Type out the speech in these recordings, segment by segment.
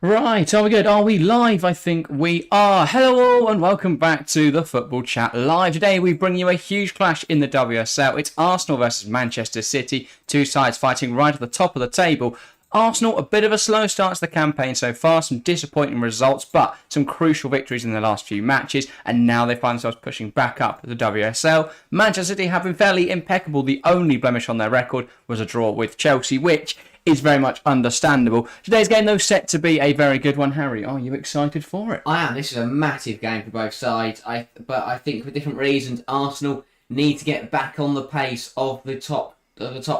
Right, are we good? Are we live? I think we are. Hello all and welcome back to the Football Chat Live. Today we bring you a huge clash in the WSL. It's Arsenal versus Manchester City, two sides fighting right at the top of the table. Arsenal, a bit of a slow start to the campaign so far, some disappointing results, but some crucial victories in the last few matches, and now they find themselves pushing back up the WSL. Manchester City have been fairly impeccable. The only blemish on their record was a draw with Chelsea, which is very much understandable. Today's game, though, set to be a very good one. Harry, are you excited for it? I am. This is a massive game for both sides. But I think for different reasons, Arsenal need to get back on the pace of the top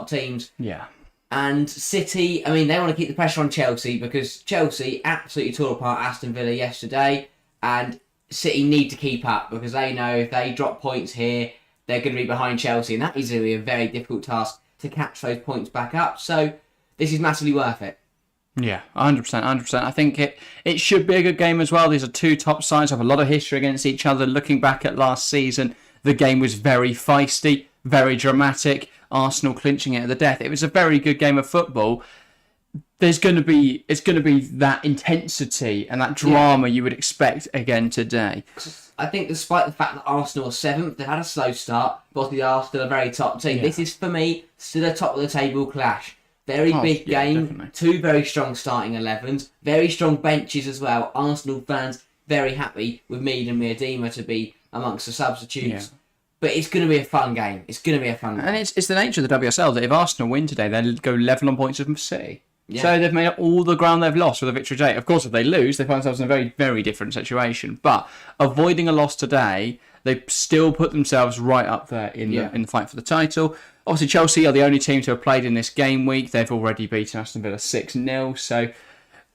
teams. Yeah. And City, I mean, they want to keep the pressure on Chelsea because Chelsea absolutely tore apart Aston Villa yesterday, and City need to keep up because they know if they drop points here, they're going to be behind Chelsea, and that is going to be a very difficult task to catch those points back up. So this is massively worth it. Yeah, 100%, 100%. I think it should be a good game as well. These are two top sides, have a lot of history against each other. Looking back at last season, the game was very feisty, very dramatic. Arsenal clinching it at the death. It was a very good game of football. It's going to be that intensity and that drama you would expect again today. I think despite the fact that Arsenal are 7th, they had a slow start, but they are still a very top team. Yeah. This is, for me, still a top of the table clash. Very big game, definitely. Two very strong starting 11s, very strong benches as well. Arsenal fans very happy with Mead and Miedema to be amongst the substitutes. Yeah. But it's going to be a fun game. It's going to be a fun game. And it's the nature of the WSL that if Arsenal win today, they'll go level on points with City. Yeah. So they've made up all the ground they've lost with a victory today. Of course, if they lose, they find themselves in a very, very different situation. But avoiding a loss today, they still put themselves right up there in the fight for the title. Obviously, Chelsea are the only team to have played in this game week. They've already beaten Aston Villa 6-0. So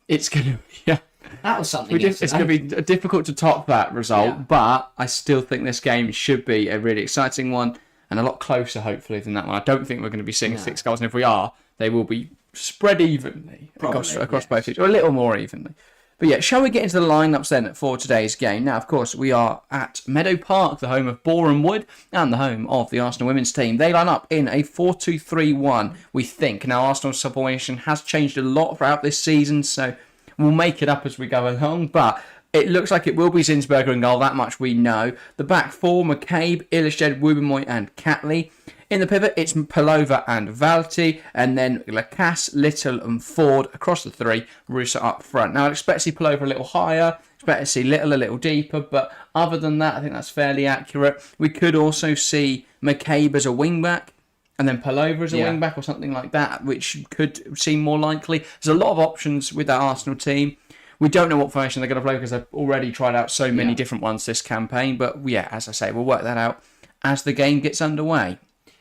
it's going to be... That was something. It's going to be difficult to top that result, but I still think this game should be a really exciting one and a lot closer, hopefully, than that one. I don't think we're going to be seeing 6 goals, and if we are, they will be spread evenly across both teams, or a little more evenly. But yeah, shall we get into the lineups then for today's game? Now, of course, we are at Meadow Park, the home of Boreham Wood and the home of the Arsenal women's team. They line up in a 4-2-3-1, we think. Now, Arsenal's formation has changed a lot throughout this season, so we'll make it up as we go along, but it looks like it will be Zinsberger in goal, that much we know. The back four, McCabe, Ilestedt, Wubbenmoy and Catley. In the pivot, it's Pelova and Valti, and then Lacasse, Little and Ford across the three, Russo up front. Now, I'd expect to see Pelova a little higher, expect to see Little a little deeper, but other than that, I think that's fairly accurate. We could also see McCabe as a wing-back, and then Pelova as a wing-back or something like that, which could seem more likely. There's a lot of options with that Arsenal team. We don't know what formation they're going to play because they've already tried out so many different ones this campaign. But yeah, as I say, we'll work that out as the game gets underway.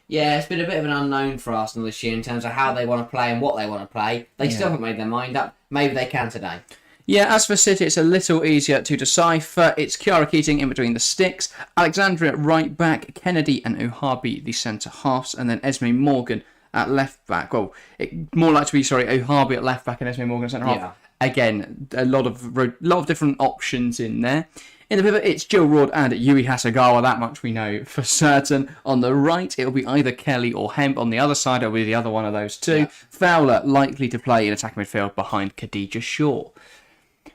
Yeah, it's been a bit of an unknown for Arsenal this year in terms of how they want to play and what they want to play. They still haven't made their mind up. Maybe they can today. Yeah, as for City, it's a little easier to decipher. It's Kiara Keating in between the sticks, Alexandria at right back, Kennedy and Uhabi the centre halves, and then Esme Morgan at left back. Well, more like to be, Uhabi at left back and Esme Morgan centre half. Yeah. Again, a lot of different options in there. In the pivot, it's Jill Roord and Yui Hasegawa. That much we know for certain. On the right, it'll be either Kelly or Hemp. On the other side, it'll be the other one of those two. Yeah. Fowler likely to play in attacking midfield behind Khadija Shaw.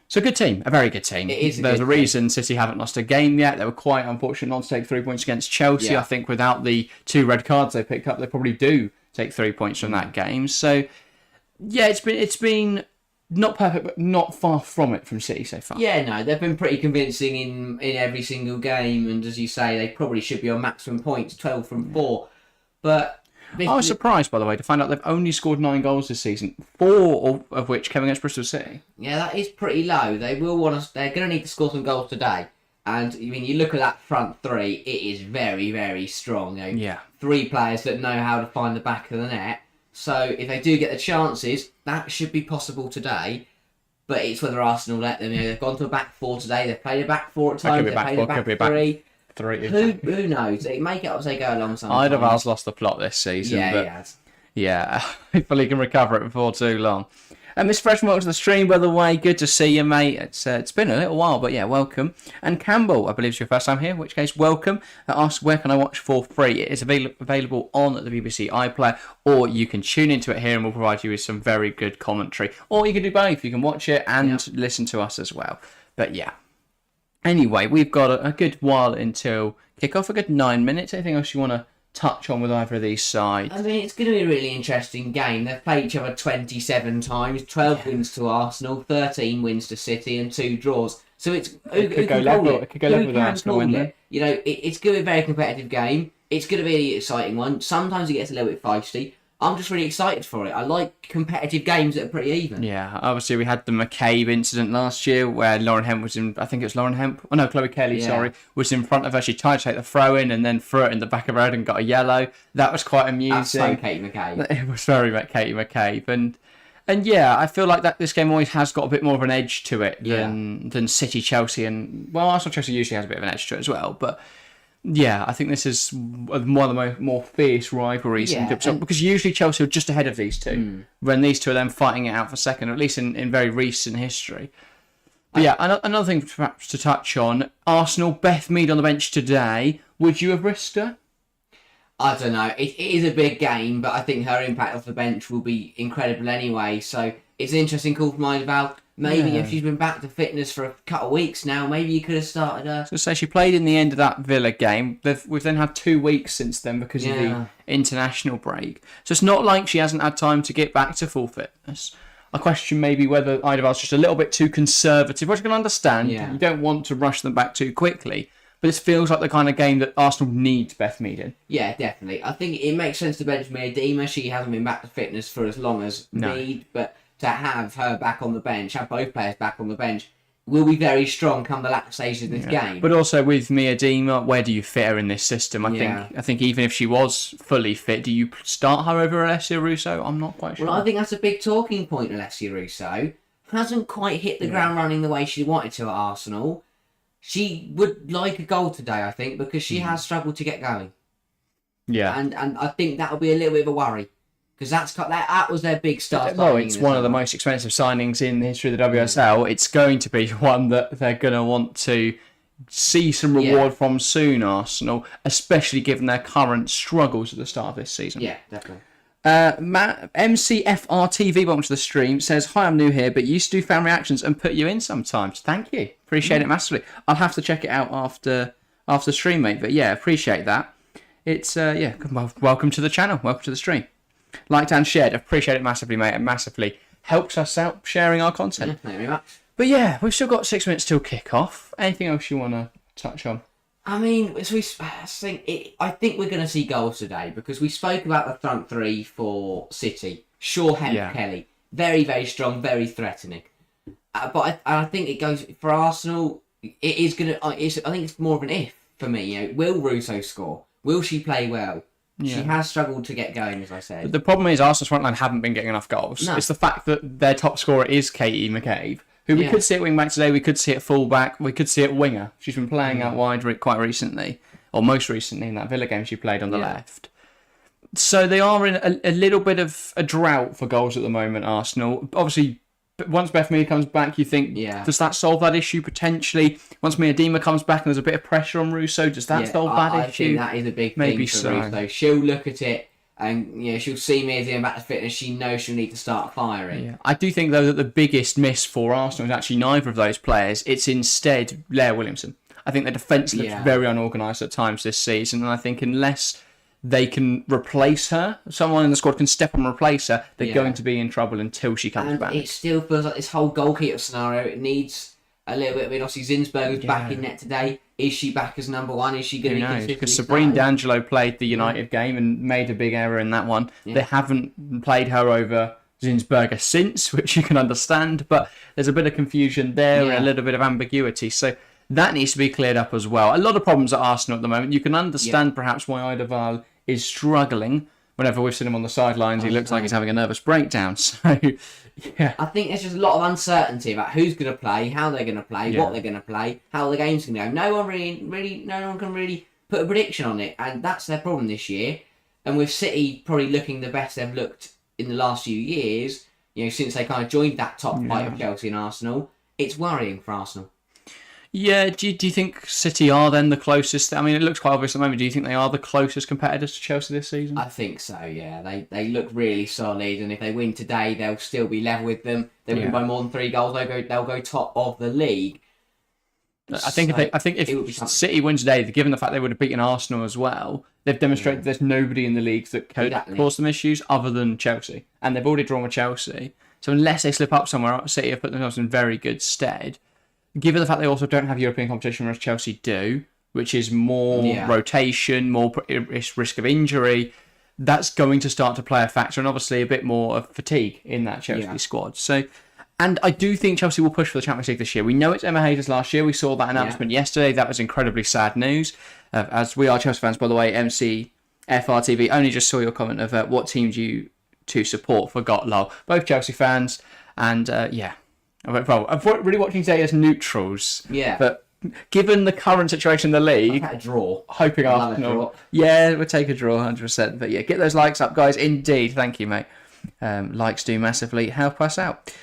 So a good team, a very good team. There's a reason City haven't lost a game yet. They were quite unfortunate not to take 3 points against Chelsea. Yeah. I think without the 2 red cards they picked up, they probably do take 3 points from that game. So yeah, it's been not perfect, but not far from it from City so far. Yeah, no, they've been pretty convincing in every single game, and as you say, they probably should be on maximum points, 12 from 4. But I was surprised, by the way, to find out they've only scored 9 goals this season, 4 of which came against Bristol City. Yeah, that is pretty low. They're going to need to score some goals today. And when you look at that front three, it is very, very strong. 3 players that know how to find the back of the net. So if they do get the chances, that should be possible today. But it's whether Arsenal let them. They've gone to a back 4 today. They've played a back 4 at times. They've played a back 3. Who knows? They make it up as they go along sometimes. Eidevall's lost the plot this season. Yeah, he has. Yeah, hopefully he can recover it before too long. And Miss Fresh, welcome to the stream, by the way. Good to see you, mate. It's been a little while, but yeah, welcome. And Campbell, I believe it's your first time here, in which case, welcome. Asks, where can I watch for free? It is available on the BBC iPlayer, or you can tune into it here and we'll provide you with some very good commentary. Or you can do both. You can watch it and listen to us as well. But yeah. Anyway, we've got a good while until kick-off, a good 9 minutes. Anything else you want to touch on with either of these sides? I mean, it's going to be a really interesting game. They've played each other 27 times, 12 wins to Arsenal, 13 wins to City, and 2 draws. So it could go level. It could go level with Arsenal win there. You know, it's going to be a very competitive game. It's going to be an exciting one. Sometimes it gets a little bit feisty. I'm just really excited for it. I like competitive games that are pretty even. Yeah, obviously we had the McCabe incident last year where Lauren Hemp was in, I think it was Lauren Hemp, oh no, Chloe Kelly, was in front of her. She tried to take the throw in and then threw it in the back of her head and got a yellow. That was quite amusing. That's so Katie McCabe. It was very Katie McCabe. And yeah, I feel like that this game always has got a bit more of an edge to it than City, Chelsea, and well, Arsenal, Chelsea usually has a bit of an edge to it as well, but yeah, I think this is one of the more fierce rivalries because usually Chelsea are just ahead of these two when these two are then fighting it out for second, or at least in very recent history. But yeah, another thing perhaps to touch on, Arsenal, Beth Mead on the bench today. Would you have risked her? I don't know. It is a big game, but I think her impact off the bench will be incredible anyway. So it's an interesting call from Val. Maybe if she's been back to fitness for a couple of weeks now, maybe you could have started her. So say she played in the end of that Villa game. We've then had 2 weeks since then because of the international break. So it's not like she hasn't had time to get back to full fitness. I question maybe whether Val's just a little bit too conservative, which I can understand. Yeah. You don't want to rush them back too quickly. But this feels like the kind of game that Arsenal needs Beth Mead in. Yeah, definitely. I think it makes sense to bench Miedema. She hasn't been back to fitness for as long as Mead, but to have her back on the bench, have both players back on the bench, will be very strong come the latter stage of this game. But also with Miedema, where do you fit her in this system? I think even if she was fully fit, do you start her over Alessia Russo? I'm not quite sure. Well, I think that's a big talking point. Alessia Russo hasn't quite hit the ground running the way she wanted to at Arsenal. She would like a goal today, I think, because she has struggled to get going. Yeah. And I think that'll be a little bit of a worry. Because that was their big star. Well, it's one of the most expensive signings in the history of the WSL. It's going to be one that they're going to want to see some reward from soon, Arsenal, especially given their current struggles at the start of this season. Yeah, definitely. MCFRTV, welcome to the stream, says, hi, I'm new here, but used to do fan reactions and put you in sometimes. Thank you. Appreciate it massively. I'll have to check it out after stream, mate. But yeah, appreciate that. It's, welcome to the channel. Welcome to the stream. Liked and shared. Appreciate it massively, mate. It massively helps us out sharing our content. Thank you very much. But yeah, we've still got 6 minutes till kick-off. Anything else you want to touch on? I mean, I think we're going to see goals today because we spoke about the front three for City. Shaw, Hemp, Kelly. Very, very strong, very threatening. But I think it goes for Arsenal. It is going to. I think it's more of an if for me. You know, will Russo score? Will she play well? Yeah. She has struggled to get going, as I said. But the problem is Arsenal's front line haven't been getting enough goals. No. It's the fact that their top scorer is Katie McCabe, who we could see at wing back today, we could see at full back, we could see at winger. She's been playing out wide quite recently, or most recently in that Villa game she played on the left. So they are in a little bit of a drought for goals at the moment, Arsenal. Obviously, once Beth Mead comes back, you think, does that solve that issue potentially? Once Miedema comes back and there's a bit of pressure on Russo, does that solve that issue? I think that is a big thing for Russo. She'll look at it and she'll see Miedema back to fitness. She knows she'll need to start firing. Yeah. I do think, though, that the biggest miss for Arsenal is actually neither of those players. It's instead Leah Williamson. I think the defence looks very unorganised at times this season, and I think unless they can replace her, someone in the squad can step and replace her, they're going to be in trouble until she comes back. It still feels like this whole goalkeeper scenario, it needs a little bit of it. Obviously, Zinsberger's back in net today. Is she back as number one? Is she going to be consistent? Because Sabrine D'Angelo played the United game and made a big error in that one. They haven't played her over Zinsberger since, which you can understand, but there's a bit of confusion there and a little bit of ambiguity. So that needs to be cleared up as well. A lot of problems at Arsenal at the moment. You can understand perhaps why Val is struggling. Whenever we've seen him on the sidelines, he looks like he's having a nervous breakdown. So, I think there's just a lot of uncertainty about who's going to play, how they're going to play, what they're going to play, how the game's going to go. No one can really put a prediction on it, and that's their problem this year. And with City probably looking the best they've looked in the last few years, since they kind of joined that top fight of Chelsea and Arsenal, it's worrying for Arsenal. Yeah, do you think City are then the closest? I mean, it looks quite obvious at the moment. Do you think they are the closest competitors to Chelsea this season? I think so, yeah. They look really solid, and if they win today, they'll still be level with them. They win by more than 3 goals, they'll go top of the league. I think if City win today, given the fact they would have beaten Arsenal as well, they've demonstrated there's nobody in the league that could cause them issues other than Chelsea, and they've already drawn with Chelsea. So unless they slip up somewhere, City have put themselves in very good stead. Given the fact they also don't have European competition, whereas Chelsea do, which is more rotation, more risk of injury, that's going to start to play a factor, and obviously a bit more of fatigue in that Chelsea squad. So, and I do think Chelsea will push for the Champions League this year. We know it's Emma Hayes last year. We saw that announcement yesterday. That was incredibly sad news. As we are Chelsea fans, by the way, MCFRTV only just saw your comment of what team do you to support for Watchalong. Both Chelsea fans, and Well, I'm really watching today as neutrals. Yeah. But given the current situation in the league, a draw. Hoping Arsenal. Yeah, we'll take a draw 100%. But yeah, get those likes up, guys. Indeed. Thank you, mate. Likes do massively help us out.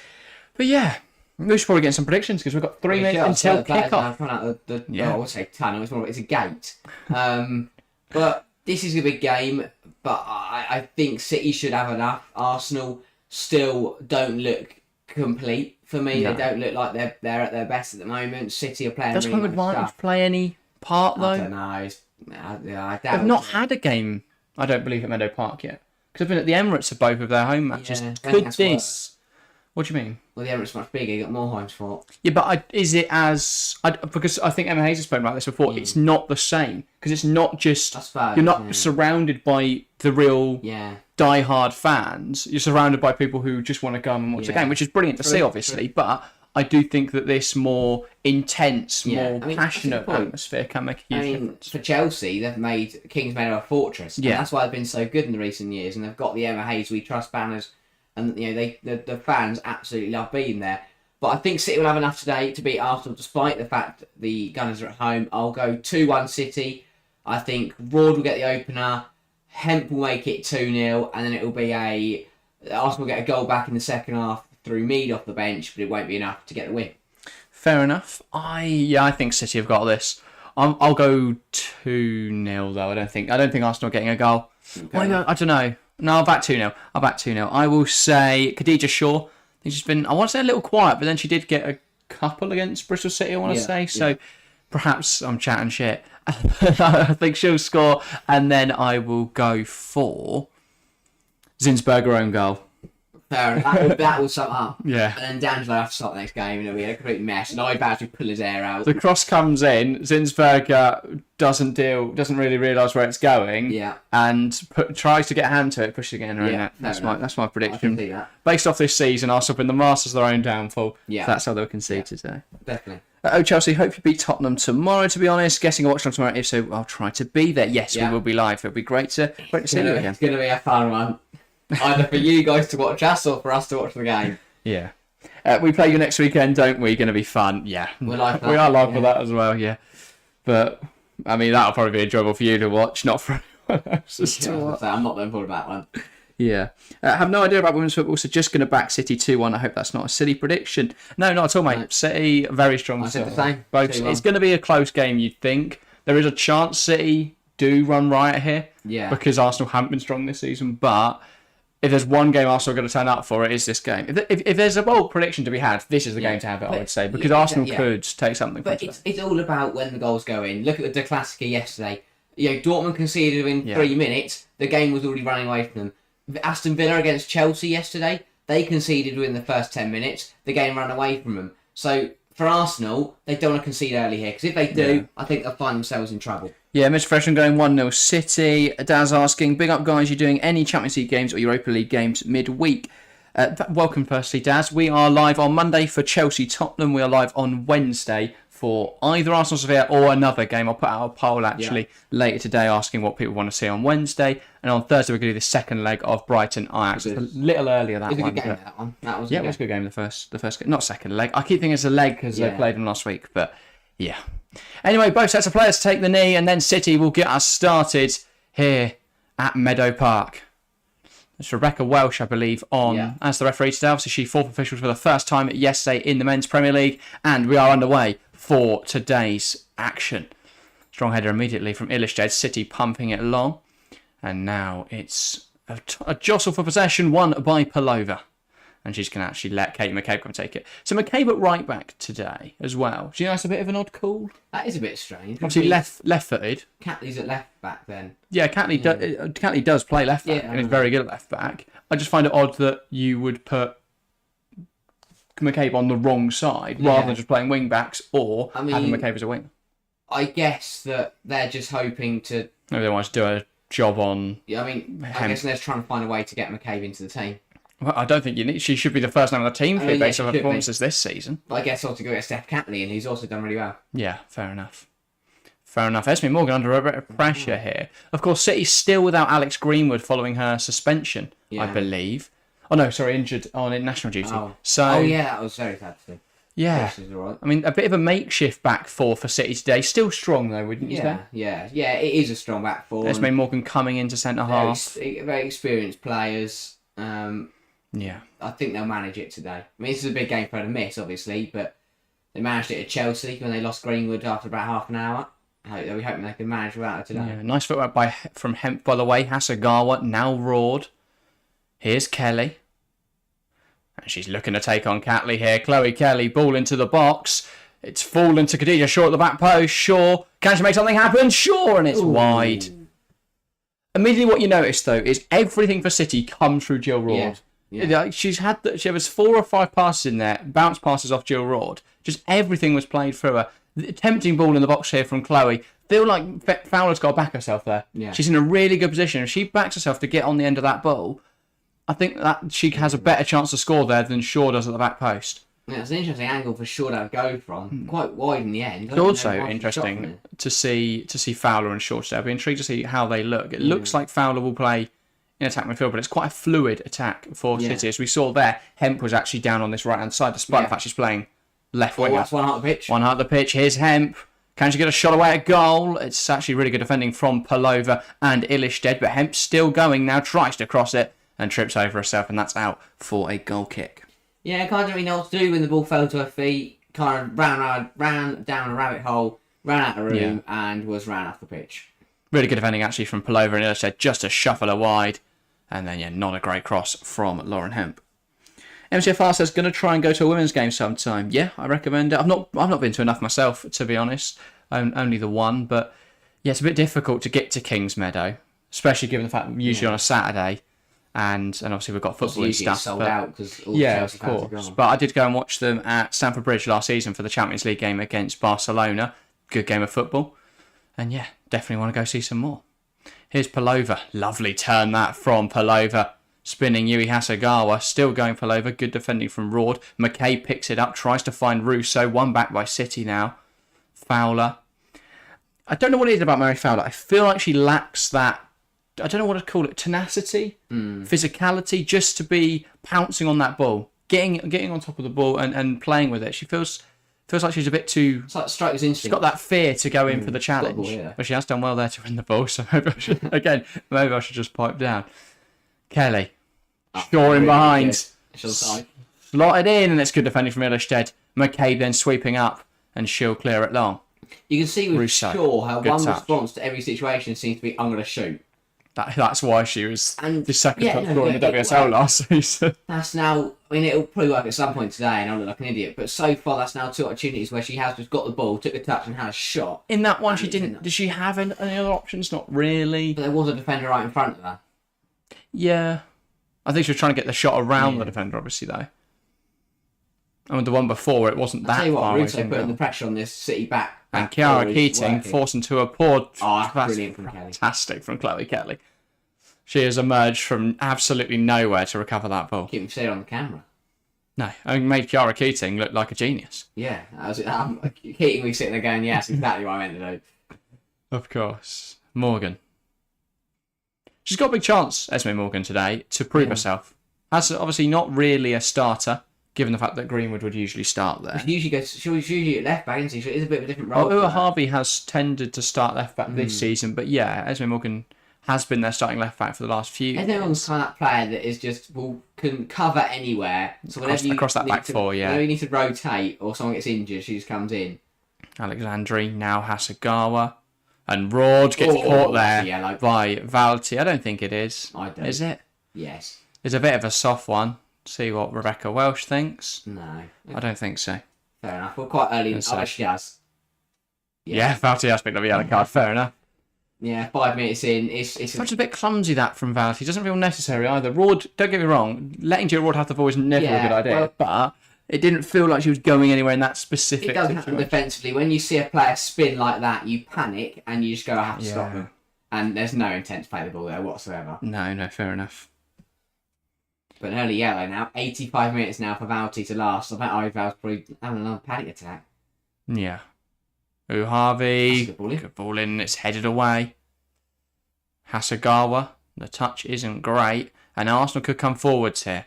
But yeah, we should probably get some predictions because we've got 3 minutes until kickoff. I would say tunnel. It's a gate. But this is a big game. But I think City should have enough. Arsenal still don't look complete. For me, they don't look like they're at their best at the moment. City are playing. Does really home advantage stuff. play any part though? I don't know. I doubt They've not had a game, I don't believe, at Meadow Park yet. Because they've been at the Emirates of both of their home matches. Yeah, could this? What do you mean? Well, the Emirates are much bigger. You got more homes for it. Yeah, but is it as? Because I think Emma Hayes has spoken about this before. It's not the same because it's not just. That's fair, you're not surrounded by the real die-hard fans. You're surrounded by people who just want to come and watch the game, which is brilliant to see, obviously. But I do think that this more intense, more passionate atmosphere can make a huge difference. For Chelsea, they've made Kings Meadow a fortress. And that's why they've been so good in the recent years, and they've got the Emma Hayes We Trust banners. And the fans absolutely love being there. But I think City will have enough today to beat Arsenal, despite the fact the Gunners are at home. I'll go 2-1 City. I think Ward will get the opener. Hemp will make it 2-0, and then it will be Arsenal will get a goal back in the second half through Mead off the bench, but it won't be enough to get the win. Fair enough. I think City have got this. I'll go 2-0 though. I don't think Arsenal are getting a goal. Okay. I don't know. No, I'll back 2-0. I will say Khadija Shaw. I think she's been, I want to say a little quiet, but then she did get a couple against Bristol City, I want to say. So perhaps I'm chatting shit. I think she'll score. And then I will go for Zinsberger own goal. Fair enough. That will sum up. Yeah. And then D'Angelo will have to start the next game and it'll be a complete mess. And I'd actually pull his hair out. The cross comes in. Zinsberger doesn't really realise where it's going. Yeah. And tries to get a hand to it, pushes again around net. That's my prediction. I can see that. Based off this season, Arsenal have been the masters of their own downfall. Yeah. So that's how they'll concede today. Definitely. Chelsea, hope you beat Tottenham tomorrow, to be honest. Guessing a Watchalong tomorrow. If so, I'll try to be there. Yes, we will be live. It'll be great to see you again. It's going to be a fun one. Either for you guys to watch us or for us to watch the game. Yeah. We play you next weekend, don't we? Going to be fun. Yeah. We're live we are live for that as well, yeah. But, I mean, that'll probably be enjoyable for you to watch, not for anyone else to watch. I'm not looking forward to that one. Yeah. I have no idea about women's football, so just going to back City 2-1. I hope that's not a silly prediction. No, not at all, mate. No. City, very strong. I said the same. Both. It's going to be a close game, you'd think. There is a chance City do run riot here. Yeah. Because Arsenal haven't been strong this season, but if there's one game Arsenal are going to turn up for, it is this game. If there's a bold prediction to be had, this is the game to have it, I would say, because Arsenal could take something from it. It's all about when the goals go in. Look at the Classica yesterday. Dortmund conceded in 3 minutes. The game was already running away from them. Aston Villa against Chelsea yesterday, they conceded within the first 10 minutes. The game ran away from them. So for Arsenal, they don't want to concede early here, because if they do, I think they'll find themselves in trouble. Yeah, Mr. Freshman going 1-0 City. Daz asking, big up guys, you're doing any Champions League games or Europa League games midweek? Welcome firstly, Daz. We are live on Monday for Chelsea-Tottenham. We are live on Wednesday for either Arsenal-Sevilla or another game. I'll put out a poll actually later today asking what people want to see on Wednesday. And on Thursday we're going to do the second leg of Brighton-Ajax. It's a little earlier that one. It was a good game, that one. It was a good game, the first game. Not second leg. I keep thinking it's a leg because they played them last week, but yeah. Anyway, both sets of players take the knee, and then City will get us started here at Meadow Park. It's Rebecca Welsh, I believe, on as the referee today. Obviously, she fourth official for the first time yesterday in the Men's Premier League. And we are underway for today's action. Strong header immediately from Illistead. City pumping it along. And now it's a jostle for possession, won by Palova. And she's going to actually let Kate McCabe come take it. So McCabe at right back today as well. Do you know that's a bit of an odd call? That is a bit strange. Obviously left-footed. Catley's at left back then. Yeah, Catley does play left back and is very good at left back. I just find it odd that you would put McCabe on the wrong side rather than just playing wing backs or having McCabe as a winger. I guess that they're just hoping to... Maybe they want to do a job on... Yeah, I guess they're trying to find a way to get McCabe into the team. Well, I don't think you need. She should be the first name on the team based on her performances this season. But I guess also go get Steph Catley, and he's also done really well. Yeah, fair enough. Esme Morgan under a bit of pressure here. Of course, City's still without Alex Greenwood following her suspension, I believe. Oh no, sorry, injured on national duty. That was very sad to see. Yeah, right. I mean, a bit of a makeshift back four for City today. Still strong though, wouldn't you say? Yeah. It is a strong back four. Esme Morgan coming into centre half. Very experienced players. Yeah. I think they'll manage it today. I mean, this is a big game for her to miss, obviously, but they managed it at Chelsea when they lost Greenwood after about half an hour. We're hoping they can manage without her today. Yeah, nice footwork from Hemp, by the way. Hasegawa now roared. Here's Kelly. And she's looking to take on Catley here. Chloe Kelly, ball into the box. It's fallen to Khadija Shaw at the back post. Shaw, can she make something happen? Shaw, and it's wide. Immediately what you notice, though, is everything for City comes through Jill Roord. Yeah. She has 4 or 5 passes in there, bounce passes off Jill Roord. Just everything was played through her. The tempting ball in the box here from Chloe. Feel like Fowler's got to back herself there. Yeah. She's in a really good position. If she backs herself to get on the end of that ball, I think that she has a better chance to score there than Shaw does at the back post. Yeah, it's an interesting angle for Shaw to go from. Quite wide in the end. It's also interesting to see Fowler and Shaw today. I'll be intrigued to see how they look. It looks like Fowler will play in attack midfield, but it's quite a fluid attack for City. As we saw there, Hemp was actually down on this right-hand side, despite the fact she's playing left winger. That's one half of the pitch. One half of the pitch. Here's Hemp. Can she get a shot away at goal? It's actually really good defending from Palova and Illistead, but Hemp's still going now, tries to cross it and trips over herself, and that's out for a goal kick. Yeah, kind of didn't really know what to do when the ball fell to her feet. Kind of ran down a rabbit hole, ran out of the room, and was ran off the pitch. Really good defending actually from Palova and Illistead, just to shuffle her wide. And then, not a great cross from Lauren Hemp. MCFR says, going to try and go to a women's game sometime. Yeah, I recommend it. I've not been to enough myself, to be honest. Only the one. But, yeah, it's a bit difficult to get to Kingsmeadow, especially given the fact that usually on a Saturday. And obviously we've got football and stuff. Sold out because all the Chelsea fans are gone. But I did go and watch them at Stamford Bridge last season for the Champions League game against Barcelona. Good game of football. And, yeah, definitely want to go see some more. Here's Palova. Lovely turn that from Palova. Spinning Yui Hasegawa. Still going Palova. Good defending from Roord. McKay picks it up. Tries to find Russo. One back by City now. Fowler. I don't know what it is about Mary Fowler. I feel like she lacks that, I don't know what to call it, tenacity, physicality, just to be pouncing on that ball. Getting on top of the ball and playing with it. She feels like she's a bit too... It's like striker's instinct. She's got that fear to go in for the challenge. But she has done well there to win the ball, so maybe I should just pipe down. Kelly. Shaw in behind. Slotted in, and it's good defending from Illistead. McCabe then sweeping up, and she'll clear it long. You can see with Shaw how one response to every situation seems to be, I'm going to shoot. That's why she was the second top scorer in the WSL last season. That's now, I mean, it'll probably work at some point today and I'll look like an idiot, but so far that's now 2 opportunities where she has just got the ball, took the touch and had a shot. In that one she didn't, did she have any other options? Not really. But there was a defender right in front of her. Yeah. I think she was trying to get the shot around the defender, obviously, though. I mean, the one before, it wasn't that far away. I'll tell you what, Russo putting the pressure on this City back. And Kiara Keating forced into a poor... Oh, that's brilliant from Kelly. Fantastic from Chloe Kelly. She has emerged from absolutely nowhere to recover that ball. Keep him straight on the camera. No, I mean, made Kiara Keating look like a genius. Yeah, Keating was sitting there going, yes, exactly what I meant to do. Of course. Morgan. She's got a big chance, Esme Morgan, today, to prove herself. That's obviously not really a starter, given the fact that Greenwood would usually start there. She's usually at left back, isn't she? So it is a bit of a different role. Ua Harvey has tended to start left back this season, but yeah, Esme Morgan has been their starting left back for the last few years. Everyone's kind of that player that is just can cover anywhere. So whenever across that back four, whenever you need to rotate or someone gets injured, she just comes in. Alexandri, now Hasegawa. And Rord gets caught there by Valti. I don't think it is. I don't. Is it? Yes. It's a bit of a soft one. See what Rebecca Welsh thinks. No. I don't think so. Fair enough. We're quite early in she has. Yeah, Valti has picked up a yellow card. Fair enough. Yeah, 5 minutes in. It's a bit clumsy that from Valti. It doesn't feel necessary either. Rord, don't get me wrong, letting Jill Rord have the ball is never a good idea, but it didn't feel like she was going anywhere in that specific situation. It doesn't happen defensively. When you see a player spin like that, you panic and you just go, I have to stop him. And there's no intent to play the ball there whatsoever. No, fair enough. But an early yellow now. 85 minutes now for Valti to last. I bet Ival's probably having another panic attack. Yeah. Uhavi. Good ball in. It's headed away. Hasegawa. The touch isn't great. And Arsenal could come forwards here.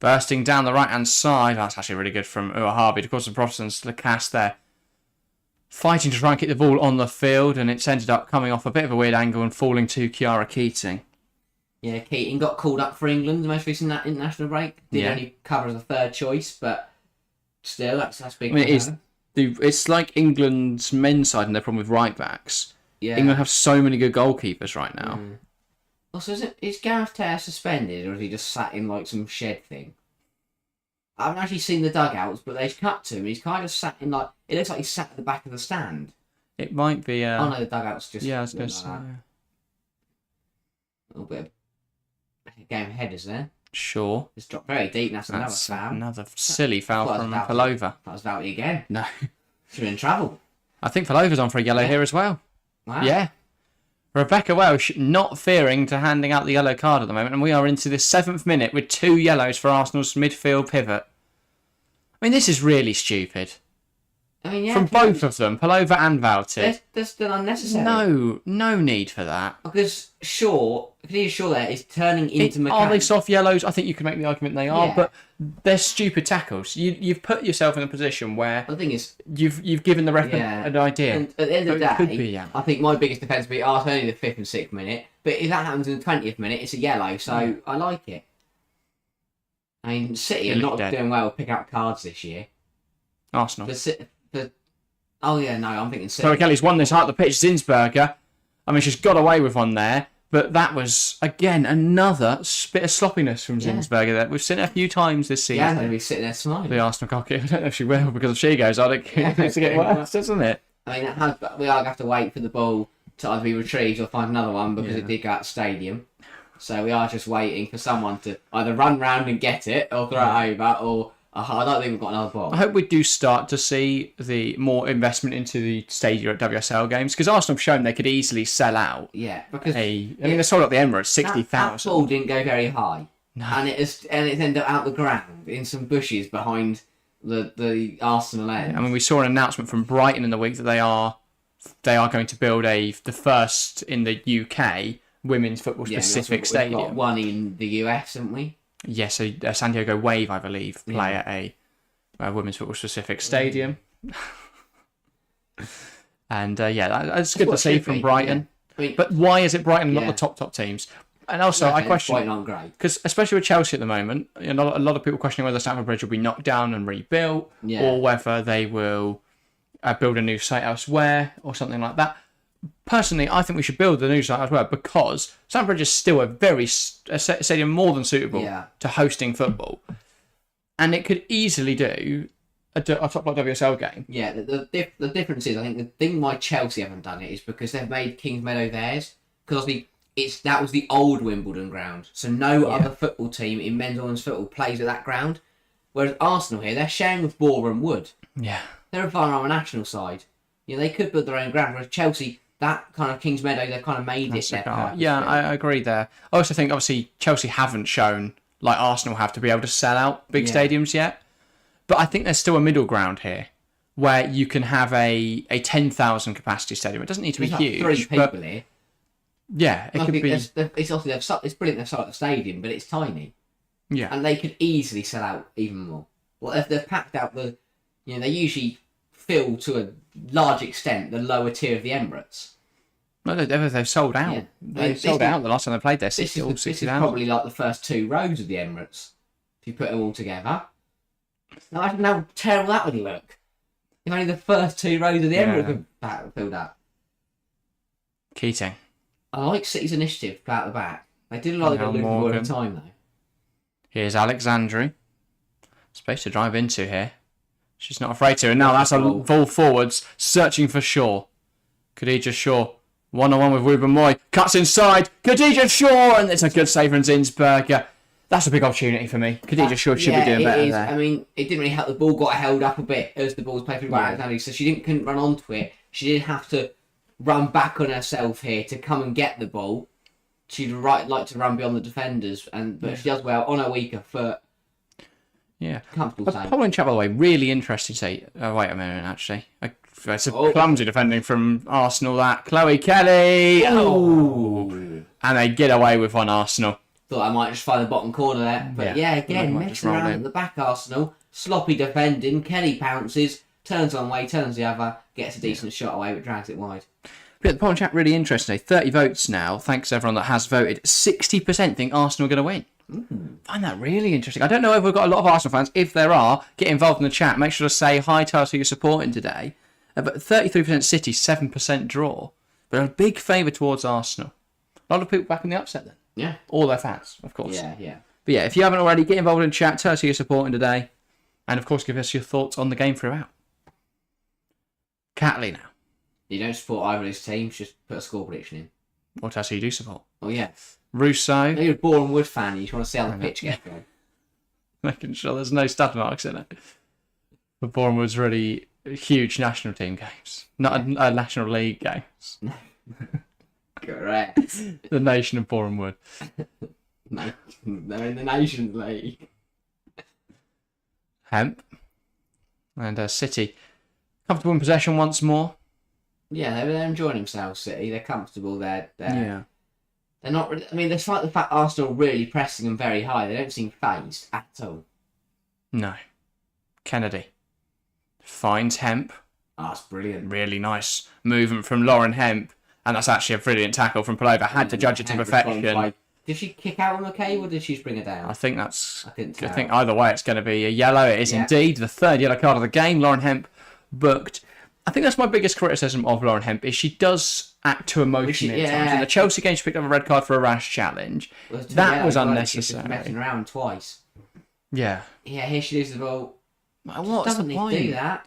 Bursting down the right-hand side. That's actually really good from Uahabi to cause some Protestants to the cast there. Fighting to try and keep the ball on the field, and it's ended up coming off a bit of a weird angle and falling to Kiara Keating. Yeah, Keating got called up for England the most recent international break. Did only cover as a third choice, but still, that's big. I mean, it's like England's men's side and their problem with right-backs. Yeah. England have so many good goalkeepers right now. Also, is Gareth Taylor suspended, or is he just sat in like some shed thing? I haven't actually seen the dugouts, but they've cut to him. He's kind of sat in like... It looks like he's sat at the back of the stand. It might be... Oh no, the dugout's just... Yeah, I was going to say... A little bit of game headers there. Sure. It's dropped very deep. That's another foul. Another silly foul from Palova. That was Valti again. No. She's in trouble. I think Palova's on for a yellow here as well. Wow. Yeah. Rebecca Welsh not fearing to handing out the yellow card at the moment, and we are into the 7th minute with 2 yellows for Arsenal's midfield pivot. I mean, this is really stupid. I mean, yeah, from both of them, Palova and Valti. They're still unnecessary. No need for that. Because Shaw there is turning into McCann. Are they soft yellows? I think you can make the argument they are, but they're stupid tackles. You've put yourself in a position where the thing is you've given the ref an idea. And at the end of the day, I think my biggest defence would be only the 5th and 6th minute. But if that happens in the 20th minute, it's a yellow, so I like it. I mean, City are not doing well with picking up cards this year. Arsenal. Oh yeah, no, I'm thinking City. Tori Kelly's won this out the pitch. Zinsberger. I mean, she's got away with one there, but that was again another bit of sloppiness from Zinsberger. There, we've seen it a few times this season. Yeah, I'm going to be sitting there smiling. The Arsenal cocky. I don't know if she will because if she goes, I don't care. It's to get worse, doesn't it? I mean, we are going to have to wait for the ball to either be retrieved or find another one because it did go out the stadium. So we are just waiting for someone to either run round and get it or throw it over or. I don't think we've got another ball. I hope we do start to see the more investment into the stadium at WSL games because Arsenal have shown they could easily sell out. Yeah, because they sold out the Emirates 60,000. That ball didn't go very high, and it ended up out the ground in some bushes behind the Arsenal end. I mean, we saw an announcement from Brighton in the week that they are going to build the first in the UK women's football specific stadium. We've got one in the US, haven't we? Yes, San Diego Wave, I believe, play at a women's football specific stadium. And that's good to see from Brighton. Yeah. I mean, but why is it Brighton not the top teams? And also, I question Brighton aren't great because especially with Chelsea at the moment, a lot of people questioning whether Stamford Bridge will be knocked down and rebuilt, or whether they will build a new site elsewhere or something like that. Personally, I think we should build the new site as well because Stamford Bridge is still a stadium more than suitable to hosting football, and it could easily do a top flight WSL game. Yeah, the difference is I think the thing why Chelsea haven't done it is because they've made Kings Meadow theirs because that was the old Wimbledon ground, so no other football team in men's or women's football plays at that ground. Whereas Arsenal here, they're sharing with Boreham Wood. Yeah, they're a Farnham national side. They could build their own ground. Whereas Chelsea. That kind of Kings Meadow, they kind of made it. Yeah, I agree there. I also think, obviously, Chelsea haven't shown, like Arsenal have, to be able to sell out big stadiums yet. But I think there's still a middle ground here where you can have a 10,000 capacity stadium. It doesn't need to be huge. 3 people here. Yeah, it could be. It's brilliant they've sold the stadium, but it's tiny. Yeah. And they could easily sell out even more. Well, if they've packed out they usually fill to a large extent the lower tier of the Emirates. No, they've sold out. Yeah. They sold out the last time they played there. This is probably like the first 2 rows of the Emirates. If you put them all together. Now, I don't know how terrible that would look. If only the first 2 rows of the Emirates are filled up. Keating. I like City's initiative out the back. They did a lot of losing ball at the time, though. Here's Alexandru. Space to drive into here. She's not afraid to. And now that's a ball forwards, searching for Shaw. Khadija Shaw. 1-on-1 with Ruben Moy. Cuts inside. Khadija Shaw. And it's a good save from Zinsberger. That's a big opportunity for me. Khadija Shaw should be doing better there. I mean, it didn't really help. The ball got held up a bit as the ball was played through by Alexandru, so she couldn't run onto it. She didn't have to run back on herself here to come and get the ball. She'd like to run beyond the defenders, but she does well on her weaker foot. Yeah. Comfortable save. Polling chat, by the way, really interesting to see. Oh, wait a minute, actually. It's a clumsy defending from Arsenal, that. Chloe Kelly! Oh! And they get away with one, Arsenal. Thought I might just find the bottom corner there. But again, messing around at the back, Arsenal. Sloppy defending. Kelly pounces, turns one way, turns the other, gets a decent shot away, but drags it wide. But the polling chat, really interesting. 30 votes now. Thanks to everyone that has voted. 60% think Arsenal are going to win. Find that really interesting. I don't know if we've got a lot of Arsenal fans. If there are, get involved in the chat. Make sure to say hi, tell us who you're supporting today. But 33% City, 7% draw. But a big favour towards Arsenal. A lot of people back in the upset then. Yeah. All their fans, of course. Yeah. But yeah, if you haven't already, get involved in the chat. Tell us who you're supporting today. And of course, give us your thoughts on the game throughout. Catley now. You don't support either of these teams, just put a score prediction in. What else do you do support? Oh, yeah. Russo. You're a Boreham Wood fan, you just want to see how the pitch gets going. Making sure there's no stud marks in it. But Boreham Wood's really huge national team games. Not a National League games. Correct. The nation of Boreham Wood. No, they're in the Nations League. Hemp. And City. Comfortable in possession once more. Yeah, they're enjoying themselves, City. They're comfortable. They're not really, I mean, despite the fact Arsenal are really pressing them very high, they don't seem phased at all. No. Kennedy. Finds Hemp. Oh, that's brilliant. Really nice movement from Lauren Hemp. And that's actually a brilliant tackle from Palova. Had to judge it to perfection. Did she kick out on McKay or did she just bring her down? I think that's... I think either way it's going to be a yellow. It is indeed the third yellow card of the game. Lauren Hemp booked. I think that's my biggest criticism of Lauren Hemp is she does act too emotionally at times. In the Chelsea game, she picked up a red card for a rash challenge. That was unnecessary. She's just messing around twice. Yeah. Yeah, here she loses the ball. What's doesn't the need point? to do that.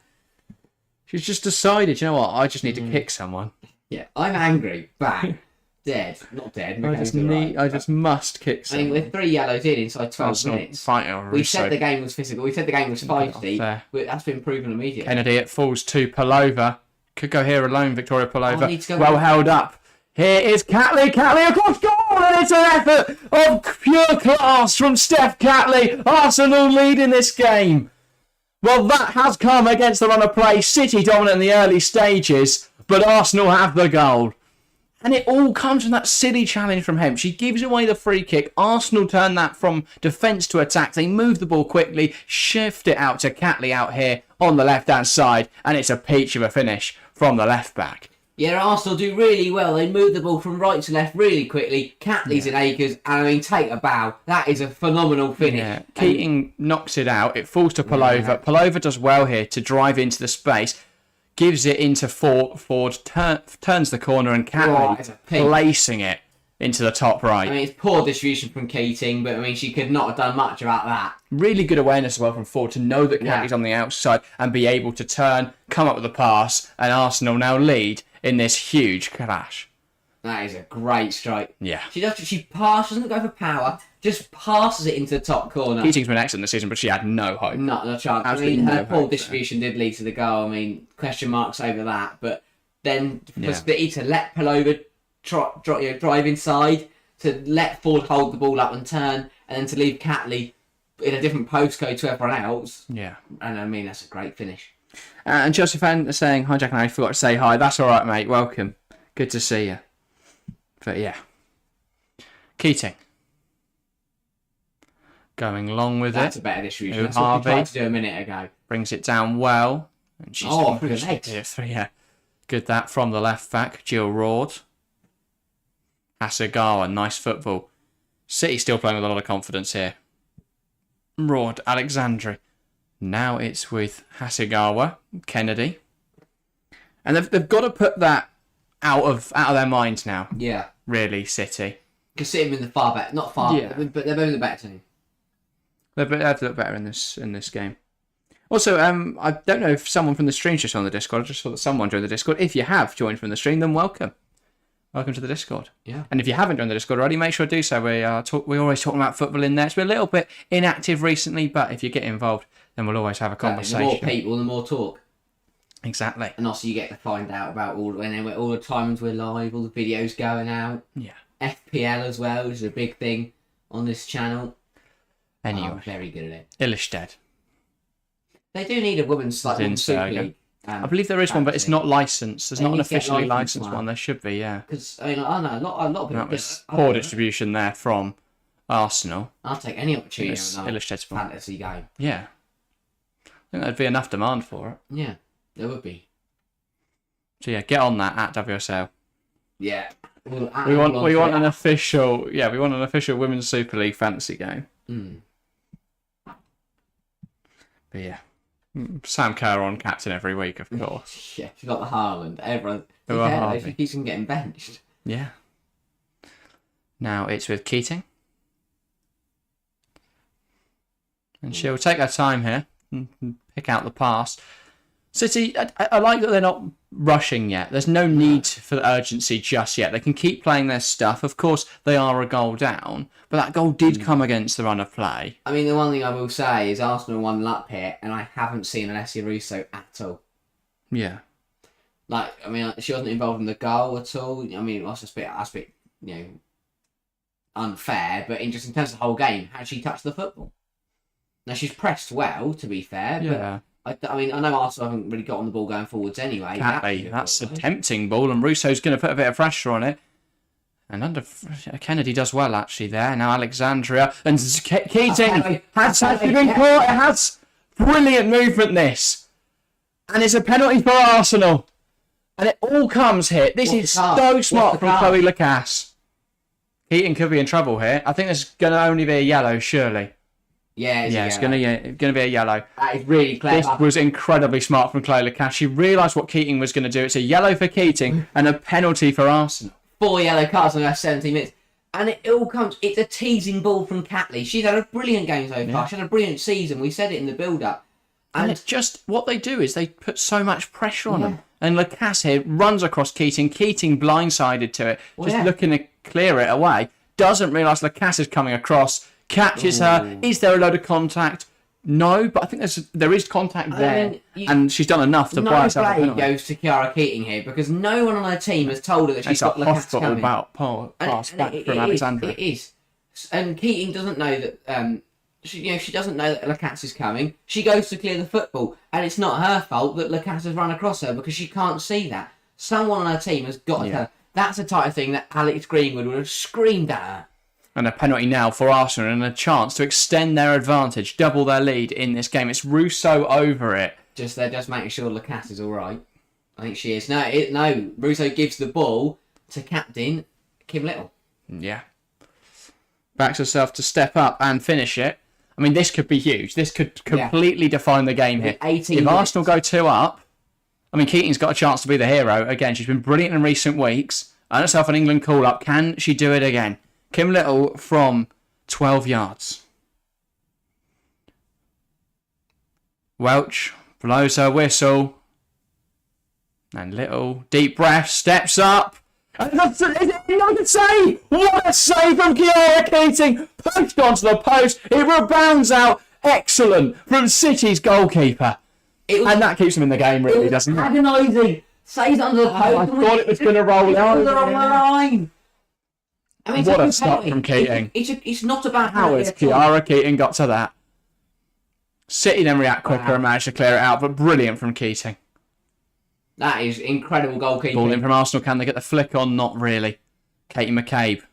She's just decided, you know what, I just need to kick someone. Yeah, I'm angry. Bang. Dead. Not dead. I just must kick someone. I mean, with 3 yellows in inside 12 minutes. We said the game was physical. We said the game was feisty. That's been proven immediately. Kennedy, it falls to Palova. Could go here alone, Victoria Palova. Well held up. Here is Catley. Catley across goal. And it's an effort of pure class from Steph Catley. Arsenal leading this game. Well, that has come against the run of play. City dominant in the early stages. But Arsenal have the goal. And it all comes from that silly challenge from Hemp. She gives away the free kick. Arsenal turn that from defence to attack. They move the ball quickly, shift it out to Catley out here on the left-hand side. And it's a peach of a finish from the left-back. Yeah, Arsenal do really well. They move the ball from right to left really quickly. Catley's in acres. And I mean, take a bow. That is a phenomenal finish. Yeah. Keating knocks it out. It falls to Palova. Yeah. Palova does well here to drive into the space. Gives it into Ford, turns the corner and Catley placing it into the top right. I mean, it's poor distribution from Keating, but I mean, she could not have done much about that. Really good awareness as well from Ford to know that Catley's on the outside and be able to turn, come up with a pass, and Arsenal now lead in this huge clash. That is a great strike. Yeah. She passes, doesn't go for power, just passes it into the top corner. Keating's been excellent this season, but she had no hope. Not a chance. Absolutely her poor distribution did lead to the goal. I mean, question marks over that. But then for Spitty to let Palova drive inside, to let Ford hold the ball up and turn, and then to leave Catley in a different postcode to everyone else. Yeah. And I mean, that's a great finish. And Chelsea fan saying, hi Jack and I forgot to say hi. That's all right, mate. Welcome. Good to see you. But yeah. Keating. Going long with That's it. A better distribution. That's what we tried to do a minute ago. Brings it down well. And she's brilliant. Yeah. Good that from the left back. Jill Rord. Hasegawa, nice football. City still playing with a lot of confidence here. Rod, Alexandri. Now it's with Hasegawa, Kennedy. And they've got to put that out of their minds now. Yeah. Really, City. Because City have been the far better, not far, but they're both the better team. They have to look better in this game. Also, I don't know if someone from the stream's just on the Discord. I just saw that someone joined the Discord. If you have joined from the stream, then welcome. Welcome to the Discord. Yeah. And if you haven't joined the Discord already, make sure to do so. We're always talking about football in there. It's been a little bit inactive recently, but if you get involved, then we'll always have a conversation. The more people, the more talk. Exactly. And also you get to find out about all the times we're live, all the videos going out. Yeah. FPL as well, which is a big thing on this channel. Anyway. I'm very good at it. Illistead. They do need a women's Super League. I believe there is one, but it's not licensed. There's not an officially licensed one. There should be, yeah. Because I know a lot of people. That was poor distribution there from Arsenal. I'll take any opportunity on a Illusted's fantasy game. Yeah. I think there'd be enough demand for it. Yeah, there would be. So yeah, get on that at WSL. Yeah. We want an official Women's Super League fantasy game. Mm. But yeah. Sam Kerr on captain every week, of course. Yeah, she's got the Haaland. Everyone. She keeps on getting benched. Yeah. Now it's with Keating. And she'll take her time here and pick out the pass. City, I like that they're not rushing yet. There's no need for the urgency just yet. They can keep playing their stuff. Of course, they are a goal down, but that goal did come against the run of play. I mean, the one thing I will say is Arsenal 1-0 up here, and I haven't seen Alessia Russo at all. Yeah. Like, I mean, she wasn't involved in the goal at all. I mean, that's a bit, unfair, but in terms of the whole game, how she touched the football? Now, she's pressed well, to be fair, yeah. But I know Arsenal haven't really got on the ball going forwards anyway. That's a tempting ball, and Russo's going to put a bit of pressure on it. And Kennedy does well, actually, there. Now Alexandria and Keating has actually been caught. It has brilliant movement, this. And it's a penalty for Arsenal. And it all comes here. This is so smart from Chloe Lacasse. Keating could be in trouble here. I think there's going to only be a yellow, surely. Yeah, it's going to be a yellow. That is really clever. This was incredibly smart from Chloe Lacasse. She realised what Keating was going to do. It's a yellow for Keating and a penalty for Arsenal. 4 yellow cards in the last 17 minutes. And it all comes... It's a teasing ball from Catley. She's had a brilliant game so far. She had a brilliant season. We said it in the build-up. And it's just... What they do is they put so much pressure on them. And Lacasse here runs across Keating. Keating blindsided to it. Looking to clear it away. Doesn't realise Lacasse is coming across. Catches her. Is there a load of contact? No, but I think there is contact there, and she's done enough to buy herself a penalty. No blame goes to Chiara Keating here because no one on her team has told her that she's got Lacasse coming. Pass back from Alexandra. It is, and Keating doesn't know that. She doesn't know that Lacasse is coming. She goes to clear the football, and it's not her fault that Lacasse has run across her because she can't see that. Someone on her team has got to her. That's the type of thing that Alex Greenwood would have screamed at her. And a penalty now for Arsenal and a chance to extend their advantage, double their lead in this game. It's Russo over it. They're just making sure Lacasse is all right. I think she is. No, Russo gives the ball to captain Kim Little. Yeah. Backs herself to step up and finish it. I mean, this could be huge. This could completely define the game here. If Arsenal go 2 up, I mean, Keating's got a chance to be the hero. Again, she's been brilliant in recent weeks. Earned herself an England call-up. Can she do it again? Kim Little from 12 yards. Welch blows her whistle. And Little, deep breath, steps up. And that's a save! What a save from Chiara Keating! Pushed onto the post. It rebounds out. Excellent from City's goalkeeper. And that keeps them in the game, really, doesn't it? Agonising. Saves under the post. I thought it was going to roll out. On the line. I mean, what a stop from Keating. It's not about how has Chiara Keating got to that. City then react quicker and manage to clear it out, but brilliant from Keating. That is incredible goalkeeping. Ball in from Arsenal. Can they get the flick on? Not really. Katie McCabe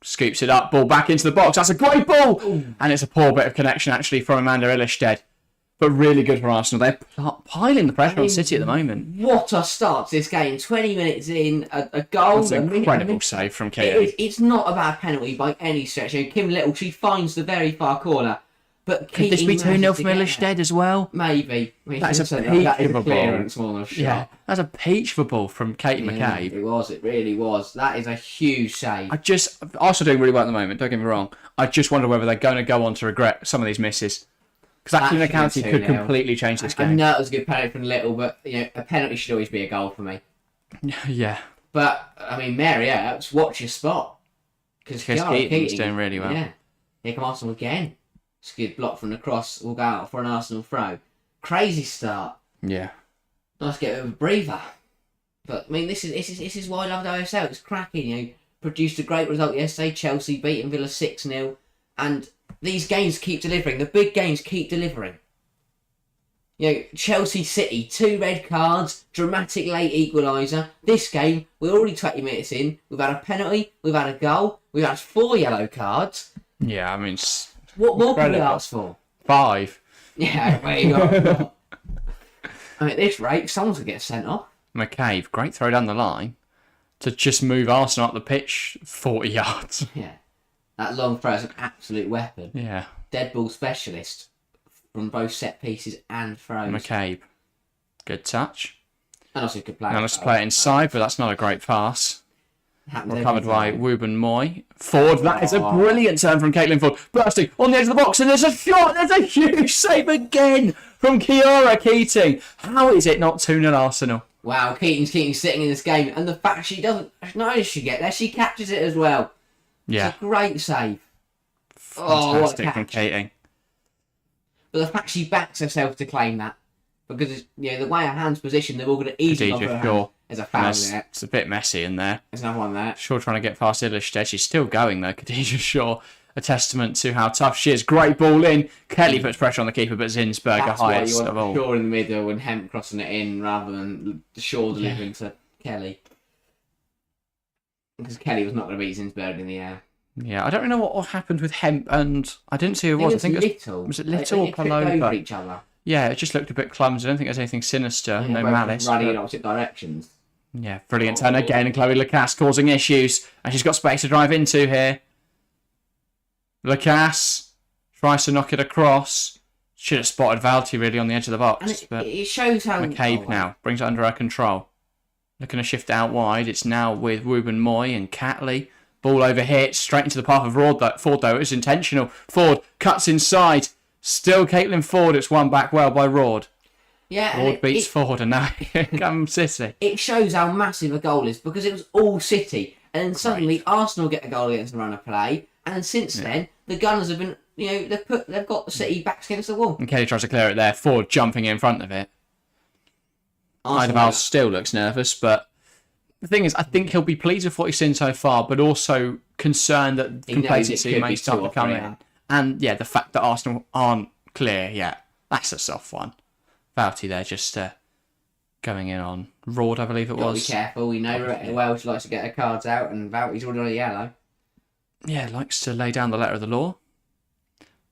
scoops it up. Ball back into the box. That's a great ball. Ooh. And it's a poor bit of connection, actually, from Amanda Illistead. but really good for Arsenal. They're piling the pressure on City at the moment. What a start to this game. 20 minutes in, a goal. That's an incredible save from Keane. It's not a bad penalty by any stretch. Kim Little, she finds the very far corner. But could this be 2-0 from Ilestead as well? Maybe. That is a peach of a clearance, ball. Yeah, that's a peach of a ball from Katie McCabe. It really was. That is a huge save. Arsenal doing really well at the moment, don't get me wrong. I just wonder whether they're going to go on to regret some of these misses. Because actually, a penalty could completely change this game. I know it was a good penalty from Little, but a penalty should always be a goal for me. Yeah. But, Mary, watch your spot. Because Keating's doing really well. Yeah. Here come Arsenal again. It's a good block from the cross. We'll go out for an Arsenal throw. Crazy start. Yeah. Nice get of a breather. But this is why I love the OSL. It's cracking. Produced a great result yesterday. Chelsea beating Villa 6-0, and these games keep delivering. The big games keep delivering. Chelsea City, 2 red cards, dramatic late equaliser. This game, we're already 20 minutes in. We've had a penalty. We've had a goal. We've had 4 yellow cards. Yeah, what more can we ask for? 5. Yeah, there you go. At this rate, someone's going to get sent off. McCabe, great throw down the line to just move Arsenal up the pitch 40 yards. Yeah. That long throw is an absolute weapon. Yeah. Dead ball specialist from both set pieces and throws. McCabe. Good touch. And also could play. Now let's play it inside, but that's not a great pass. Recovered by Wooben Moy. Ford, that is a brilliant turn from Caitlin Ford. Bursting on the edge of the box, and there's a shot. There's a huge save again from Kiara Keating. How is it not 2-0 Arsenal? Wow, Keating's sitting in this game, and the fact she doesn't, not only does she get there, she catches it as well. Yeah. It's a great save. Fantastic from Keating. But the fact she backs herself to claim that, because the way her hand's positioned, they're all going to easily off her hand. There's a foul there. It's a bit messy in there. There's another one there. Shaw trying to get past Ilestead. She's still going though. Khadija Shaw, a testament to how tough she is. Great ball in. Kelly puts pressure on the keeper, but Zinsberger highest of all. Shaw in the middle and Hemp crossing it in rather than Shaw delivering to Kelly. Because Kelly was not going to beat Zinsberger in the air. Yeah, I don't really know what happened with Hemp, and I didn't see who it was. I think was it Little or Paloma? Over each other. Yeah, it just looked a bit clumsy. I don't think there's anything sinister. No malice. Running in opposite directions. Yeah, brilliant turn again. And Chloe Lacasse causing issues. And she's got space to drive into here. Lacasse tries to knock it across. Should have spotted Valti really on the edge of the box. And it shows how... McCabe now brings it under her control. Looking to shift out wide. It's now with Wooben Moy and Catley. Ball overhit. Straight into the path of Ford though. It's intentional. Ford cuts inside. Still Caitlin Ford. It's won back well by Rord. Yeah, Ford beats Ford, and now here comes City. It shows how massive a goal is because it was all City, and then suddenly Arsenal get a goal against the run of play, and since then the Gunners have been, they've got the City backs against the wall. And Kelly tries to clear it there. Ford jumping in front of it. Idaval still looks nervous, but the thing is, I think he'll be pleased with what he's seen so far, but also concerned that complacency may start to come in. And yeah, the fact that Arsenal aren't clear yet, that's a soft one. Valti there just going in on Rord, I believe it was. Be careful, we know well she likes to get her cards out, and Valti's already on a yellow. Yeah, likes to lay down the letter of the law,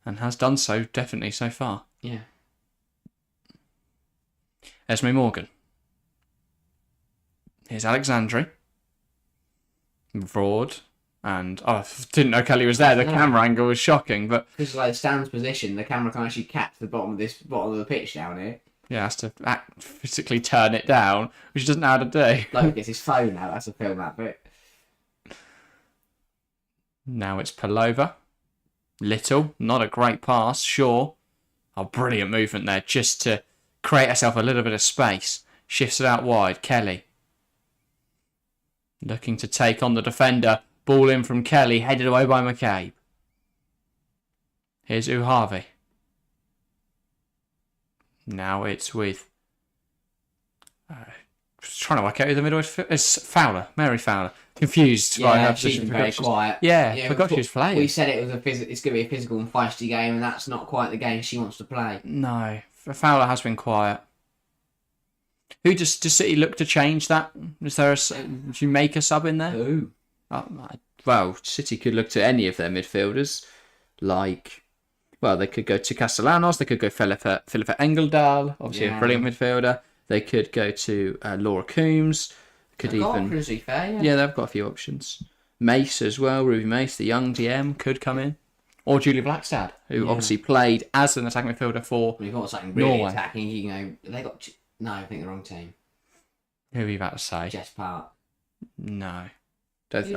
and has done so definitely so far. Yeah. Esme Morgan. Here's Alexandri. Rord. And I didn't know Kelly was there. The camera angle was shocking, but because like the stands position, the camera can actually catch the bottom of the pitch down here. Yeah, has to physically turn it down, which he doesn't know how to do. Like he gets his phone out, that's to film that bit. Now it's Palova. Little, not a great pass, sure. Oh, brilliant movement there, just to create herself a little bit of space. Shifts it out wide. Kelly looking to take on the defender. Ball in from Kelly, headed away by McCabe. Here's Uhavi. Now it's with... trying to work out who the middle is. It's Fowler, Mary Fowler. Confused by her position. She's been very quiet. Yeah, forgot she was playing. We said it was it's going to be a physical and feisty game, and that's not quite the game she wants to play. No, Fowler has been quiet. Who does City look to change that? Is there did you make a sub in there? Who? Well, City could look to any of their midfielders, like Well, they could go to Castellanos. They could go Philippa Engeldahl, obviously a brilliant midfielder. They could go to Laura Coombs. Could even yeah, they've got a few options. Mace as well, Ruby Mace, the young DM, could come in. Or Julia Blackstad, who obviously played as an attacking midfielder for You've got something really Norway. attacking. You know, they got... No, I think the wrong team. Who are you about to say? Jess Park. No. Jess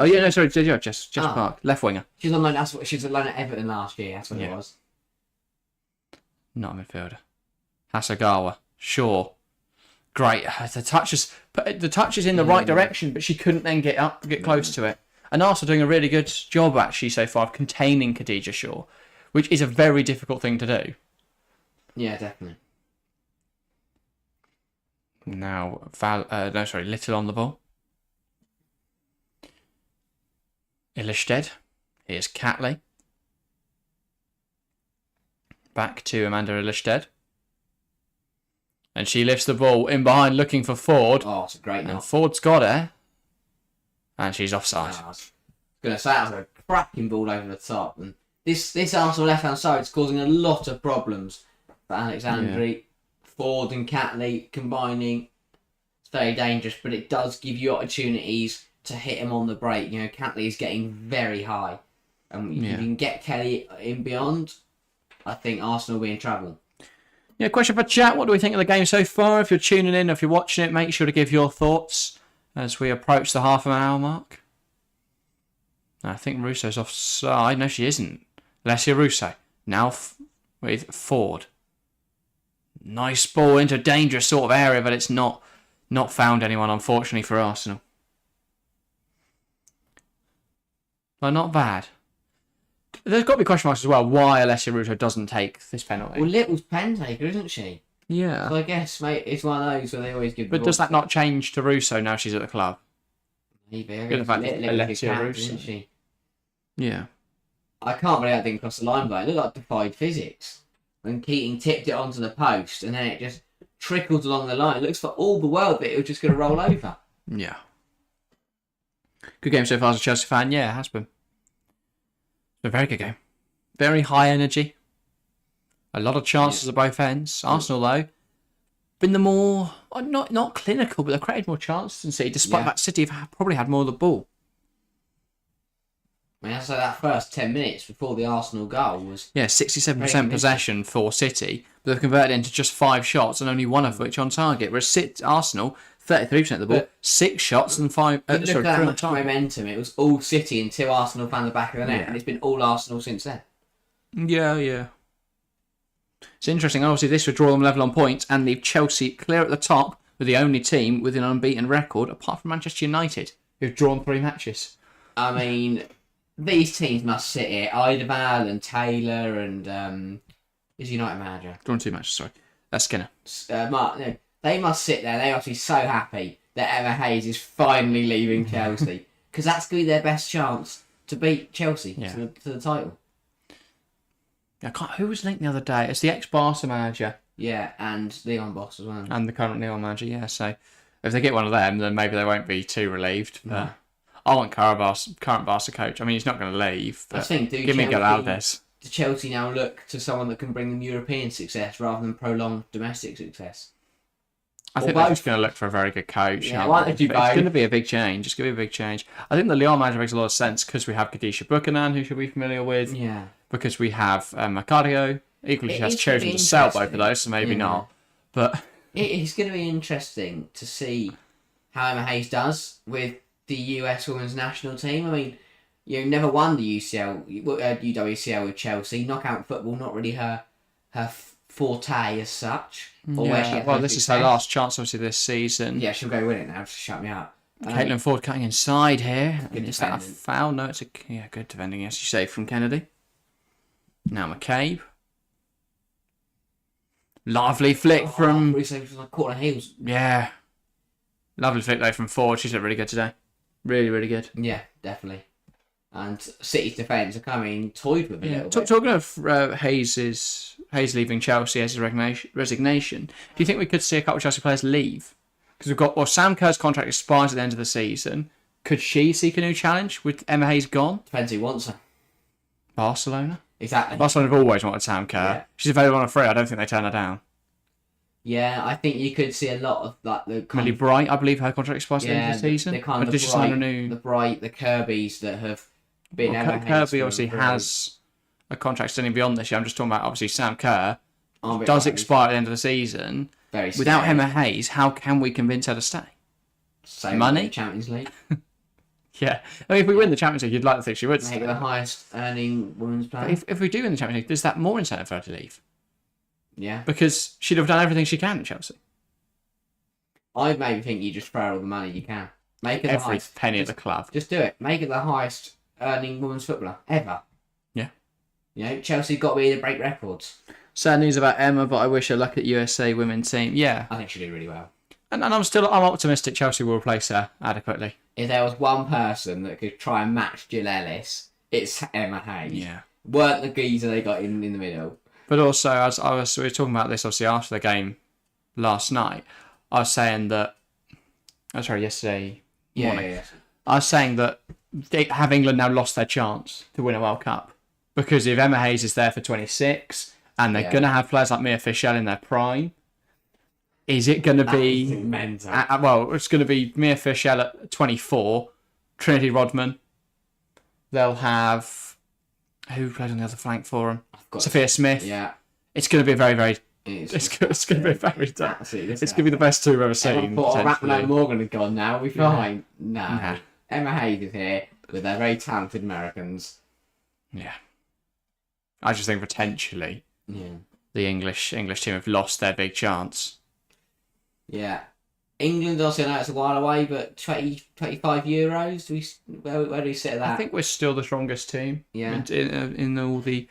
Park, left winger. She was on loan. She was on loan at Everton last year. That's what it was. Not a midfielder. Hasagawa, sure. Great. The touch is in the right direction, but she couldn't then get close to it. And Arsenal doing a really good job actually so far of containing Khadija Shaw, which is a very difficult thing to do. Yeah, definitely. Now, Little on the ball. Ilestead. Here's Catley. Back to Amanda Ilestead. And she lifts the ball in behind looking for Ford. Oh, it's a great knock. And Ford's got her. And she's offside. I was going to say that was a cracking ball over the top. And this Arsenal left-hand side is causing a lot of problems for Alexandri. Ford and Catley combining. It's very dangerous, but it does give you opportunities to hit him on the break. You know, Catley is getting very high. And if you can get Kelly in beyond, I think Arsenal will be in trouble. Yeah, question for chat. What do we think of the game so far? If you're tuning in, if you're watching it, make sure to give your thoughts as we approach the half an hour mark. I think Russo's offside. No, she isn't. Alessia Russo. Now with Ford. Nice ball into a dangerous sort of area, but it's not found anyone, unfortunately, for Arsenal. But not bad. There's got to be question marks as well why Alessia Russo doesn't take this penalty. Well, Little's pen taker, isn't she? Yeah. So I guess, mate, it's one of those where they always give... But does that not change to Russo now she's at the club? Maybe. Good fact Alessia Russo. Isn't she? Yeah. I can't believe that didn't cross the line, but it looked like defied physics. When Keating tipped it onto the post and then it just trickled along the line. It looks for all the world that it was just going to roll over. Yeah. Good game so far as a Chelsea fan. Yeah, it has been. A very good game. Very high energy. A lot of chances at both ends. Arsenal, though, been the more... Not clinical, but they've created more chances than City, despite that City have probably had more of the ball. I mean, I say that first 10 minutes before the Arsenal goal was... Yeah, 67% possession for City, but they've converted into just 5 shots and only one of which on target. Whereas Arsenal, 33% of the ball, 6 shots and 5... look at that much momentum. It was all City until Arsenal found the back of the net, and it's been all Arsenal since then. Yeah. It's interesting. Obviously, this would draw them level on points and leave Chelsea clear at the top with the only team with an unbeaten record, apart from Manchester United, who've drawn 3 matches. I mean... These teams must sit here. Eidevall and Taylor and is United manager. Drawn 2 matches, sorry. Skinner. Mark, no, they must sit there. They must be so happy that Emma Hayes is finally leaving Chelsea because that's going to be their best chance to beat Chelsea to the title. Who was linked the other day? It's the ex-Barca manager. Yeah, and Leon Boss as well. And the current Leon manager, yeah. So if they get one of them, then maybe they won't be too relieved. But... No. I want current Barca coach. I mean, he's not going to leave. But give me Galaldez. Do Chelsea now look to someone that can bring them European success rather than prolonged domestic success? I think they're just going to look for a very good coach. Yeah, why don't you It's going to be a big change. It's going to be a big change. I think the Lyon manager makes a lot of sense because we have Khadija Buchanan, who should be familiar with. Yeah. Because we have Macario. Equally, she has chosen to sell both of those, so maybe not. But it's going to be interesting to see how Emma Hayes does with the US women's national team. I mean, you never won the UWCL with Chelsea. Knockout football, not really her forte as such. This is her last chance, obviously, this season. Yeah, she'll go win it now. Just shut me up. Caitlin Ford cutting inside here. Is that a foul? No, it's good defending, yes, you say, from Kennedy. Now McCabe. Lovely flick from... like caught on heels. Yeah. Lovely flick, though, from Ford. She's looked really good today. Really, really good. Yeah, definitely. And City's defence are coming toyed with a little bit. Talking of Hayes leaving Chelsea as his resignation, do you think we could see a couple of Chelsea players leave? Because we've got... Sam Kerr's contract expires at the end of the season. Could she seek a new challenge with Emma Hayes gone? Depends who wants her. Barcelona? Exactly. Barcelona have always wanted Sam Kerr. Yeah. She's available on a free. I don't think they turn her down. Yeah, I think you could see a lot of like the Millie Bright, I believe her contract expires at the end of the season. The kind of did she sign a new? The Kirby's that have been. Well, Kirby obviously has a contract extending beyond this year. I'm just talking about obviously Sam Kerr does expire at the end of the season. Very scary. Without Emma Hayes, how can we convince her to stay? So money, Champions League. Yeah, I mean, if we win the Champions League, you'd like to think she would. Make her the highest earning women's player. If we do win the Champions League, is that more incentive for her to leave? Yeah. Because she'd have done everything she can at Chelsea. I maybe think you just throw all the money you can. Make her Every the highest penny at the club. Just do it. Make it the highest earning women's footballer ever. Yeah. You know, Chelsea got to be to break records. Sad news about Emma, but I wish her luck at USA women's team. Yeah. I think she'll do really well. And I'm optimistic Chelsea will replace her adequately. If there was one person that could try and match Jill Ellis, it's Emma Hayes. Yeah. Weren't the geezer they got in the middle. But also, we were talking about this obviously after the game last night. I was saying that. Oh, sorry, yesterday morning. Yeah. I was saying that have England now lost their chance to win a World Cup? Because if Emma Hayes is there for 26 and they're going to have players like Mia Fischel in their prime, is it going to be... mental. Well, it's going to be Mia Fischel at 24, Trinity Rodman. They'll have... Who plays on the other flank for them? Sophia Smith. Yeah. It's going to be a very, very... It's going to be very tough. It's going to be the best two we've ever seen. Ratman Morgan had gone now. We're fine. No. Emma Hayes is here with their very talented Americans. Yeah. I just think potentially the English team have lost their big chance. Yeah. England also, I know it's a while away, but 25 Euros, where do we sit at that? I think we're still the strongest team. Yeah. In all the...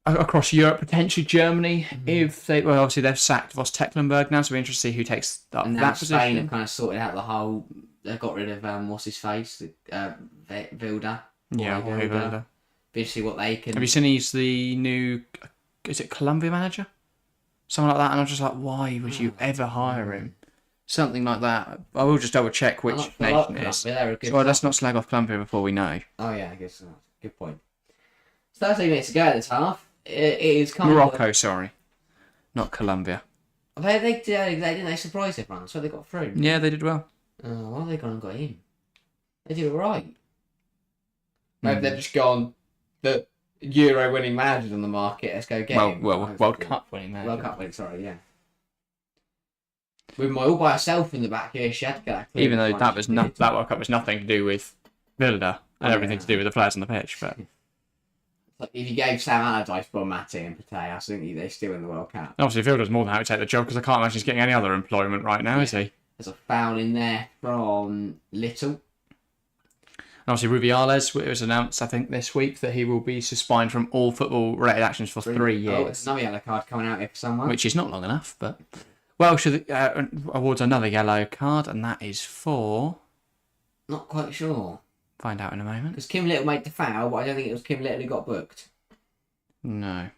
Across Europe, potentially Germany, if they... Well, obviously they've sacked Vos Tecklenburg now, so we're interested to see who takes up and that Spain position. have kind of sorted out the whole... They've got rid of, what's his face? Wilder. Yeah, Wilder. Be to see what they can... Have you seen he's the new... Is it Colombia manager? Something like that, and I'm just like, why would you ever hire him? Something like that. I will just double check which nation it is. So let's not slag off Colombia before we know. Oh yeah, I guess so. Good point. 13 minutes to go at this half. It is kind Morocco, sorry. Not Colombia. They surprised everyone, so they got through. Yeah, they did well. Why have they gone and got in? They did alright. Maybe they've just gone, the Euro winning managers on the market, let's go get him. World Cup winning manager. World Cup winning, sorry, yeah. With my all by herself in the back here, she had to get that. Even though that World Cup was nothing to do with Wilder and everything to do with the players on the pitch, but... Like if you gave Sam Allardyce, Bonmati and Pate, I think they still win the World Cup. Obviously, Wilder's more than happy to take the job because I can't imagine he's getting any other employment right now, is he? There's a foul in there from Little. And obviously, Rubiales, it was announced, I think, this week that he will be suspended from all football-related actions for 3 years. Oh, it's another yellow card coming out here for someone. Which is not long enough, but... Welsh awards another yellow card, and that is for... Not quite sure. Find out in a moment. Because Kim Little made the foul, but I don't think it was Kim Little who got booked. No.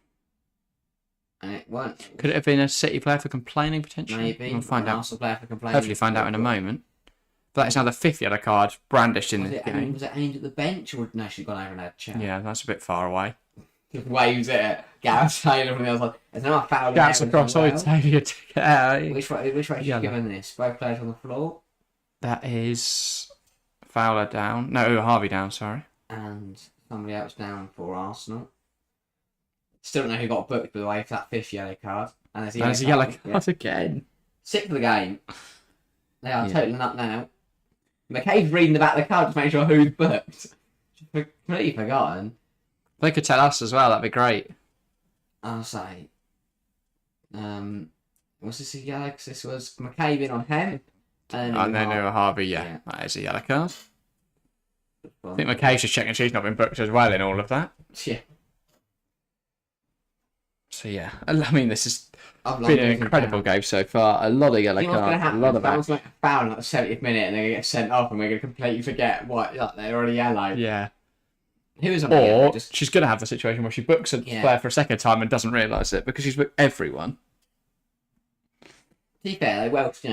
And it weren't. Could it have been a City player for complaining, potentially? Maybe. We'll find out. Arsenal player for complaining. Hopefully find out in a moment. But that is now the 5th yellow card brandished in this game. Was it aimed at the bench, or no, she's gone over and had a chat? Yeah, that's a bit far away. Just waves at it. Gareth Taylor from the other side. There's another foul in That's there across. as well. Which way is she given this? Both players on the floor. That is Fowler down. No, Harvey down, sorry. And somebody else down for Arsenal. Still don't know who got booked, by the way, for that 5th yellow card. And there's a yellow card again. 6th of the game. They are totaling up now. McKay's reading the back of the card to make sure who's booked. Completely forgotten. They could tell us as well, that'd be great. I'll say. Was this a yellow? Because this was McKay being on him. And then Harvey, yeah. That is a yellow card. I think McKay's just checking she's not been booked as well in all of that. Yeah. So yeah, I mean, this has been an incredible game so far. A lot of yellow cards, a lot of that was like a foul at the 70th minute, and they're gonna get sent off, and we're gonna completely forget what they're already yellow. Yeah. Who is on or she's gonna have the situation where she books a player for a second time and doesn't realise it because she's booked everyone. To be fair,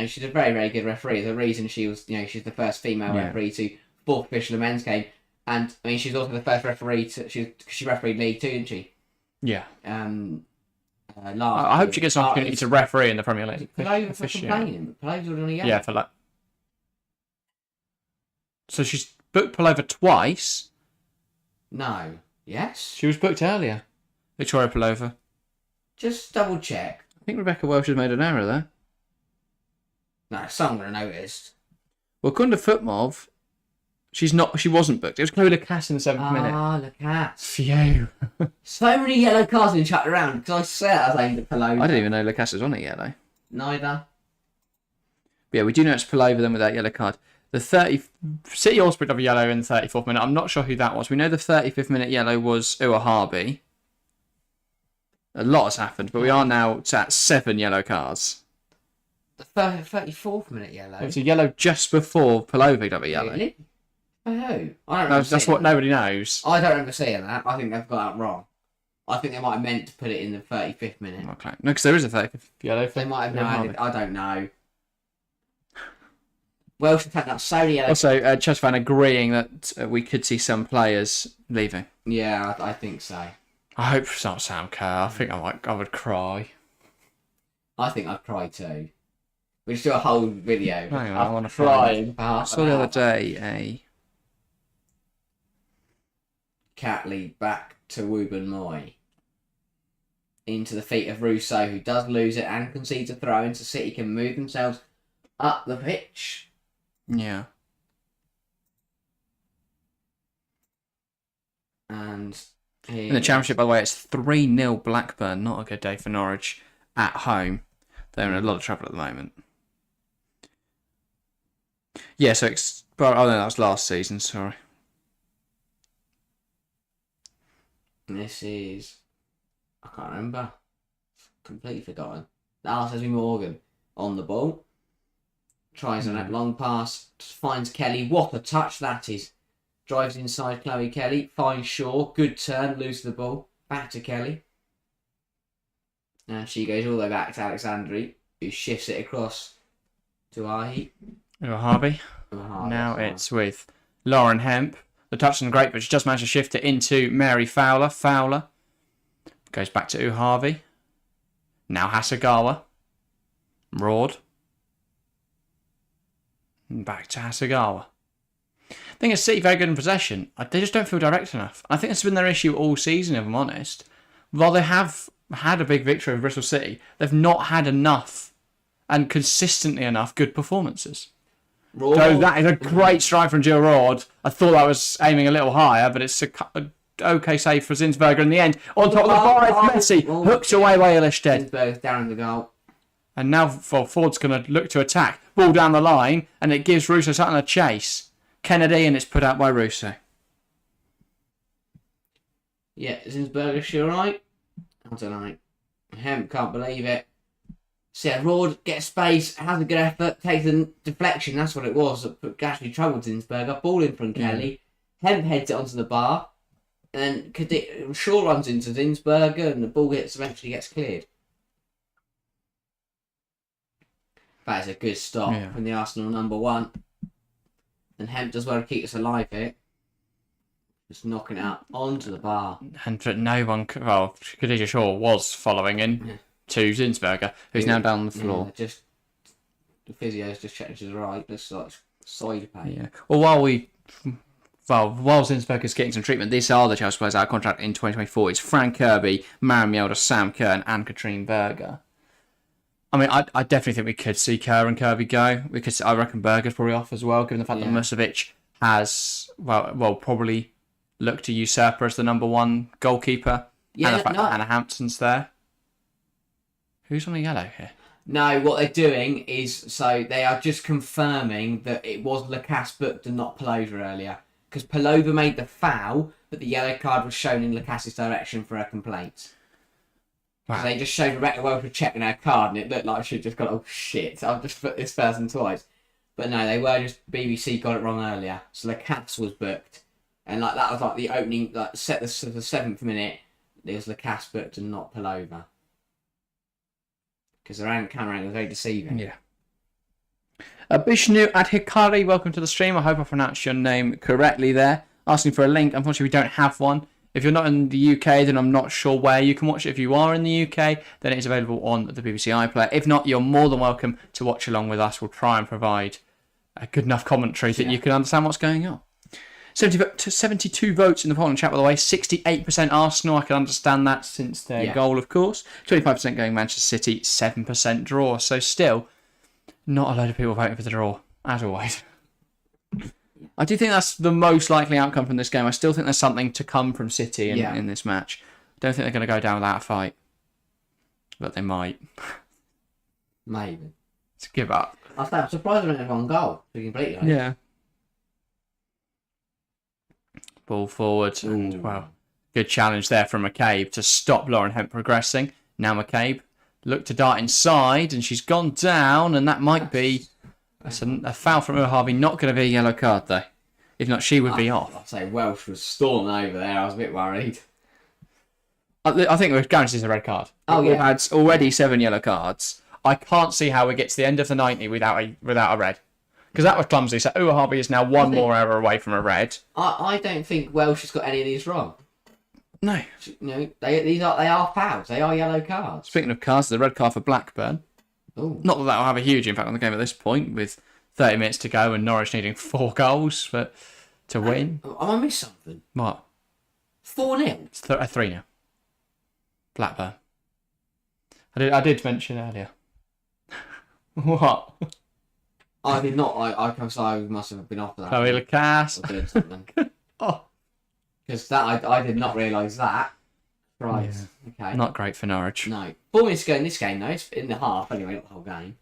she's a very, very good referee. The reason she was, she's the first female referee to fourth official of men's game, And I mean, she's also the first referee she refereed League Two, didn't she? Yeah. Last I hope she gets an opportunity to referee in the Premier League. Palova for complaining. Palova's already on a yellow. Yeah, for that. So she's booked Palova twice. No. Yes? She was booked earlier. Victoria Palova. Just double check. I think Rebecca Welsh has made an error there. No, someone would have noticed. Well, according to Footmov, she wasn't booked. It was Chloe Lacasse in the 7th minute. Ah, Lacasse. Phew. So many yellow cards being chucked around because I swear I was aimed at Palova. I didn't even know Lacasse was on it yellow. Neither. But yeah, we do know it's Palova then with that yellow card. The City also picked up a yellow in the 34th minute. I'm not sure who that was. We know the 35th minute yellow was Uahabi. A lot has happened, but we are now at 7 yellow cards. The 34th minute yellow? It was a yellow just before Palova picked up a yellow. Really? Oh, I don't That's what nobody knows. I don't remember seeing that. I think they've got that wrong. I think they might have meant to put it in the 35th minute. Okay. No, because there is a 35th yellow. They might have added. I don't know. Welsh have taken up so many yellow. Also, Chelsea fan agreeing that we could see some players leaving. Yeah, I think so. I hope it's not Sam Kerr. I think I would cry. I think I'd cry too. We just do a whole video. Hang on, I want to cry. I saw the other day a Catley back to Wooburn Moy. Into the feet of Rousseau, who does lose it and concedes a throw into City, can move themselves up the pitch. Yeah. And in the Championship, by the way, it's 3-0 Blackburn. Not a good day for Norwich at home. They're in a lot of trouble at the moment. Yeah, so no, that was last season, sorry. This is... I can't remember. Completely forgotten. Leslie Morgan on the ball. Tries on that long pass. Finds Kelly. What a touch that is. Drives inside Chloe Kelly. Finds Shaw. Good turn. Loses the ball. Back to Kelly. And she goes all the way back to Alexandri, who shifts it across to Uahabi. Now it's with Lauren Hemp. The touch isn't great, but she just managed to shift it into Mary Fowler. Fowler goes back to Uahabi. Now Hasegawa. Broad. And back to Hasegawa. I think it's City very good in possession. They just don't feel direct enough. I think that's been their issue all season, if I'm honest. While they have had a big victory over Bristol City, they've not had enough and consistently enough good performances. Raw. So that is a great strike from Jill Rord. I thought I was aiming a little higher, but it's a okay save for Zinsberger in the end. On top of the bar, it's Messi. Hooked away by Ilestead. Zinsberger's down in the goal. And now Ford's going to look to attack. Ball down the line, and it gives Russo Sutton a chase. Kennedy, and it's put out by Russo. Yeah, Zinsberger, she alright? I don't know. Hemp can't believe it. So yeah, Rord gets space, has a good effort, takes a deflection, that's what it was, that actually troubled Zinsberger. Ball in from Kelly. Hemp heads it onto the bar. And then Shaw runs into Zinsberger, and the ball eventually gets cleared. That is a good stop from the Arsenal number 1. And Hemp does well to keep us alive here. Just knocking it out onto the bar. And no one... Well, Khadija Shaw was following in to Zinsberger, who's now down on the floor. Yeah, just the physio's just checking to the right. Looks like side pain. Yeah. Well, while Zinsberger's getting some treatment, these are the Chelsea players out of contract in 2024. It's Frank Kirby, Maren Mjelde, Sam Kerr, and Anne-Katrine Berger. I mean, I definitely think we could see Kerr and Kirby go. I reckon Berger's probably off as well, given the fact that Musovic has, probably looked to usurp her as the number 1 goalkeeper. Yeah, and the fact that Hannah Hampton's there. Who's on the yellow here? No, what they're doing is, so they are just confirming that it was Lacasse booked and not Palova earlier. Because Palova made the foul, but the yellow card was shown in Lacasse's direction for her complaints. Wow. So they just showed Rebecca Welsh checking her card, and it looked like she'd just gone, oh shit, I've just put this person twice. But no, they were just, BBC got it wrong earlier. So Lacasse was booked. And that was the opening, set the 7th minute, it was Lacasse booked and not Palova. Because their camera angle was very deceiving. Yeah. Bishnu Adhikari, welcome to the stream. I hope I pronounced your name correctly there. asking for a link. Unfortunately, we don't have one. If you're not in the UK, then I'm not sure where you can watch it. If you are in the UK, then it is available on the BBC iPlayer. If not, you're more than welcome to watch along with us. We'll try and provide a good enough commentary that you can understand what's going on. 72 votes in the polling chat, by the way. 68% Arsenal. I can understand that since their goal, of course. 25% going Manchester City. 7% draw. So still, not a load of people voting for the draw, as always. I do think that's the most likely outcome from this game. I still think there's something to come from City in this match. I don't think they're going to go down without a fight. But they might. Maybe. To give up. I'm surprised they don't have one goal, to be completely honest. Yeah. Ball forward. And, well, good challenge there from McCabe to stop Lauren Hemp progressing. Now McCabe looked to dart inside, and she's gone down, and that might be... That's a foul from Harvey. Not going to be a yellow card, though. If not, she would be off. I'd say Welsh was storming over there. I was a bit worried. I think we're guaranteed it's a red card. We've had already 7 yellow cards. I can't see how we get to the end of the 90 without a red. Because that was clumsy. So Harvey is now one more error away from a red. I don't think Welsh has got any of these wrong. No. They are fouls. They are yellow cards. Speaking of cards, the red card for Blackburn. Ooh. Not that will have a huge impact on the game at this point, with 30 minutes to go and Norwich needing 4 goals to win. Am I missed something? What? 4-0? It's 3-0. Blackburn. I did mention earlier. What? I did not. I must have been off that. Chloe Lacasse. Or doing something. Oh. Because I did not realise that. Right. Yeah. Okay. Not great for Norwich. No. 4 minutes to go in this game, though. It's in the half anyway, not the whole game.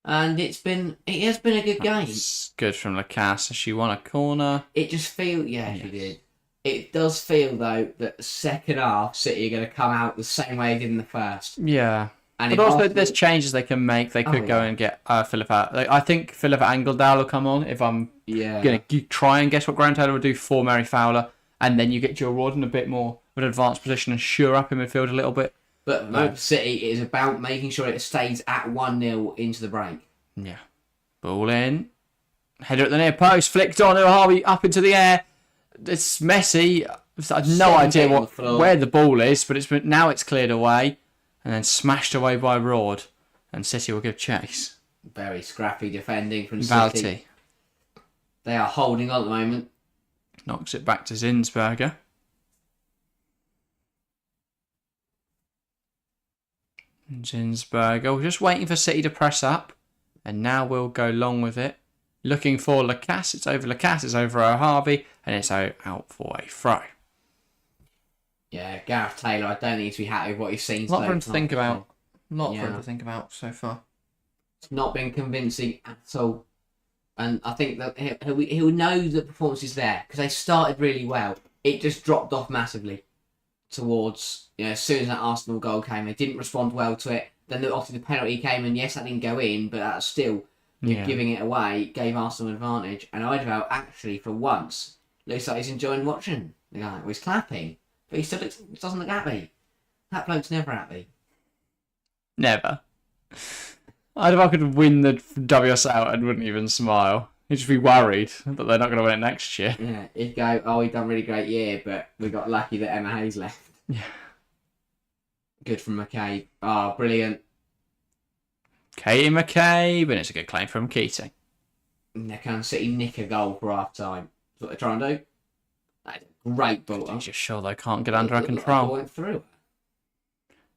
And it has been a good game. It's good from Lacasse. She won a corner. It just feels, she did. It does feel though that the second half City are going to come out the same way they did in the first. Yeah. But also, there's changes they can make. They could go and get Philippa. I think Philippa Angeldal will come on if I'm going to try and guess what Graham Taylor will do for Mary Fowler. And then you get Jill Rawdon a bit more of an advanced position and shore up in midfield a little bit. But City is about making sure it stays at 1-0 into the break. Yeah. Ball in. Header at the near post. Flicked on. Harvey up into the air. It's messy. I have no idea where the ball is, but now it's cleared away and then smashed away by Rord. And City will give chase. Very scrappy defending from Valti. City. They are holding on at the moment. Knocks it back to Zinsberger. Zinsberger. We're just waiting for City to press up. And now we'll go long with it. Looking for Lacasse. It's over Lacasse. It's over O'Harvey. And it's out for a throw. Yeah, Gareth Taylor, I don't need to be happy with what he's seen. A lot for him to think about. A lot for him to think about so far. It's not been convincing at all. And I think that he'll know the performance is there. Because they started really well. It just dropped off massively towards, as soon as that Arsenal goal came, they didn't respond well to it. Then obviously the penalty came, and yes, that didn't go in, but that's still giving it away gave Arsenal an advantage. And Eideveld actually, for once, looks like he's enjoying watching the guy. Well, he's clapping, but he still doesn't look happy. That bloke's never happy. Never. Eideveld could win the WSL and wouldn't even smile. He'd just be worried that they're not going to win it next year. Yeah, he'd go, he'd done a really great year, but we got lucky that Emma Hayes left. Yeah. Good from McCabe. Oh, brilliant. Katie McCabe, and it's a good claim from Keating. Can City nick a goal for half time? That's what they're trying to do. That's a great ball. I'm just sure they can't get under control. Like went through.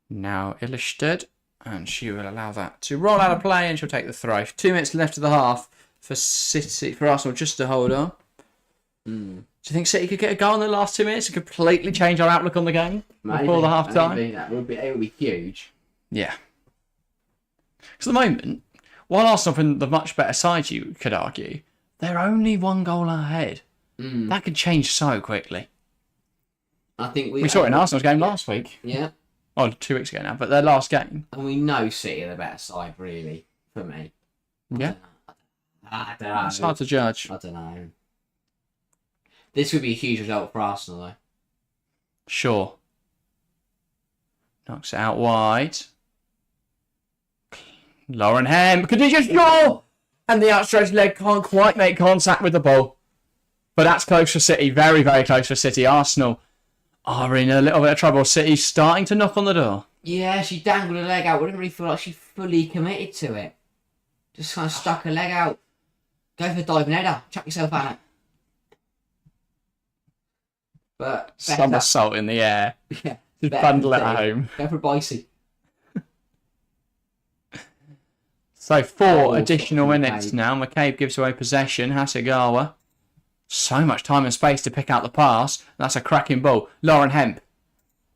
Now Illistead, and she will allow that to roll out of play, and she'll take the throw. 2 minutes left of the half for Arsenal just to hold on. Do you think City could get a goal in the last 2 minutes and completely change our outlook on the game before the half time? It would be huge. Yeah. Because at the moment, while Arsenal are the much better side, you could argue, they're only 1 goal ahead. That could change so quickly. I think we saw it in Arsenal's game last week. Yeah. Oh, 2 weeks ago now, but their last game. And we know City are the better side, really, for me. Yeah. I don't know. It's hard to judge. I don't know. This would be a huge result for Arsenal, though. Sure. Knocks it out wide. Lauren Hemp. Khadija Shaw! And the outstretched leg can't quite make contact with the ball. But that's close for City. Very, very close for City. Arsenal are in a little bit of trouble. City's starting to knock on the door. Yeah, she dangled her leg out. I didn't really feel like she fully committed to it. Just kind of stuck her leg out. Go for a diving header. Chuck yourself out. But somersault in the air. Yeah. Just bundle it at home. Go for a bicey. So 4 additional minutes now. McCabe gives away possession. Hasegawa. So much time and space to pick out the pass. That's a cracking ball. Lauren Hemp.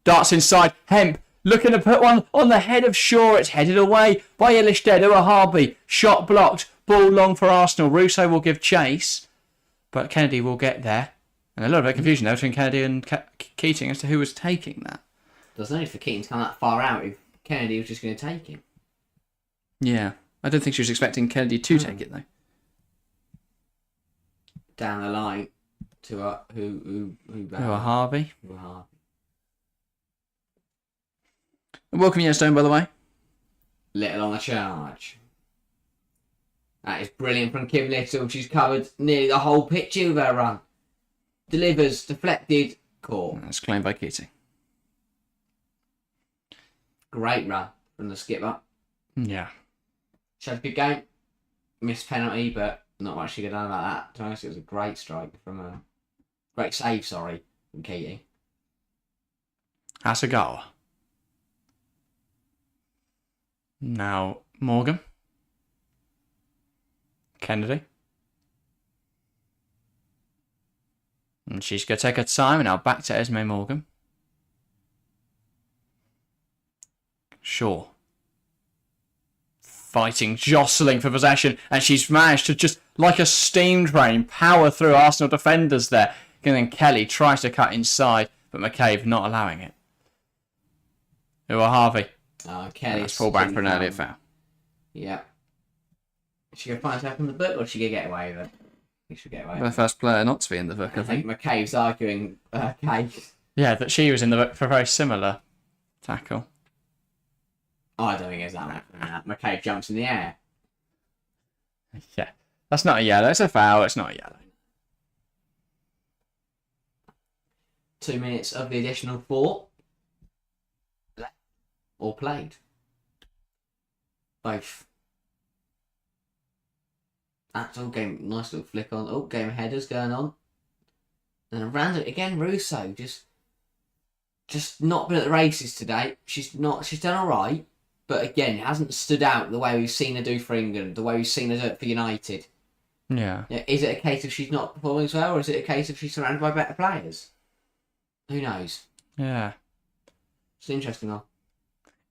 Darts inside. Hemp looking to put one on the head of Shaw. It's headed away by Ilishted. Uahabi. Shot blocked. Ball long for Arsenal. Russo will give chase. But Kennedy will get there. And a little bit of confusion there between Kennedy and Keating as to who was taking that. There's no need for Keating to come that far out if Kennedy was just going to take him. Yeah. I don't think she was expecting Kennedy to take it, though. Down the line to Uahabi. Welcome, Yellowstone, by the way. Little on the charge. That is brilliant from Kim Little. She's covered nearly the whole pitch with her run. Delivers, deflected, caught. That's claimed by Keating. Great run from the skipper. Yeah. She had a good game. Missed penalty, but not much she could have done about that. To be honest, it was a great strike from a great save, from Keating. Hasegawa. Now Morgan. Kennedy. And she's going to take her time, and now back to Esme Morgan. Shaw. Fighting, jostling for possession, and she's managed to just, like a steam train, power through Arsenal defenders there. And then Kelly tries to cut inside, but McCabe not allowing it. Uahavi. Kelly. Let's fall back for an earlier foul. Yeah. Is she going to find herself in the book, or is she going to get away with it? She should get away with it. The first player not to be in the book, I think. McCabe's arguing case. Yeah, that she was in the book for a very similar tackle. Oh, I don't think it's that much. McCabe jumps in the air. Yeah. That's not a yellow. It's a foul. It's not a yellow. 2 minutes of the additional 4. Or played. Both. That's all game. Nice little flick on. Oh, game headers going on. And a random again. Russo just not been at the races today. She's done all right, but again hasn't stood out the way we've seen her do for England, the way we've seen her do it for United. Yeah. Is it a case of she's not performing as well, or is it a case of she's surrounded by better players? Who knows? Yeah. It's an interesting one.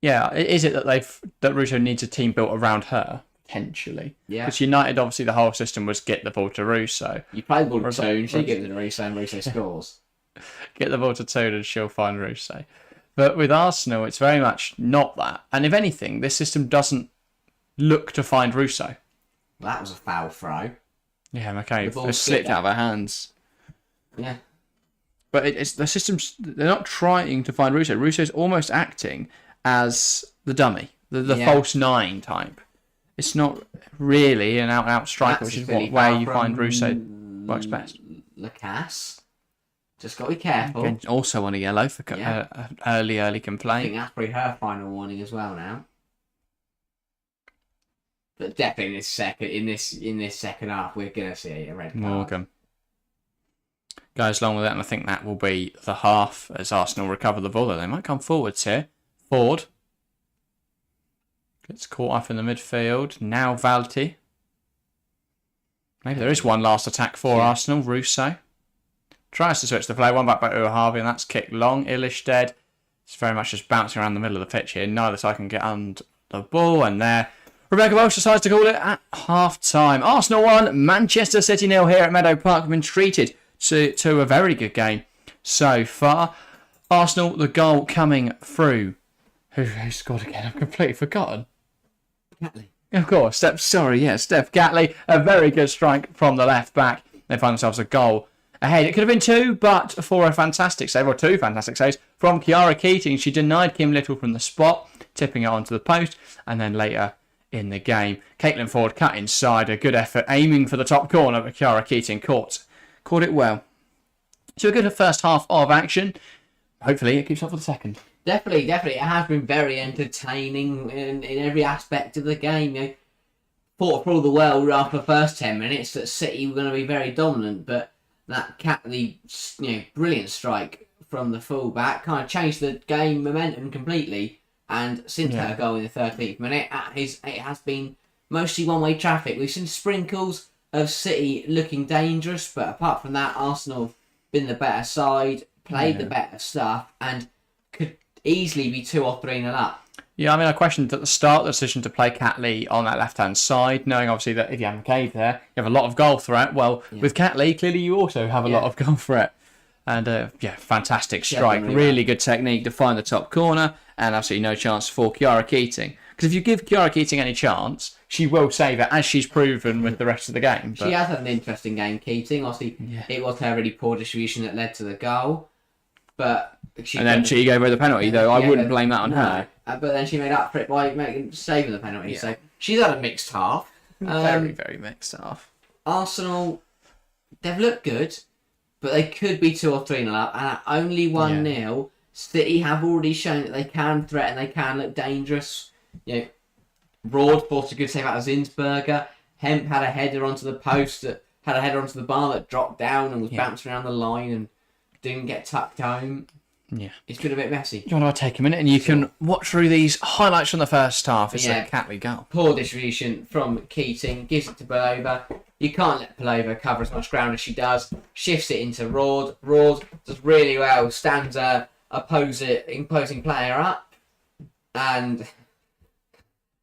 Yeah. Is it that Russo needs a team built around her? Potentially. Yeah. Because United, obviously, the whole system was get the ball to Russo. You play the ball to Toon, she gives it to Russo, and Russo scores. Get the ball to Toon and she'll find Russo. But with Arsenal, it's very much not that. And if anything, this system doesn't look to find Russo. That was a foul throw. Yeah, McCabe slipped out of her hands. Yeah. But it's the system's... They're not trying to find Russo. Russo's almost acting as the dummy. The false 9 type. It's not really an out-and-out striker, which is what way you find Russo works best. Lacasse. Just got to be careful. Again, also on a yellow for early complaint. I think that's probably her final warning as well now. But definitely in this second half, we're gonna see a red card. Morgan goes along with it, and I think that will be the half as Arsenal recover the ball. They might come forwards here. Ford gets caught up in the midfield. Now Valti. Maybe there is one last attack for Arsenal. Russo tries to switch the play. One back by Uahavi, and that's kicked long. Ilishted. It's very much just bouncing around the middle of the pitch here. Neither side can get under the ball, and there. Rebecca Welsh decides to call it at half-time. Arsenal 1, Manchester City 0 here at Meadow Park. Have been treated to a very good game so far. Arsenal, the goal coming through. Who scored again? I've completely forgotten. Gatley. Of course, Steph Gatley. A very good strike from the left back. They find themselves a goal ahead. It could have been 2, but for a fantastic save, or 2 fantastic saves from Kiara Keating. She denied Kim Little from the spot, tipping it onto the post, and then later in the game, Caitlin Ford cut inside. A good effort, aiming for the top corner, but Kiara Keating caught caught it well. So a good first half of action. Hopefully it keeps up for the second. Definitely. It has been very entertaining in every aspect of the game. You know, thought for all the world after the first 10 minutes that City were going to be very dominant, but that Catley, brilliant strike from the fullback kind of changed the game momentum completely. And since her goal in the 13th minute, it has been mostly one-way traffic. We've seen sprinkles of City looking dangerous, but apart from that, Arsenal have been the better side, played the better stuff, and could easily be 2 or 3-0 up. Yeah, I mean, I questioned at the start the decision to play Catley on that left-hand side, knowing obviously that if you have McCabe there, you have a lot of goal threat. Well, with Catley, clearly you also have a lot of goal threat. And, fantastic strike. Really good technique to find the top corner, and absolutely no chance for Kiara Keating. Because if you give Kiara Keating any chance, she will save it, as she's proven with the rest of the game. But... She has had an interesting game, Keating. Obviously, it was her really poor distribution that led to the goal. But then she gave her the penalty, though. I wouldn't blame that on her. But then she made up for it by saving the penalty. Yeah. So she's had a mixed half. Very, very mixed half. Arsenal, they've looked good, but they could be 2 or 3-0 up. And at only 1-0, City have already shown that they can threaten, they can look dangerous. Broad forced a good save out of Zinsberger. Hemp had a header onto the post, had a header onto the bar that dropped down and was bouncing around the line and didn't get tucked home. Yeah. It's been a bit messy. Do you want to take a minute and you can watch through these highlights from the first half? It's a Catley goal. Poor distribution from Keating, gives it to Belova. You can't let Belova cover as much ground as she does. Shifts it into Rord. Rord does really well, stands a imposing player up and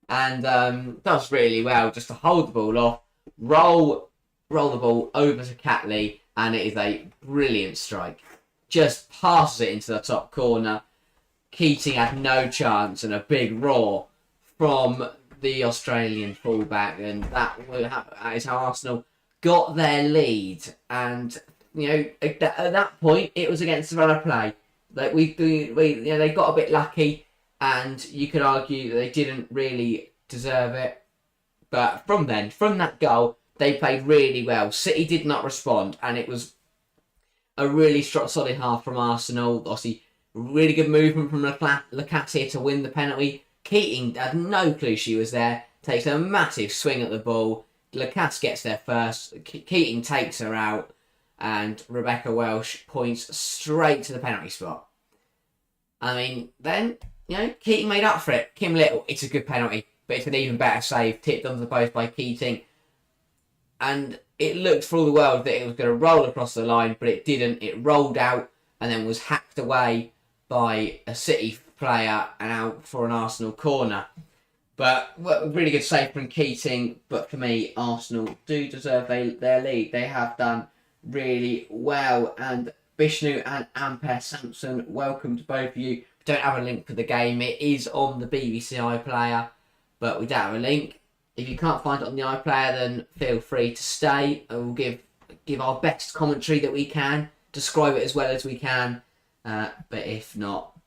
does really well just to hold the ball off, roll the ball over to Catley, and it is a brilliant strike. Just passes it into the top corner. Keating had no chance, and a big roar from the Australian fullback, and that is how Arsenal got their lead. And at that point, it was against the run of play. Like they got a bit lucky, and you could argue that they didn't really deserve it. But from that goal, they played really well. City did not respond, and it was a really solid half from Arsenal. Obviously, really good movement from Lacasse to win the penalty. Keating had no clue she was there. Takes a massive swing at the ball. Lacasse gets there first. Keating takes her out. And Rebecca Welsh points straight to the penalty spot. I mean, then, Keating made up for it. Kim Little, it's a good penalty. But it's an even better save. Tipped onto the post by Keating. And it looked for all the world that it was going to roll across the line, but it didn't. It rolled out and then was hacked away by a City player and out for an Arsenal corner. But really good save from Keating. But for me, Arsenal do deserve their lead. They have done really well. And Bishnu and Ampere Sampson, welcome to both of you. We don't have a link for the game. It is on the BBC iPlayer, but we don't have a link. If you can't find it on the iPlayer, then feel free to stay. And we'll give our best commentary that we can, describe it as well as we can. But if not,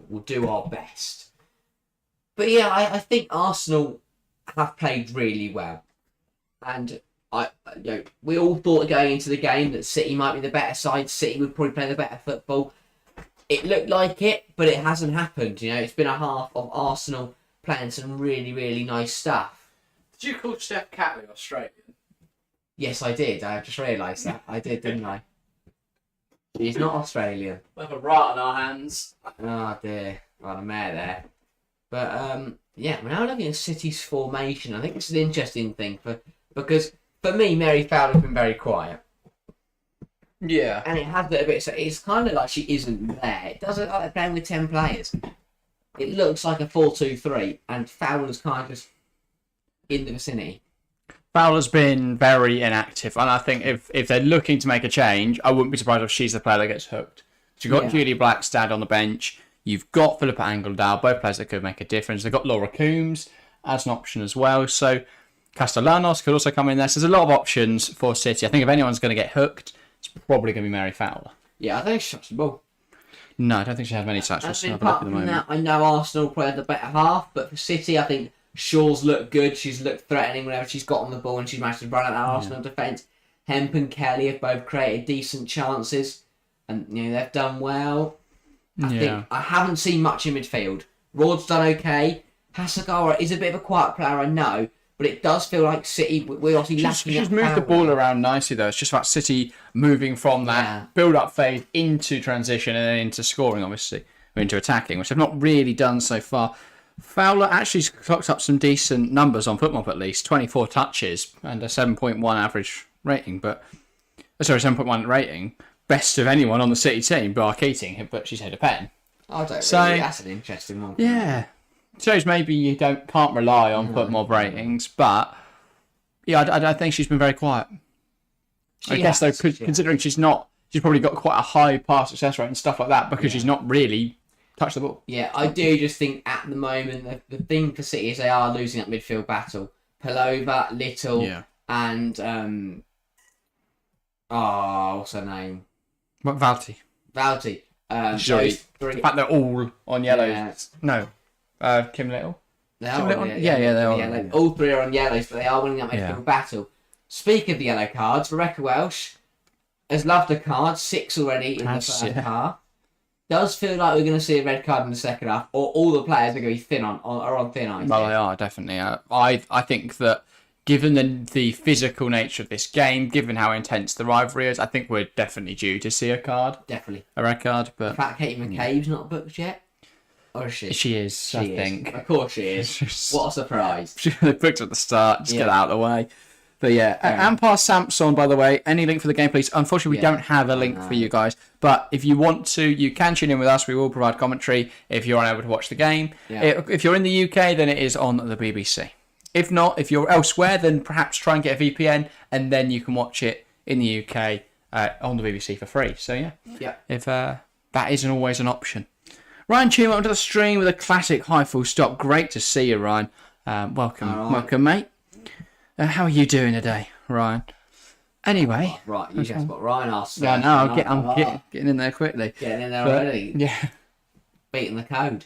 we'll do our best. But yeah, I think Arsenal have played really well. And we all thought going into the game that City might be the better side. City would probably play the better football. It looked like it, but it hasn't happened. It's been a half of Arsenal playing some really, really nice stuff. Did you call Steph Catley Australian? Yes, I did. I just realised that. I did, didn't I? He's not Australian. We have a right on our hands. Oh dear. Right, a mare there. But we're now looking at City's formation. I think it's an interesting thing because for me, Mary Fowler's been very quiet. Yeah. And it has a bit. So it's kind of like she isn't there. It doesn't look like they're playing with 10 players. It looks like a 4-2-3, and Fowler's kind of just in the vicinity. Fowler's been very inactive, and I think if they're looking to make a change, I wouldn't be surprised if she's the player that gets hooked. So you've got Julie Blackstad on the bench, you've got Philippa Angeldal, both players that could make a difference. They've got Laura Coombs as an option as well, so Castellanos could also come in there. So there's a lot of options for City. I think if anyone's going to get hooked, it's probably going to be Mary Fowler. Yeah, I think she touched the ball. No, I don't think she has many touches. Apart from that, I know Arsenal played the better half, but for City, I think Shaw's looked good. She's looked threatening whenever she's got on the ball and she's managed to run at that Arsenal defence. Hemp and Kelly have both created decent chances, and they've done well. I think I haven't seen much in midfield. Rod's done okay. Hasegawa is a bit of a quiet player, I know, but it does feel like City, we're obviously lacking. She's moved the ball around nicely, though. It's just about City moving from that build-up phase into transition and then into scoring, obviously, or into attacking, which they've not really done so far. Fowler actually clocked up some decent numbers on FootMob, at least 24 touches and a 7.1 average rating, 7.1 rating, best of anyone on the City team, bar Keating, but she's hit a pen. I don't really. That's an interesting one. Yeah. Shows maybe you can't rely on FootMob ratings, but I think she's been very quiet. I guess though, considering she's probably got quite a high pass success rate and stuff like that because she's not really touched the ball. Yeah, I do just think at the moment the thing for City is they are losing that midfield battle. Palova, Little, and what's her name? What, Valti? Valti. The fact they're all on yellows. Yeah. No. Kim Little? Kim Little? Yeah, they are. Yeah, all three are on yellows, but they are winning that midfield battle. Speaking of the yellow cards, Rebecca Welsh has loved a card, 6 already in the first half. Does feel like we're going to see a red card in the second half, or all the players are going to be on thin ice. Well, they are, definitely. I think that given the physical nature of this game, given how intense the rivalry is, I think we're definitely due to see a card. Definitely. A red card. But in fact, Katie McCabe's not booked yet. Or is she? She is, I think. Of course she is. What a surprise. They booked at the start, just get out of the way. But Ampar Samson, by the way, any link for the game, please? Unfortunately, we don't have a link for you guys. But if you want to, you can tune in with us. We will provide commentary if you're unable to watch the game. Yeah. If you're in the UK, then it is on the BBC. If not, if you're elsewhere, then perhaps try and get a VPN, and then you can watch it in the UK on the BBC for free. So, if that isn't always an option. Ryan Tune onto the stream with a classic high full stop. Great to see you, Ryan. Welcome, mate. How are you doing today, Ryan? Anyway. Right, you guessed what Ryan asked. Yeah, no, I'm getting in there quickly. Getting in there already. Yeah. Beating the code.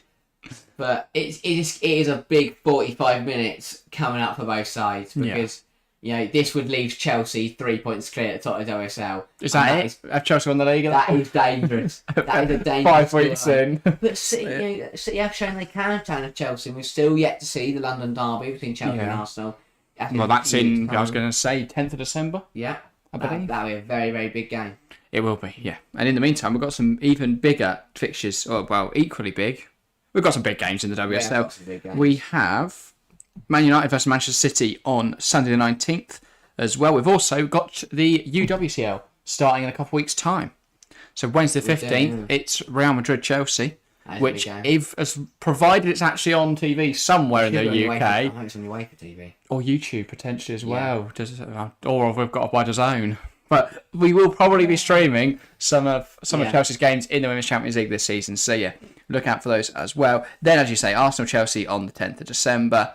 But it is a big 45 minutes coming up for both sides because this would leave Chelsea 3 points clear at the top of the WSL. Is that it? Have Chelsea won the league? That is dangerous. That is a dangerous 5 weeks in. But City have shown they can challenge Chelsea. We're still yet to see the London derby between Chelsea and Arsenal. Well, that's in, I was going to say, 10th of December. Yeah. I believe. That'll be a very, very big game. It will be, yeah. And in the meantime, we've got some even bigger fixtures, equally big. We've got some big games in the WSL. We have Man United versus Manchester City on Sunday the 19th as well. We've also got the UWCL starting in a couple of weeks' time. So Wednesday the 15th, it's Real Madrid-Chelsea, which, as provided it's actually on TV somewhere in the UK. I hope it's on your way for TV. Or YouTube, potentially, as well. Or we've got to buy DAZN. But we will probably be streaming some of Chelsea's games in the Women's Champions League this season. So, look out for those as well. Then, as you say, Arsenal-Chelsea on the 10th of December.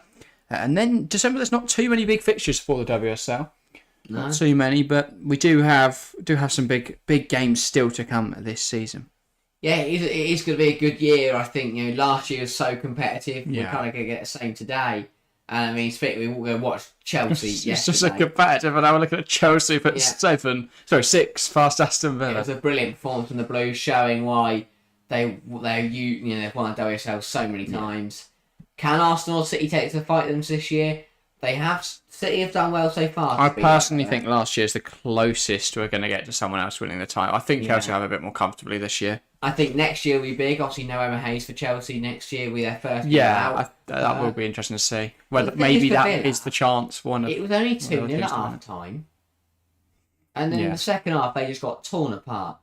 And then December, there's not too many big fixtures for the WSL. No. Not too many, but we do have some big games still to come this season. Yeah, it is going to be a good year, I think. Last year was so competitive. We're kind of going to get the same today. And I mean, we're going to watch Chelsea yesterday. It's just a competitive, and now we're looking at Chelsea for 6 past Aston Villa. It was a brilliant performance from the Blues, showing why they've won the WSL so many times. Can Arsenal or City take to fight them this year? City have done well so far. I personally think last year's the closest we're going to get to someone else winning the title. I think Chelsea have a bit more comfortably this year. I think next year will be big. Obviously, no Emma Hayes for Chelsea next year. Will be their first. That will be interesting to see. Whether maybe that is the chance. It was only 2-0 at half time, and then the second half they just got torn apart,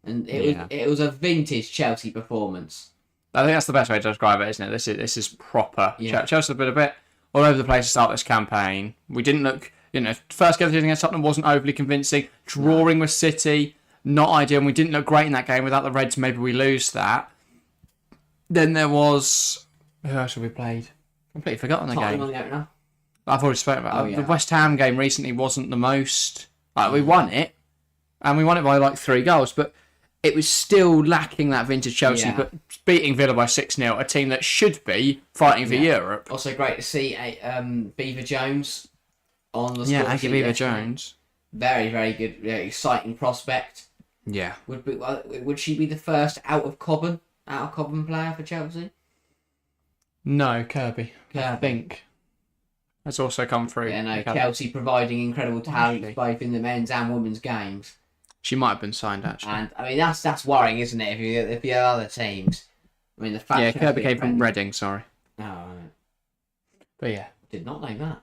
and it was a vintage Chelsea performance. I think that's the best way to describe it, isn't it? This is proper. Chelsea have been a bit all over the place to start this campaign. We didn't look, first game against Tottenham wasn't overly convincing. Drawing with City, not ideal, and we didn't look great in that game. Without the Reds, maybe we lose that. Then there was... Who else have we played? Completely forgotten the game. I've already spoken about it. The West Ham game recently wasn't the most... we won it, and we won it by 3 goals, but it was still lacking that vintage Chelsea, but beating Villa by 6-0, a team that should be fighting for Europe. Also great to see Beaver Jones on the score sheet. Beaver Jones. Very, very good, exciting prospect. Yeah. Would she be the first out of Cobham player for Chelsea? No, Kirby. I think has also come through. Yeah, no, Chelsea providing incredible talent both in the men's and women's games. She might have been signed actually. And I mean that's worrying, isn't it? If you have other teams, I mean the fact. Yeah, Kirby came from Reading. Sorry. Oh, right. But yeah, did not know that.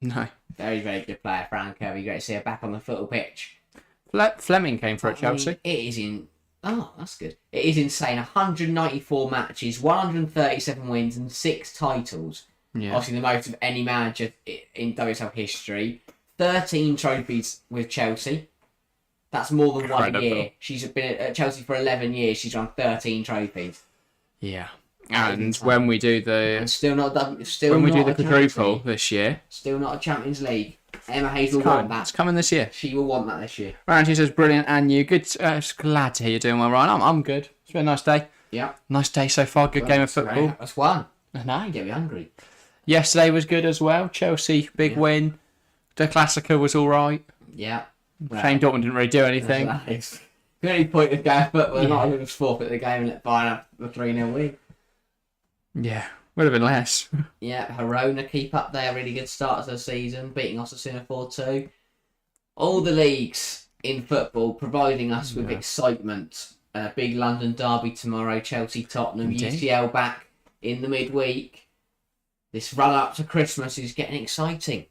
No. Very, very good player, Fran Kirby. Great to see her back on the football pitch. Fleming came for Chelsea. It is in. Oh, that's good. It is insane. 194 matches, 137 wins, and 6 titles. Yeah. Obviously, the most of any manager in WSL history. 13 trophies with Chelsea. That's more than one year. She's been at Chelsea for 11 years. She's won 13 trophies. Yeah. And when we do the... And still not done... When we do the quadruple this year... Still not a Champions League. Emma Hayes will want that. It's coming this year. She will want that this year. Ryan, she says, brilliant, and you. Good. Glad to hear you're doing well, Ryan. I'm good. It's been a nice day. Yeah. Nice day so far. Good game of football. That's one. No. Get me hungry. Yesterday was good as well. Chelsea, big win. The Classica was all right. Yeah. Shame Dortmund didn't really do anything. Nice. The only point of going, but we're not going to forfeit the game and let Bayern have the 3-0 win. Yeah. Would have been less. Yeah, Verona keep up their really good start to the season, beating Osasuna 4-2. All the leagues in football providing us with excitement. Big London derby tomorrow, Chelsea, Tottenham, UCL back in the midweek. This run up to Christmas is getting exciting.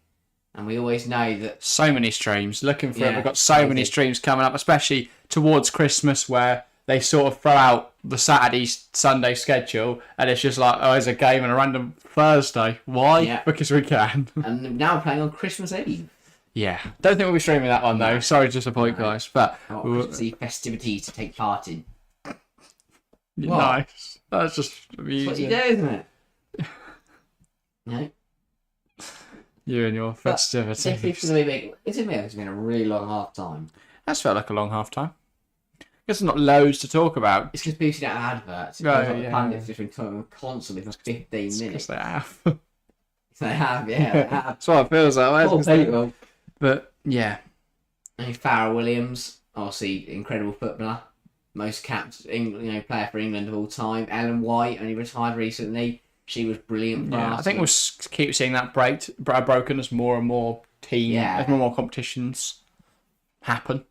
And we always know that... So many streams. Looking for it. We've got so many streams coming up, especially towards Christmas where they sort of throw out the Saturday, Sunday schedule and it's just like, oh, there's a game on a random Thursday. Why? Yeah. Because we can. And now we're playing on Christmas Eve. Yeah. Don't think we'll be streaming that one though. Sorry to disappoint, guys. But Christmas Eve festivities to take part in. Nice. That's just amusing. That's what you do, isn't it? No. You and your festivities. It's been a really long half time. That's felt like a long half time. I guess there's not loads to talk about. It's because people don't have adverts. The pundits have been talking constantly for 15 minutes. Because they have. They have, yeah. They have. That's what it feels like. But, yeah. And Farrah Williams, obviously incredible footballer. Most capped player for England of all time. Ellen White, only retired recently. She was brilliant for us. I think we'll keep seeing that broken as more and more as more and more competitions happen.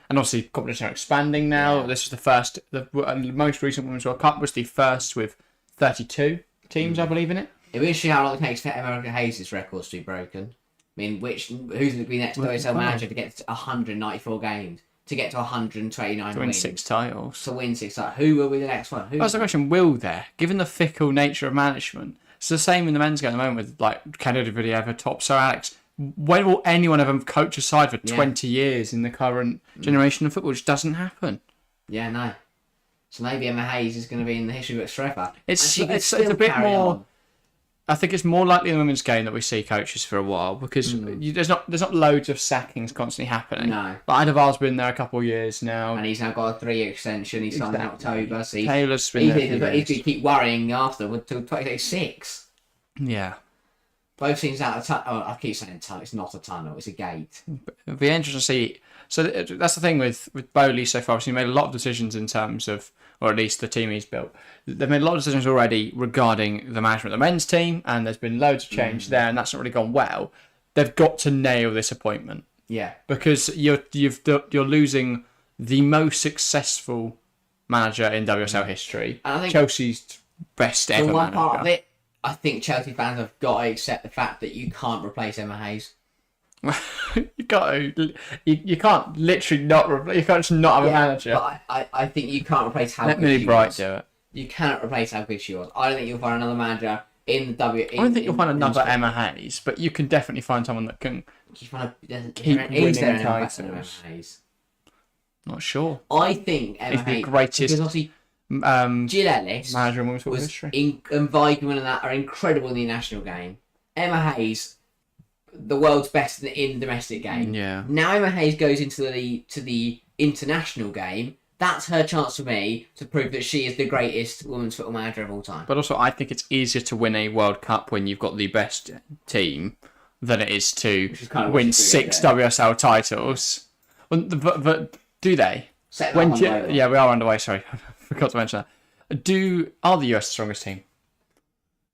And obviously, competitions are expanding now. Yeah. This is the most recent Women's World Cup was the first with 32 teams, I believe, in it. It will see how long it takes for Emma Hayes' records to be broken. I mean, who's going to be next WSL manager to get to 194 games? To get to 129 to win wins. 6 titles. To win 6 titles. Who will be the next one? That's the question. Will there? Given the fickle nature of management, it's the same in the men's game at the moment with like Canada Vilieva, top Sir Alex. When will anyone ever coach a side for 20 years in the current generation of football? It just doesn't happen. Yeah, no. So maybe Emma Hayes is going to be in the history books forever. It's a bit more... I think it's more likely in the women's game that we see coaches for a while because there's not loads of sackings constantly happening. No. But Idavar's been there a couple of years now. And he's now got a 3-year extension. He signed in October. So Taylor's been there. But he's going to keep worrying after until 2026. Yeah. Both teams out of tunnel. I keep saying tunnel. It's not a tunnel. It's a gate. It'll be interesting to see. So that's the thing with Bowley so far. So he made a lot of decisions in terms of, or at least the team he's built. They've made a lot of decisions already regarding the management of the men's team, and there's been loads of change there, and that's not really gone well. They've got to nail this appointment. Yeah. Because you're losing the most successful manager in WSL history. And I think Chelsea's best ever manager. One part of it, I think Chelsea fans have got to accept the fact that you can't replace Emma Hayes. You can't literally not. You can't just not have a manager. But I think you can't replace how Let good Millie she Bright was. do it. You cannot replace how good she was. I don't think you'll find another manager in the W. I don't think you'll find another Emma Hayes, but you can definitely find someone that can keep winning titles. Not sure. I think Emma Hayes, the greatest because obviously Jill Ellis manager in women's football history. And Weigman and that are incredible in the national game. Emma Hayes, the world's best in the domestic game. Yeah. Now Emma Hayes goes into the international game. That's her chance for me to prove that she is the greatest women's football manager of all time. But also, I think it's easier to win a World Cup when you've got the best team than it is to kind of win 6 WSL titles. But do they? Yeah, we are underway. Sorry, I forgot to mention that. Are the US the strongest team?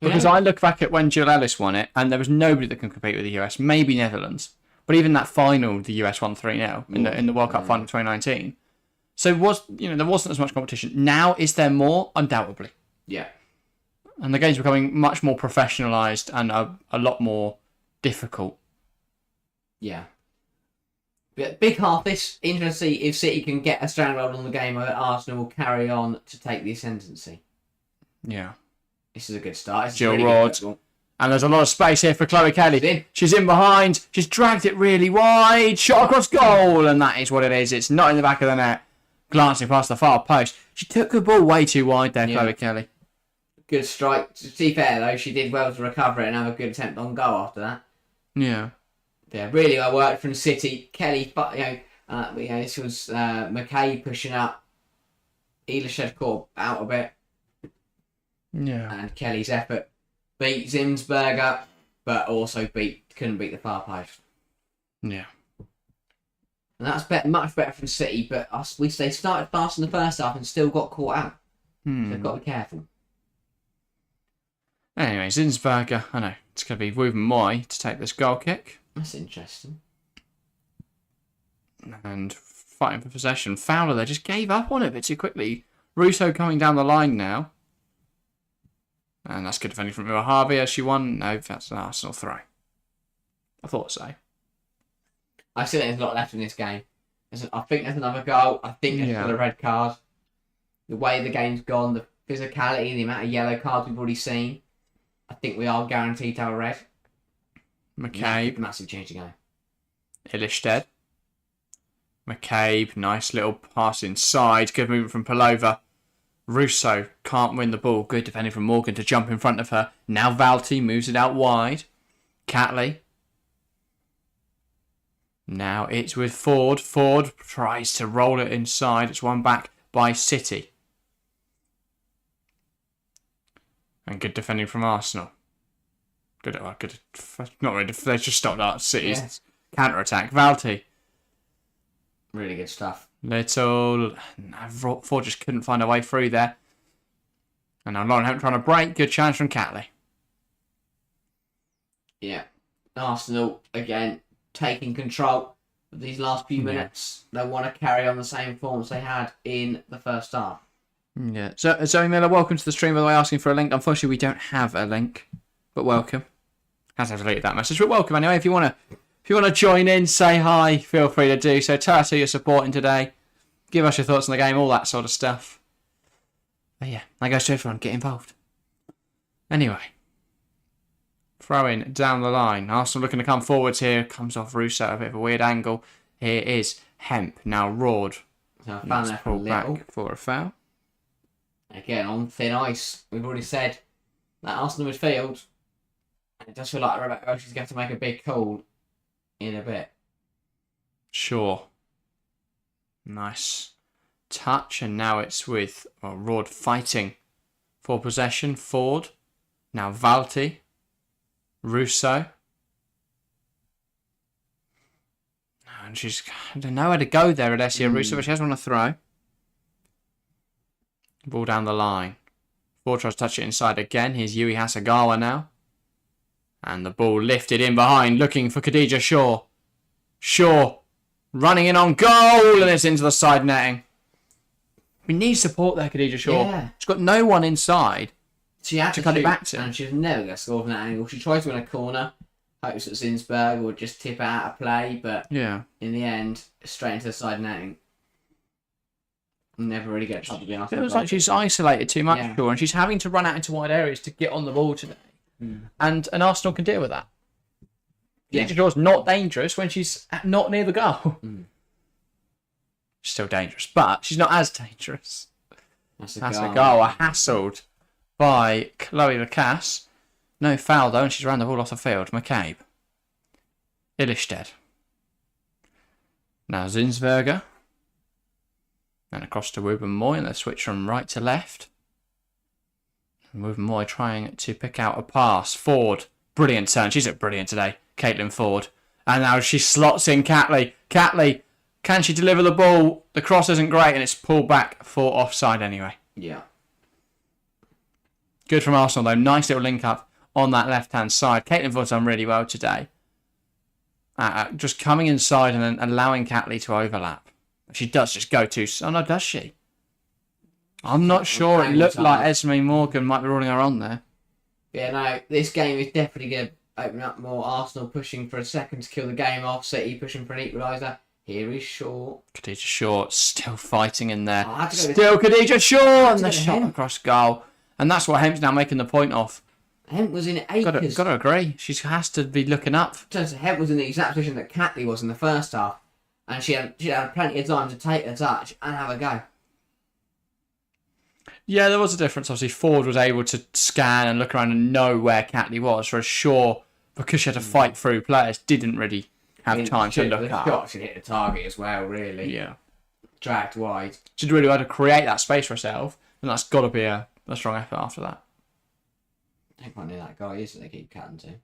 Because I look back at when Jill Ellis won it, and there was nobody that can compete with the US. Maybe Netherlands, but even that final, the US won 3-0 in the World Cup final of 2019. So there wasn't as much competition. Now is there more? Undoubtedly. Yeah. And the game's becoming much more professionalised and a lot more difficult. Yeah. But big half this. Interesting to see if City can get a stranglehold on the game, or Arsenal will carry on to take the ascendancy. Yeah. This is a good start. Jill Rod. And there's a lot of space here for Chloe Kelly. She's in behind. She's dragged it really wide. Shot across goal. And that is what it is. It's not in the back of the net. Glancing past the far post. She took the ball way too wide there, Chloe Kelly. Good strike. To be fair, though, she did well to recover it and have a good attempt on goal after that. Yeah. Yeah, really well worked from City. Kelly, this was McKay pushing up. Elished caught out a bit. Yeah. And Kelly's effort beat Zinsberger, but also couldn't beat the far post. Yeah. And that's much better from City, but they started fast in the first half and still got caught out. So they've got to be careful. Anyway, Zinsberger, I know, it's going to be Wooven Moy to take this goal kick. That's interesting. And fighting for possession. Fowler there just gave up on it a bit too quickly. Russo coming down the line now. And that's good defending from Harvey as she won. No, that's an Arsenal throw. I thought so. I still think there's a lot left in this game. I think there's another goal. I think there's still a red card. The way the game's gone, the physicality, the amount of yellow cards we've already seen, I think we are guaranteed to have a red. McCabe. Massive change to go. Illistead. McCabe, nice little pass inside. Good movement from Palova. Russo can't win the ball. Good defending from Morgan to jump in front of her. Now Valti moves it out wide. Catley. Now it's with Ford. Ford tries to roll it inside. It's won back by City. And good defending from Arsenal. Good. Not really. They just stopped City's counter-attack. Valti. Really good stuff. Ford just couldn't find a way through there. And now Lauren Hemp trying to break. Good chance from Catley. Yeah. Arsenal, again, taking control of these last few minutes. They want to carry on the same form as they had in the first half. Yeah. So, Zoe Miller, welcome to the stream, by the way, asking for a link. Unfortunately, we don't have a link, but welcome. Hasn't deleted that message, but welcome anyway. If you want to join in, say hi, feel free to do so. Tell us who you're supporting today. Give us your thoughts on the game, all that sort of stuff. But yeah, that goes to everyone. Get involved. Anyway. Throwing down the line. Arsenal looking to come forwards here. Comes off Russo at a bit of a weird angle. Here is Hemp. Now Rord. So let's pull back for a foul. Again, on thin ice. We've already said that Arsenal midfield. It does feel like Rebecca Oshie's going to make a big call in a bit. Sure. Nice touch. And now it's with Rod fighting for possession. Ford. Now Valti. Russo. And she's... I don't know where to go there, Alessia Russo, but she has one to throw. Ball down the line. Ford tries to touch it inside again. Here's Yui Hasegawa now. And the ball lifted in behind, looking for Khadija Shaw. Shaw running in on goal, and it's into the side netting. We need support there, Khadija Shaw. Yeah. She's got no one inside. She had to cut it back to. And she's never going to score from that angle. She tries to win a corner, hopes that Zinsberg would just tip it out of play, but in the end, straight into the side netting. Never really get trouble to be honest. It feels like she's isolated too much, Shaw, and she's having to run out into wide areas to get on the ball today. And Arsenal can deal with that. Khadija Shaw's not dangerous when she's not near the goal. She's still dangerous, but she's not as dangerous. That's a goal. Hassled by Chloe Lacasse. No foul though, and she's ran the ball off the field. McCabe. Illistead. Now Zinsberger. And across to Wooven Moy, and they switch from right to left. And Wooven Moy trying to pick out a pass. Ford. Brilliant turn. She's looked brilliant today. Caitlin Ford. And now she slots in Catley. Catley, can she deliver the ball? The cross isn't great, and it's pulled back for offside anyway. Yeah. Good from Arsenal, though. Nice little link up on that left-hand side. Caitlin Ford's done really well today. Just coming inside and then allowing Catley to overlap. She does just go too... Oh, no, does she? I'm not sure. It looked like Esme Morgan might be ruling her on there. Yeah, no, this game is definitely going to open up more. Arsenal pushing for a second to kill the game off. City pushing for an equaliser. Here is Shaw. Khadija Shaw still fighting in there. Still Khadija Shaw! And the shot across goal. And that's what Hemp's now making the point of. Hemp was in acres. Got to agree. She has to be looking up. Hemp was in the exact position that Catley was in the first half. And she had plenty of time to take a touch and have a go. Yeah, there was a difference. Obviously, Ford was able to scan and look around and know where Catley was. Whereas Shaw, because she had to fight through players, didn't really have time to look up. The shot should hit the target as well, really. Yeah. Dragged wide. She'd really had to create that space for herself. And that's got to be a strong effort after that. I don't quite know who that guy is that they keep cutting to.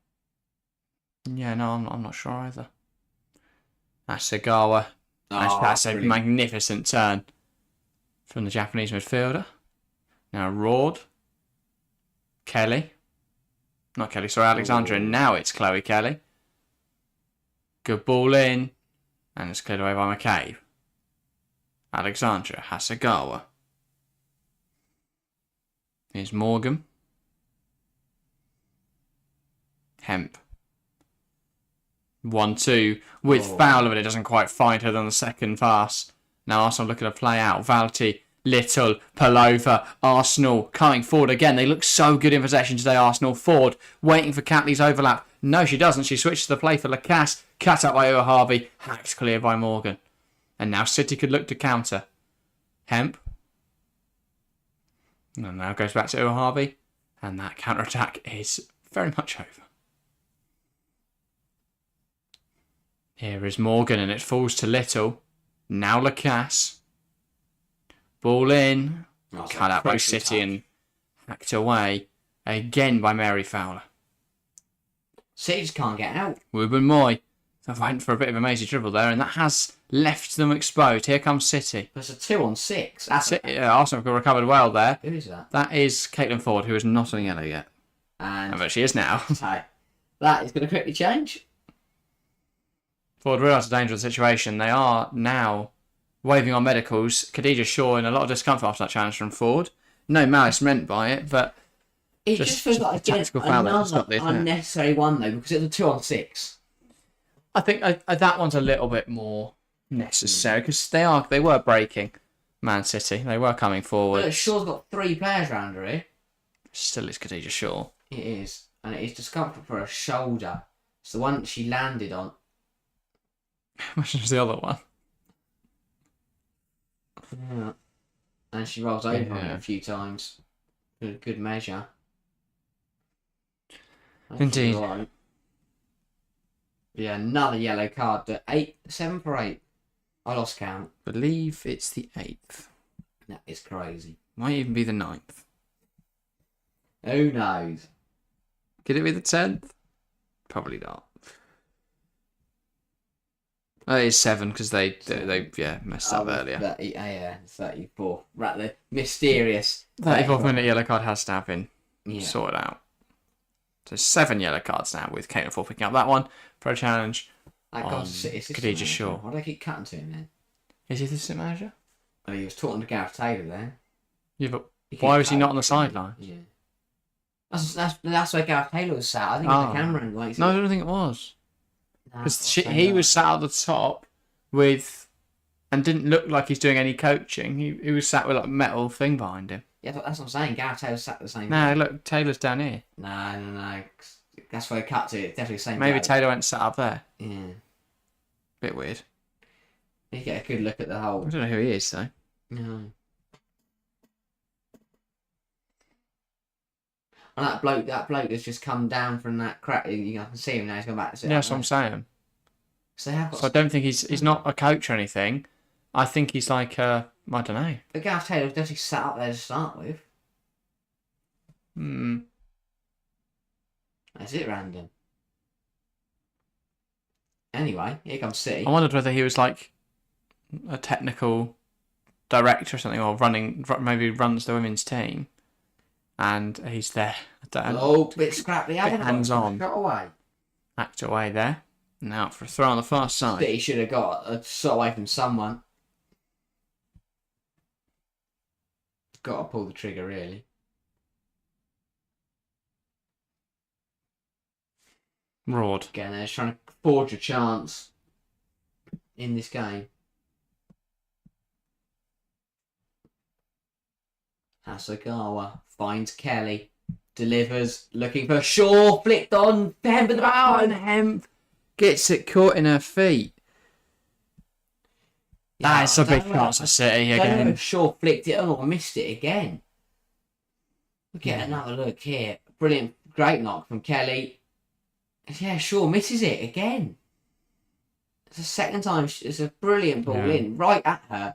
Yeah, no, I'm not sure either. That's Sagawa. Oh, That's a brilliant. magnificent turn from the Japanese midfielder. Now Rord. Kelly. Not Kelly, sorry, Alexandra. And now it's Chloe Kelly. Good ball in. And it's cleared away by McCabe. Alexandra Hasagawa. Here's Morgan. Hemp. 1-2 with Fowler, but it doesn't quite find her on the second pass. Now Arsenal looking to play out. Valti, Little, Palova, Arsenal coming forward again. They look so good in possession today, Arsenal. Ford waiting for Catley's overlap. No, she doesn't. She switches the play for Lacasse. Cut out by Harvey. Hacked clear by Morgan. And now City could look to counter. Hemp. And now goes back to Harvey. And that counter-attack is very much over. Here is Morgan, and it falls to Little. Now Lacasse. Ball in. Cut out by City and hacked away. Again by Mary Fowler. City just can't get out. Ruben Moy. So fighting for a bit of a mazy dribble there, and that has left them exposed. Here comes City. There's a 2-on-6. Arsenal have recovered well there. Who is that? That is Caitlin Ford, who is not on yellow yet. But she is now. So, that is going to quickly change. Ford realised the danger of the situation. They are now waving on medicals. Khadija Shaw in a lot of discomfort after that challenge from Ford. No malice meant by it, but it just feels like another unnecessary one though, because it's a 2-on-6. I think that one's a little bit more necessary because they were breaking Man City. They were coming forward. Look, Shaw's got 3 players around her here. Still is Khadija Shaw. It is, and it is discomfort for her shoulder. It's the one that she landed on. Which was the other one? Yeah. And she rolls over on it a few times. Good measure. Indeed. Right. Yeah, another yellow card. 7 for 8. I lost count. Believe it's the 8th. That is crazy. Might even be the 9th. Who knows? Could it be the 10th? Probably not. It is 7 because they messed up earlier. 34. Right, the mysterious 34th minute yellow card has to have been sorted out. So 7 yellow cards now with Caitlin Ford picking up that one for a challenge on Khadija Shaw. Why do I keep cutting to him then? Is he the assistant manager? Oh, he was talking to Gareth Taylor there. Yeah, but why was he not on the sideline? Yeah. That's where Gareth Taylor was sat. I think it was the camera angle. No, I don't think it was. Because he was sat at the top with, and didn't look like he's doing any coaching. He was sat with like a metal thing behind him. Yeah, that's what I'm saying. Gareth Taylor sat the same. No, look, Taylor's down here. No. That's where I cut to. It's definitely the same. Maybe Taylor went and sat up there. Yeah. Bit weird. You get a good look at the whole. I don't know who he is though. No. And that bloke has just come down from that crack. You can see him now. He's gone back to sit. Yeah, that's what I'm saying. So I don't think he's not a coach or anything. I think he's like I don't know. The Gareth Taylor was definitely sat up there to start with. That's it, random. Anyway, here comes City. I wondered whether he was like a technical director or something, or maybe runs the women's team, and he's there. Bit scrappy. Bit hands-on. Got away. Act away there. Now for a throw on the far side. City should have got a shot away from someone. Got to pull the trigger, really. Roared. Again, they're just trying to forge a chance in this game. Hasegawa finds Kelly, delivers, looking for Shaw, flicked on, Hemp at the back. And Hemp gets it caught in her feet. Yeah, That's a big chance for City I don't know again. if Shaw flicked it on or missed it again. We'll get another look here. Brilliant, great knock from Kelly. Yeah, Shaw misses it again. It's the second time. It's a brilliant ball in, right at her.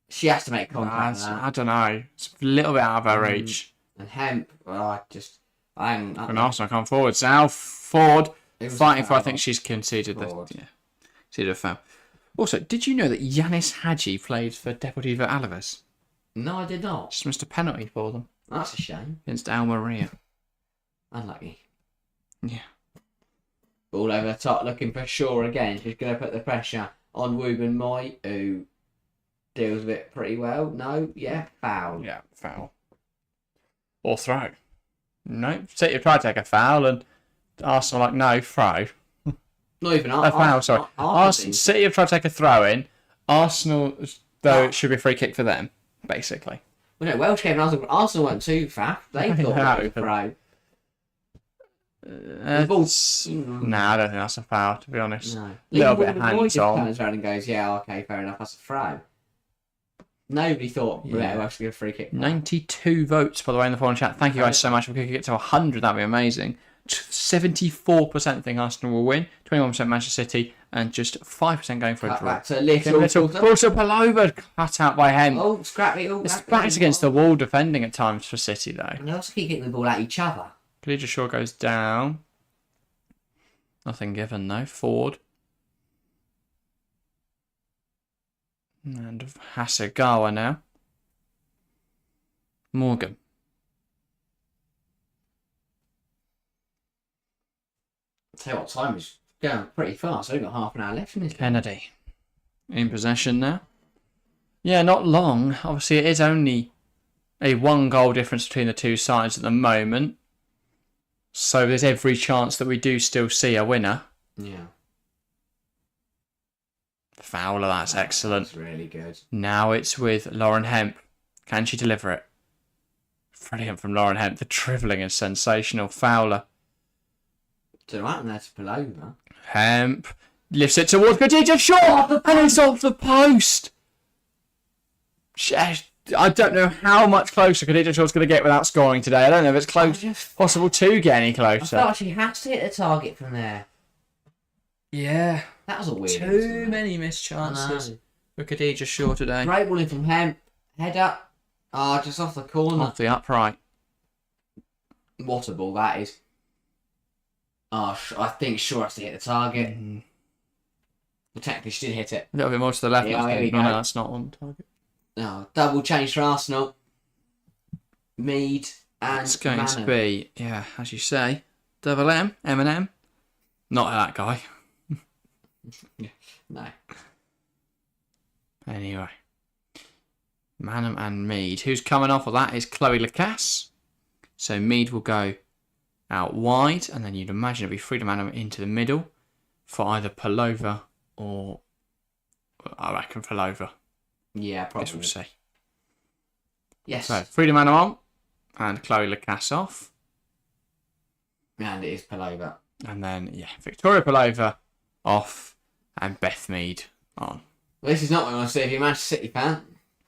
She has to make contact. I don't know. It's a little bit out of her reach. And Hemp, And Arsenal come forward. Now Ford fighting for. I think she's conceded conceded a foul. Also, did you know that Yanis Hadji played for Deportivo Alaves? No, I did not. Just missed a penalty for them That's a shame. against Almeria. Unlucky. Yeah. Ball over the top, looking for Shaw again. She's going to put the pressure on Wooben Moy, who deals with it pretty well. No, foul. Yeah, foul. Or throw. No, City have tried to take a foul, and Arsenal are like, no, throw. Not even A foul, sorry. City have tried to take a throw in. Arsenal, though, it should be a free kick for them, basically. Well, no, Welsh came and Arsenal weren't too fast. They thought it was a throw. Nah, I don't think that's a foul, to be honest. No. A little bit hands-on. Turns around and goes, yeah, okay, fair enough, that's a throw. Nobody thought Welsh would get a free kick. 92 votes, by the way, in the following chat. Thank you guys so much. If we could get to 100, that'd be amazing. 74% think Arsenal will win, 21% Manchester City, and just 5% going for a draw. Back to Little. Also, Palova cut out by Hemp. Oh, scrappy. It's backs against the wall defending at times for City, though. And they also keep getting the ball at each other. Khadija Shaw goes down. Nothing given, though. Ford. And Hasegawa now. Morgan. Tell you what, time is going pretty fast. We've got half an hour left in this. Kennedy. In possession now. Yeah, not long. Obviously, it is only a 1-goal difference between the two sides at the moment. So there's every chance that we do still see a winner. Yeah. Fowler, that's excellent. That's really good. Now it's with Lauren Hemp. Can she deliver it? Brilliant from Lauren Hemp. The dribbling is sensational. Fowler. So what happened there to Paloma? Hemp lifts it towards Khadija Shaw, and it's off the post. I don't know how much closer Khadija Shaw's going to get without scoring today. I don't know if it's possible to get any closer. I thought she has to hit the target from there. Yeah. That was a weird Too many missed chances for Khadija Shaw today. Great ball in from Hemp. Head up. Just off the corner. Off the upright. What a ball that is. I think Shaw has to hit the target. Well, technically, she did hit it. A little bit more to the left. Yeah, here we go. No, that's not on target. No, double change for Arsenal. Mead and It's going Manham. to be, as you say, double M, M&M. Not that guy. No. Anyway. Manham and Mead. Who's coming off of that is Chloe Lacasse. So Mead will go out wide, and then you'd imagine it'd be Frida Manham into the middle for either Palova or, I reckon, Palova. Yeah, probably. Guess we'll see. Yes. So Frida Manham on, and Chloe Lacasse off. And it is Palova. And then, Victoria Palova off, and Beth Mead on. Well, this is not what I want to see if you're a Manchester City fan.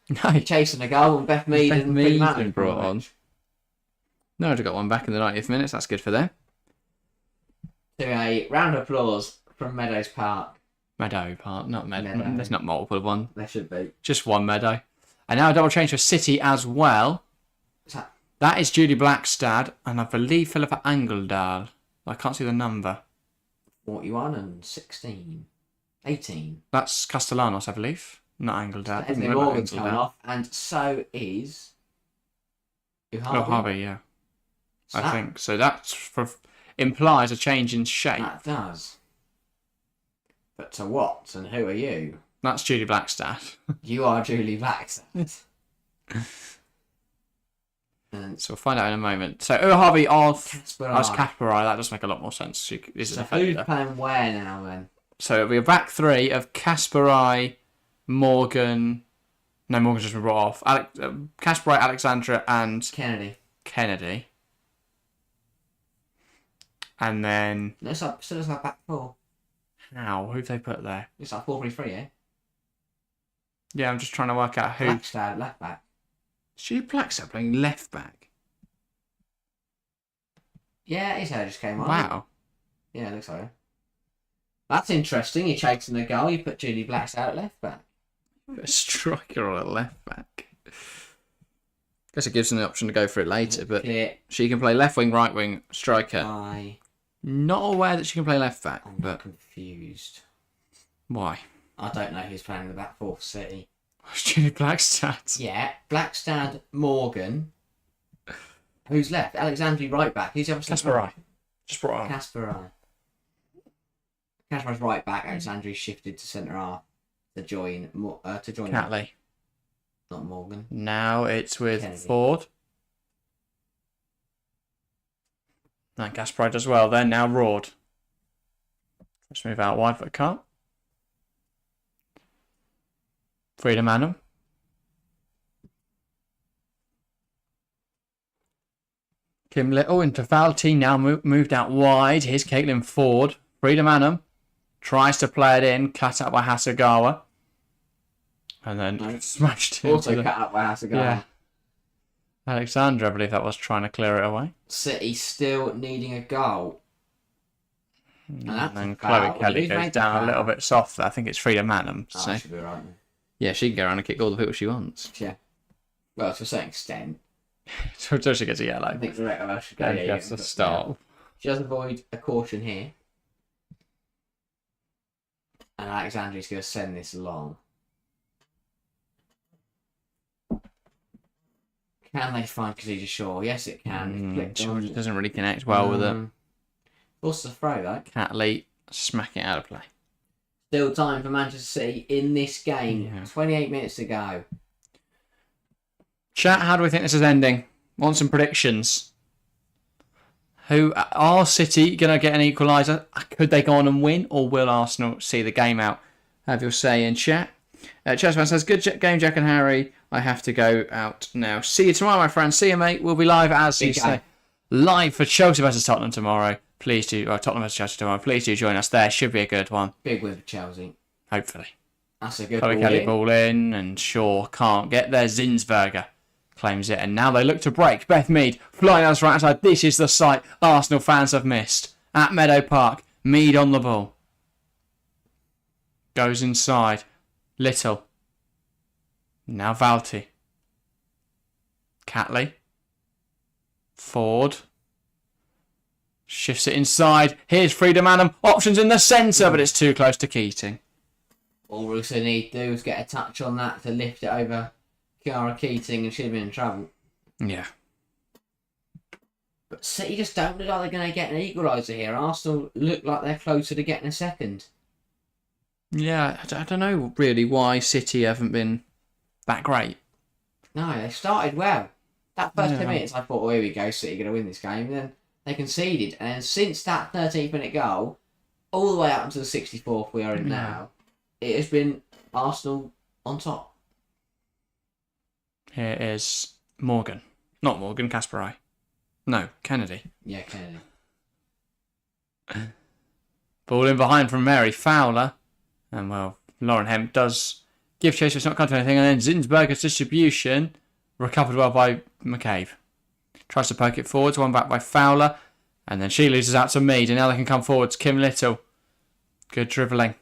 No. You're chasing a goal and Beth Mead and Frida Manham brought on. No, I got one back in the 90th minutes. That's good for them. To a round of applause from Meadows Park. Meadow Park, not Meadow. Meadow. There's not multiple of one. There should be. Just one Meadow. And now a double change for City as well. What's that? That is Julie Blackstad, and I believe Philippa Angeldal. I can't see the number. 41 and 16. 18. That's Castellanos, I believe. Not angled out. Anthony Morgan's coming off, and so is Harvey, yeah. So I think. So that implies a change in shape. That does. But to what, and who are you? That's Julie Blackstad. You are Julie Blackstad. So we'll find out in a moment. So Harvey off as Kasparai. Kasparai. That does make a lot more sense. So Who's playing where now then? So it'll be a back three of Kasparai, Morgan. No, Morgan's just been brought off. Kasparai, Alexandra, and Kennedy. And then No, still looks like back four. how? Who've they put there? It's like 4-3-3, eh? Yeah, I'm just trying to work out who. Blackstad, left back. Julie Blackstad playing left back. Yeah, his hair just came on. Wow. Yeah, it looks like it. That's interesting. You're chasing a goal. You put Julie Blackstad at left back. A striker or a left back. Guess it gives them the option to go for it later, but she can play left wing, right wing, striker. Not aware that she can play left back, but confused. Why? I don't know who's playing in the back four for City. Julie Blackstad. Yeah, Blackstad, Morgan. Who's left? Alexandri right back. Who's the other? Kasparai. Just brought on. Kasparai. Kasparai's right back. Alexandri shifted to centre half to join. Catley. Not Morgan. Now it's with Kennedy. Ford. And Kasparai does well. Then now Rord. Let's move out wide for a cut. Freedom Annam. Kim Little into foul team now moved out wide. Here's Caitlin Ford. Freedom Annam tries to play it in, cut out by Hasegawa. And then smashed it. Also cut out by Hasegawa. Yeah. Alexandra, I believe that was trying to clear it away. City still needing a goal. And then Chloe Kelly goes down a little bit softer. I think it's Freedom Annam. Oh, that should be right. Yeah, she can go around and kick all the people she wants. Yeah. Well, to a certain extent. Until she gets a yellow. I think the rest should go. Then she has to start. Yeah. She does avoid a caution here. And Alexandria's going to send this along. Can they find Khadija Shaw? Yes, it can. She doesn't really connect well with it. What's the throw, though? Catley smacking it out of play. Still time for Manchester City in this game. Yeah. 28 minutes to go. Chat, how do we think this is ending? Want some predictions? Are City going to get an equaliser? Could they go on and win? Or will Arsenal see the game out? Have your say in chat. Chessman says, good game, Jack and Harry. I have to go out now. See you tomorrow, my friends. See you, mate. We'll be live, as you say, live for Chelsea versus Tottenham tomorrow. Please do, Tottenham versus Chelsea tomorrow. Please do join us there. Should be a good one. Big win for Chelsea. Hopefully. That's a good Chloe Kelly ball in, and Shaw can't get there. Zinsberger claims it, and now they look to break. Beth Mead flying us right outside. This is the sight Arsenal fans have missed. At Meadow Park, Mead on the ball. Goes inside. Little. Now Valti. Catley. Ford. Shifts it inside. Here's Freedom Annam. Options in the centre, but it's too close to Keating. All Russo need to do is get a touch on that to lift it over Kiara Keating, and she'd have been in trouble. Yeah. But City just don't look like they're going to get an equaliser here. Arsenal look like they're closer to getting a second. Yeah, I don't know really why City haven't been that great. No, they started well. That first 10 minutes, I thought, oh, here we go, City going to win this game. And then they conceded. And then since that 13th minute goal, all the way up until the 64th we are in now, it has been Arsenal on top. Here is Morgan. Not Morgan, Kasparai. No, Kennedy. Yeah, Kennedy. Ball in behind from Mary Fowler. And, well, Lauren Hemp does give chase, it's not come to anything. And then Zinsberger's distribution, recovered well by McCabe. Tries to poke it forwards, one back by Fowler. And then she loses out to Mead. And now they can come forwards. Kim Little. Good dribbling.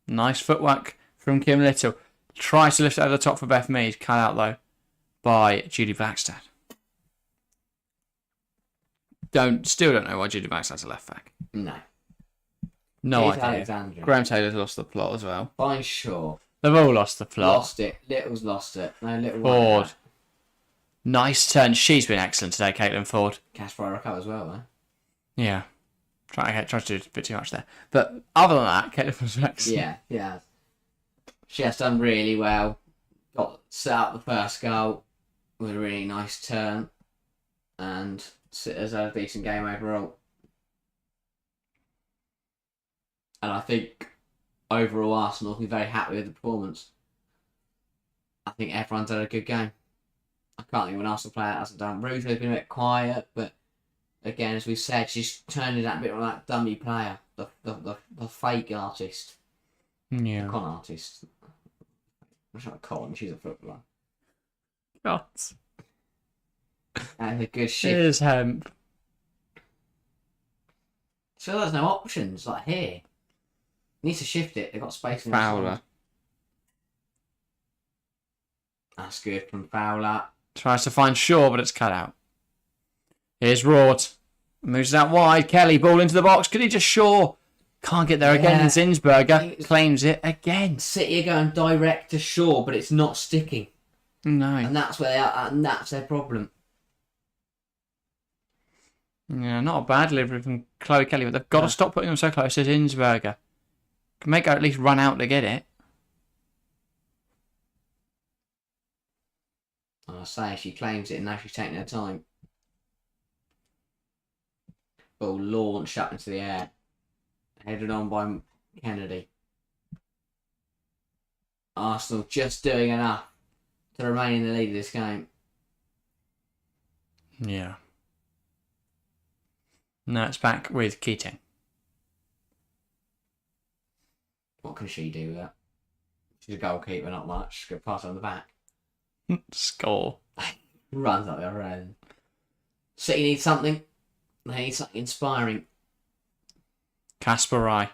Nice footwork from Kim Little. Tries to lift it over the top for Beth Mead. Cut out, though, by Julie Blackstad. Still don't know why Julie Blackstad's a left back. No. No It's idea. Alexandria. Graham Taylor's lost the plot as well. Fine, sure. They've all lost the plot. Lost it. Little's lost it. No, Little Ford. won. Nice turn. She's been excellent today, Caitlin Ford. Casper recover as well, though. Yeah. Trying to do a bit too much there. But other than that, Caitlin Ford's been excellent. Yeah. She has done really well. Got set up the first goal with a really nice turn. And has had a decent game overall. And I think overall Arsenal will be very happy with the performance. I think everyone's had a good game. I can't think of an Arsenal player that hasn't done. Ruth has been a bit quiet, but again, as we said, she's turned into that bit of that dummy player, the fake artist. Yeah. The con artist. She's not a con, she's a footballer. God. And a good shift. Here's Hemp. So there's no options, like here. Needs to shift it, they've got space in the Fowler. side. That's good from Fowler. Tries to find Shaw, but it's cut out. Here's Rort. Moves it out wide. Kelly, ball into the box. Could he just Shaw? Can't get there again. And Zinsberger claims it again. City are going direct to Shaw, but it's not sticking. No. And that's where they are, and that's their problem. Yeah, not a bad delivery from Chloe Kelly, but they've got to stop putting them so close to Zinsberger. Can make her at least run out to get it. I say, she claims it and now she's taking her time. Ball launched up into the air. Headed on by Kennedy. Arsenal just doing enough to remain in the lead of this game. Yeah. Now it's back with Keating. What can she do with that? She's a goalkeeper, not much. She's going to pass it on the back. Score. Runs up her own. City needs something. They need something inspiring. Kasparai.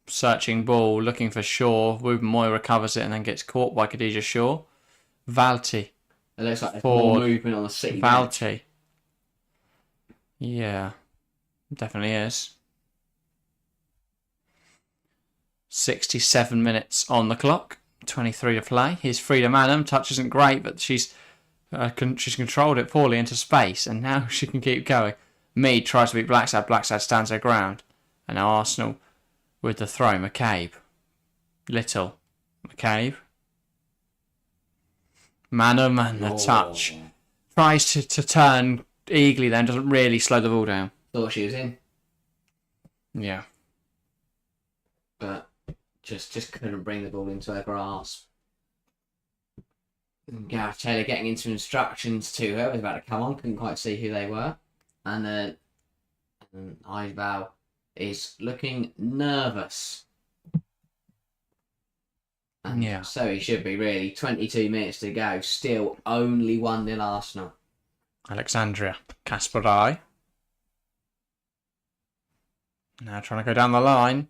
Searching ball, looking for Shaw. Ruben Moy recovers it and then gets caught by Khadija Shaw. Valti. It looks like there's more movement on the City bench. Valti. Yeah. Definitely is. 67 minutes on the clock. 23 to play. Here's Frida Manham. Touch isn't great, but she's controlled it poorly into space, and now she can keep going. Mead tries to beat Blackstad. Blackstad stands her ground. And now Arsenal with the throw. McCabe. Little. McCabe. Manham and the touch. Tries to turn eagerly then. Doesn't really slow the ball down. Thought she was in. Yeah. But just couldn't bring the ball into her grasp. And Gareth Taylor getting into instructions to her. Was about to come on. Couldn't quite see who they were. And Eisbau is looking nervous. And yeah. So he should be, really. 22 minutes to go. Still only 1-0 Arsenal. Alexandria. Kasparai. Now trying to go down the line.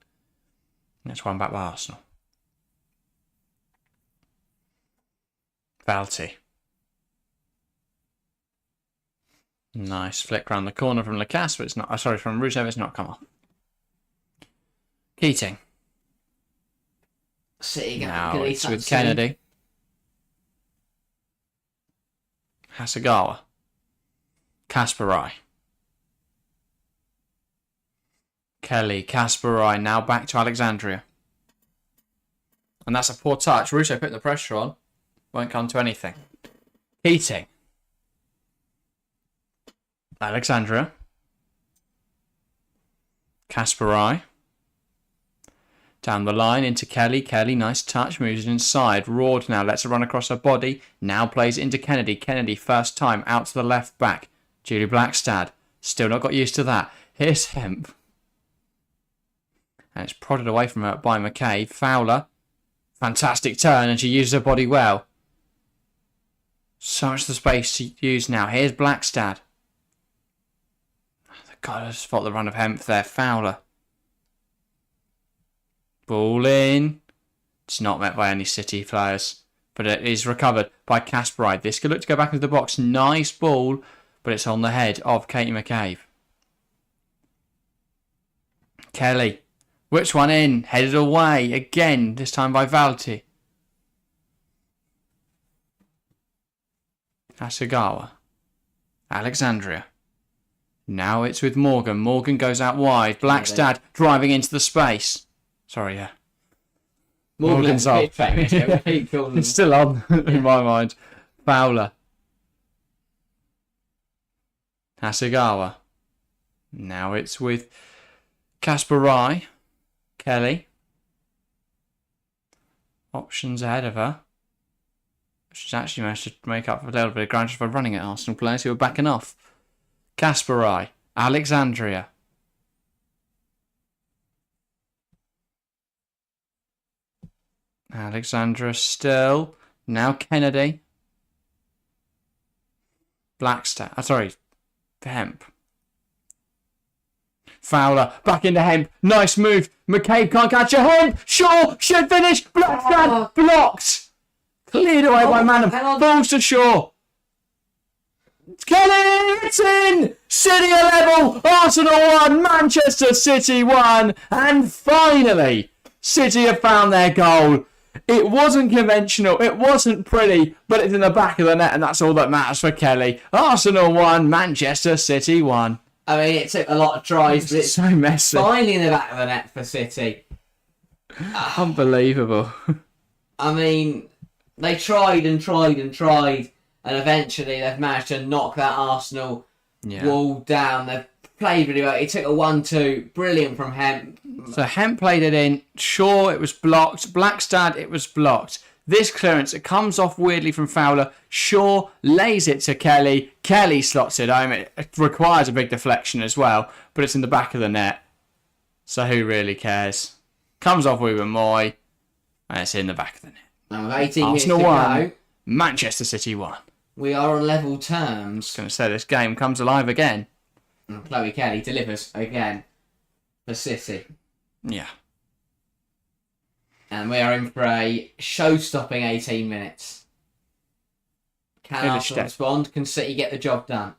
That's one back by Arsenal. Valti. Nice flick round the corner from Lacasse, but it's not. Sorry, from Rusev, it's not come off. Keating. City now it's with Kennedy. Hasegawa. Kasparai. Kelly, Kasparai, now back to Alexandria. And that's a poor touch. Russo putting the pressure on. Won't come to anything. Keating. Alexandria. Kasparai. Down the line into Kelly. Kelly, nice touch. Moves it inside. Rord now lets her run across her body. Now plays it into Kennedy. Kennedy, first time, out to the left back. Julie Blackstad. Still not got used to that. Here's Hemp. And it's prodded away from her by McKay. Fowler. Fantastic turn, and she uses her body well. So much the space to use now. Here's Blackstad. They've got to spot the run of Hemp there. Fowler. Ball in. It's not met by any City players. But it is recovered by Kasparai. This could look to go back into the box. Nice ball. But it's on the head of Katie McCabe. Kelly. Which one in? Headed away again, this time by Valti. Asagawa. Alexandria. Now it's with Morgan. Morgan goes out wide. Blackstad driving into the space. Sorry, yeah. Morgan's on. It's still on in my mind. Fowler. Hasegawa. Now it's with Casper Rye. Kelly. Options ahead of her. She's actually managed to make up for a little bit of ground just by running at Arsenal players who are backing off. Casper Rye. Alexandria. Alexandra still. Now Kennedy. Blackstad. Sorry. Hemp. Fowler. Back into Hemp. Nice move. McCabe can't catch a Hemp. Shaw should finish. Blackstad blocked. Cleared away by Manham. Falls to Shaw. Kelly, it's in! City are level. Arsenal 1. Manchester City 1. And finally, City have found their goal. It wasn't conventional, it wasn't pretty, but it's in the back of the net and that's all that matters for Kelly. Arsenal 1, Manchester City 1. I mean, it took a lot of tries, but it's so messy. Finally in the back of the net for City. Unbelievable. I mean, they tried and tried and tried, and eventually they've managed to knock that Arsenal wall down. They've played really well. It took a 1-2. Brilliant from Hemp. So Hemp played it in. Shaw, it was blocked. Blackstad, it was blocked. This clearance, it comes off weirdly from Fowler. Shaw lays it to Kelly. Kelly slots it home. It requires a big deflection as well, but it's in the back of the net. So who really cares? Comes off Ruben Moy, and it's in the back of the net. Now with 18 Arsenal minutes to 1, go, Manchester City 1. We are on level terms. I was going to say, this game comes alive again. And Chloe Kelly delivers again for City. Yeah. And we are in for a show-stopping 18 minutes. Can Arsenal respond? Can City get the job done?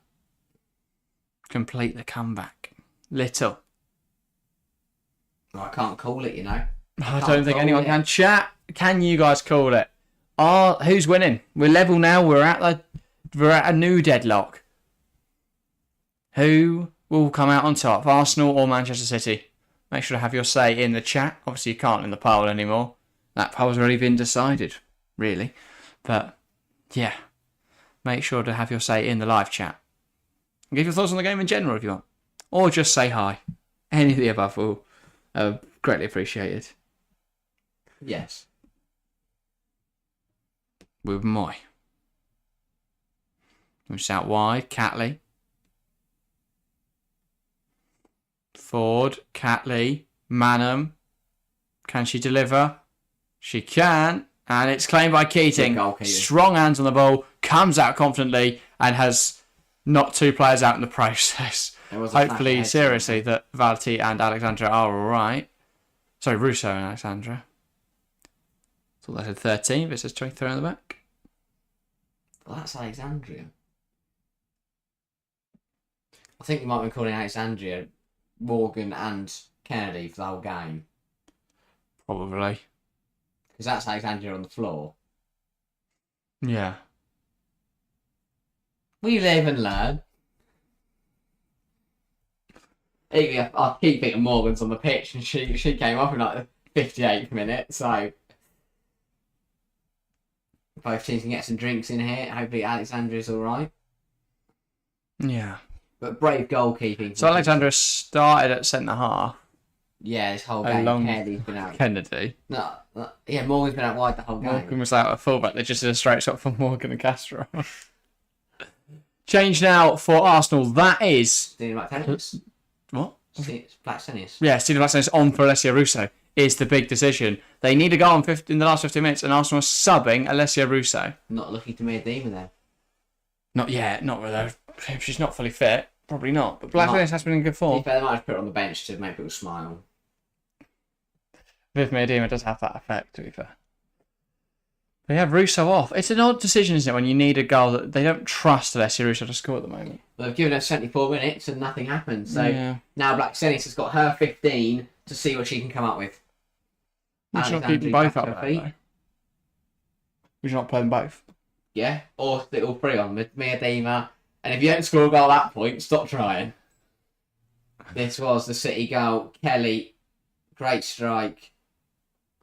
Complete the comeback. Little. Well, I can't call it, you know. I don't think anyone can. Chat, can you guys call it? Who's winning? We're level now. We're at a new deadlock. Who will come out on top? Arsenal or Manchester City? Make sure to have your say in the chat. Obviously, you can't in the poll anymore. That poll's already been decided, really. But, yeah. Make sure to have your say in the live chat. And give your thoughts on the game in general if you want. Or just say hi. Any of the above will greatly appreciated. Yes. With Moy. Moves out wide. Catley. Ford. Catley. Manham. Can she deliver? She can. And it's claimed by Keating. Strong hands on the ball. Comes out confidently. And has knocked 2 players out in the process. Hopefully, seriously, that Valti and Alexandra are alright. Sorry, Russo and Alexandra. Thought that said 13, but it says 23 on the back. Well, that's Alexandria. I think you might be calling Alexandria Morgan and Kennedy for the whole game. Probably. Because that's Alexandria on the floor. Yeah. We live and learn. I keep thinking Morgan's on the pitch, and she came up in like the 58th minute, so both teams can get some drinks in here. Hopefully Alexandria's alright. Yeah. But brave goalkeeping. So Alexandra started at centre half. Yeah, this whole game. Kennedy's been out. Kennedy. No, yeah, Morgan's been out wide the whole game. Morgan was out at fullback. They just did a straight shot from Morgan and Castro. Change now for Arsenal. That is... Stina Blackstenius. What? Blackstenius. Yeah, Stina Blackstenius on for Alessia Russo is the big decision. They need a goal in the last 15 minutes, and Arsenal are subbing Alessia Russo. Not looking to me a demon then. Not yet. Not with her. If she's not fully fit, probably not. But Blackstenius has been in good form. They might have put her on the bench to make people smile. Viv Miedema does have that effect, to be fair. They have Russo off. It's an odd decision, isn't it, when you need a goal that they don't trust Alessia Russo to score at the moment. Well, they've given her 74 minutes and nothing happened. So now Blackstenius has got her 15, to see what she can come up with. We should not keep them both up there, though. We should not play them both. Yeah, or stick all three on with Mia Dima. And if you don't score a goal at that point, stop trying. This was the City goal. Kelly, great strike.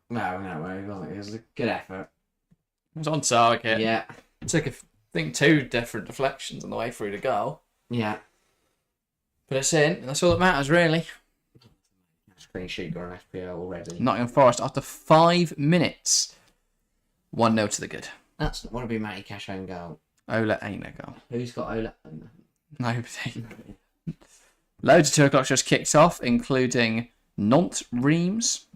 No, it wasn't. It was a good effort. It was on target. Yeah. It took, I think, 2 different deflections on the way through the goal. Yeah. But it's in, and that's all that matters, really. Clean sheet got an FPL already. Nottingham Forest after 5 minutes. 1-0 to the good. That's not want to be Matty Cash own goal. Ola ain't a goal. Who's got Ola? Nobody. Loads of 2 o'clock just kicked off, including Nantes Reims,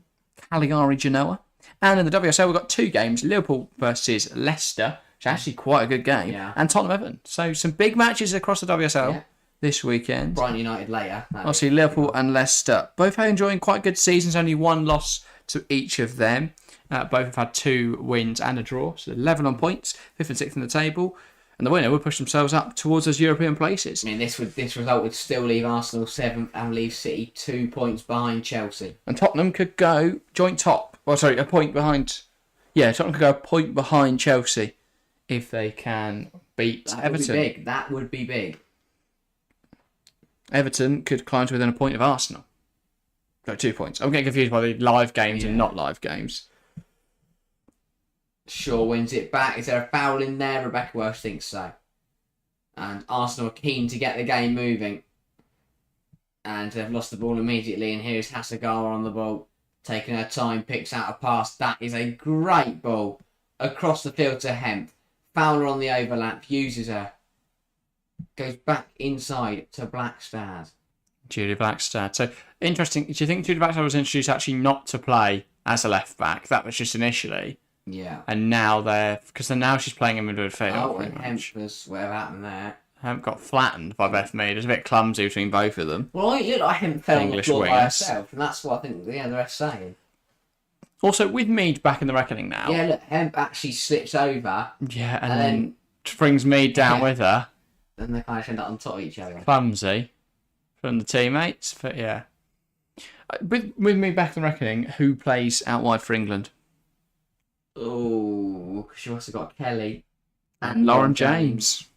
Cagliari Genoa. And in the WSL, we've got 2 games. Liverpool versus Leicester, which is actually quite a good game. Yeah. And Tottenham Everton. So some big matches across the WSL this weekend. Brighton United later. Obviously, Liverpool and Leicester. Both are enjoying quite good seasons. Only 1 loss to each of them. Both have had 2 wins and a draw. So 11 on points, 5th and 6th in the table. And the winner will push themselves up towards those European places. I mean, this result would still leave Arsenal 7th and leave City 2 points behind Chelsea. And Tottenham could go joint top. Well, sorry, a point behind. Yeah, Tottenham could go a point behind Chelsea if they can beat Everton. That would be big. Everton could climb to within a point of Arsenal. Go 2 points. I'm getting confused by the live games and not live games. Shaw wins it back. Is there a foul in there? Rebecca Welsh thinks so. And Arsenal are keen to get the game moving. And they've lost the ball immediately. And here's Hasegawa on the ball. Taking her time, picks out a pass. That is a great ball. Across the field to Hemp. Fowler on the overlap. Uses her. Goes back inside to Blackstad. Julie Blackstad. So, interesting. Do you think Julie Blackstad was introduced actually not to play as a left back? That was just initially. Yeah. And now because now she's playing in midfield. Oh, and Hemp was whatever happened there. Hemp got flattened by Beth Mead. It was a bit clumsy between both of them. Well, it looked like Hemp fell on the floor by herself, and that's what I think the rest saying. Also, with Mead back in the reckoning now. Yeah, look, Hemp actually slips over. Yeah, and then brings Mead down with her. And they kind of end up on top of each other. Clumsy from the teammates, but yeah. With Mead back in the reckoning, who plays out wide for England? Oh, she also got Kelly and Lauren James.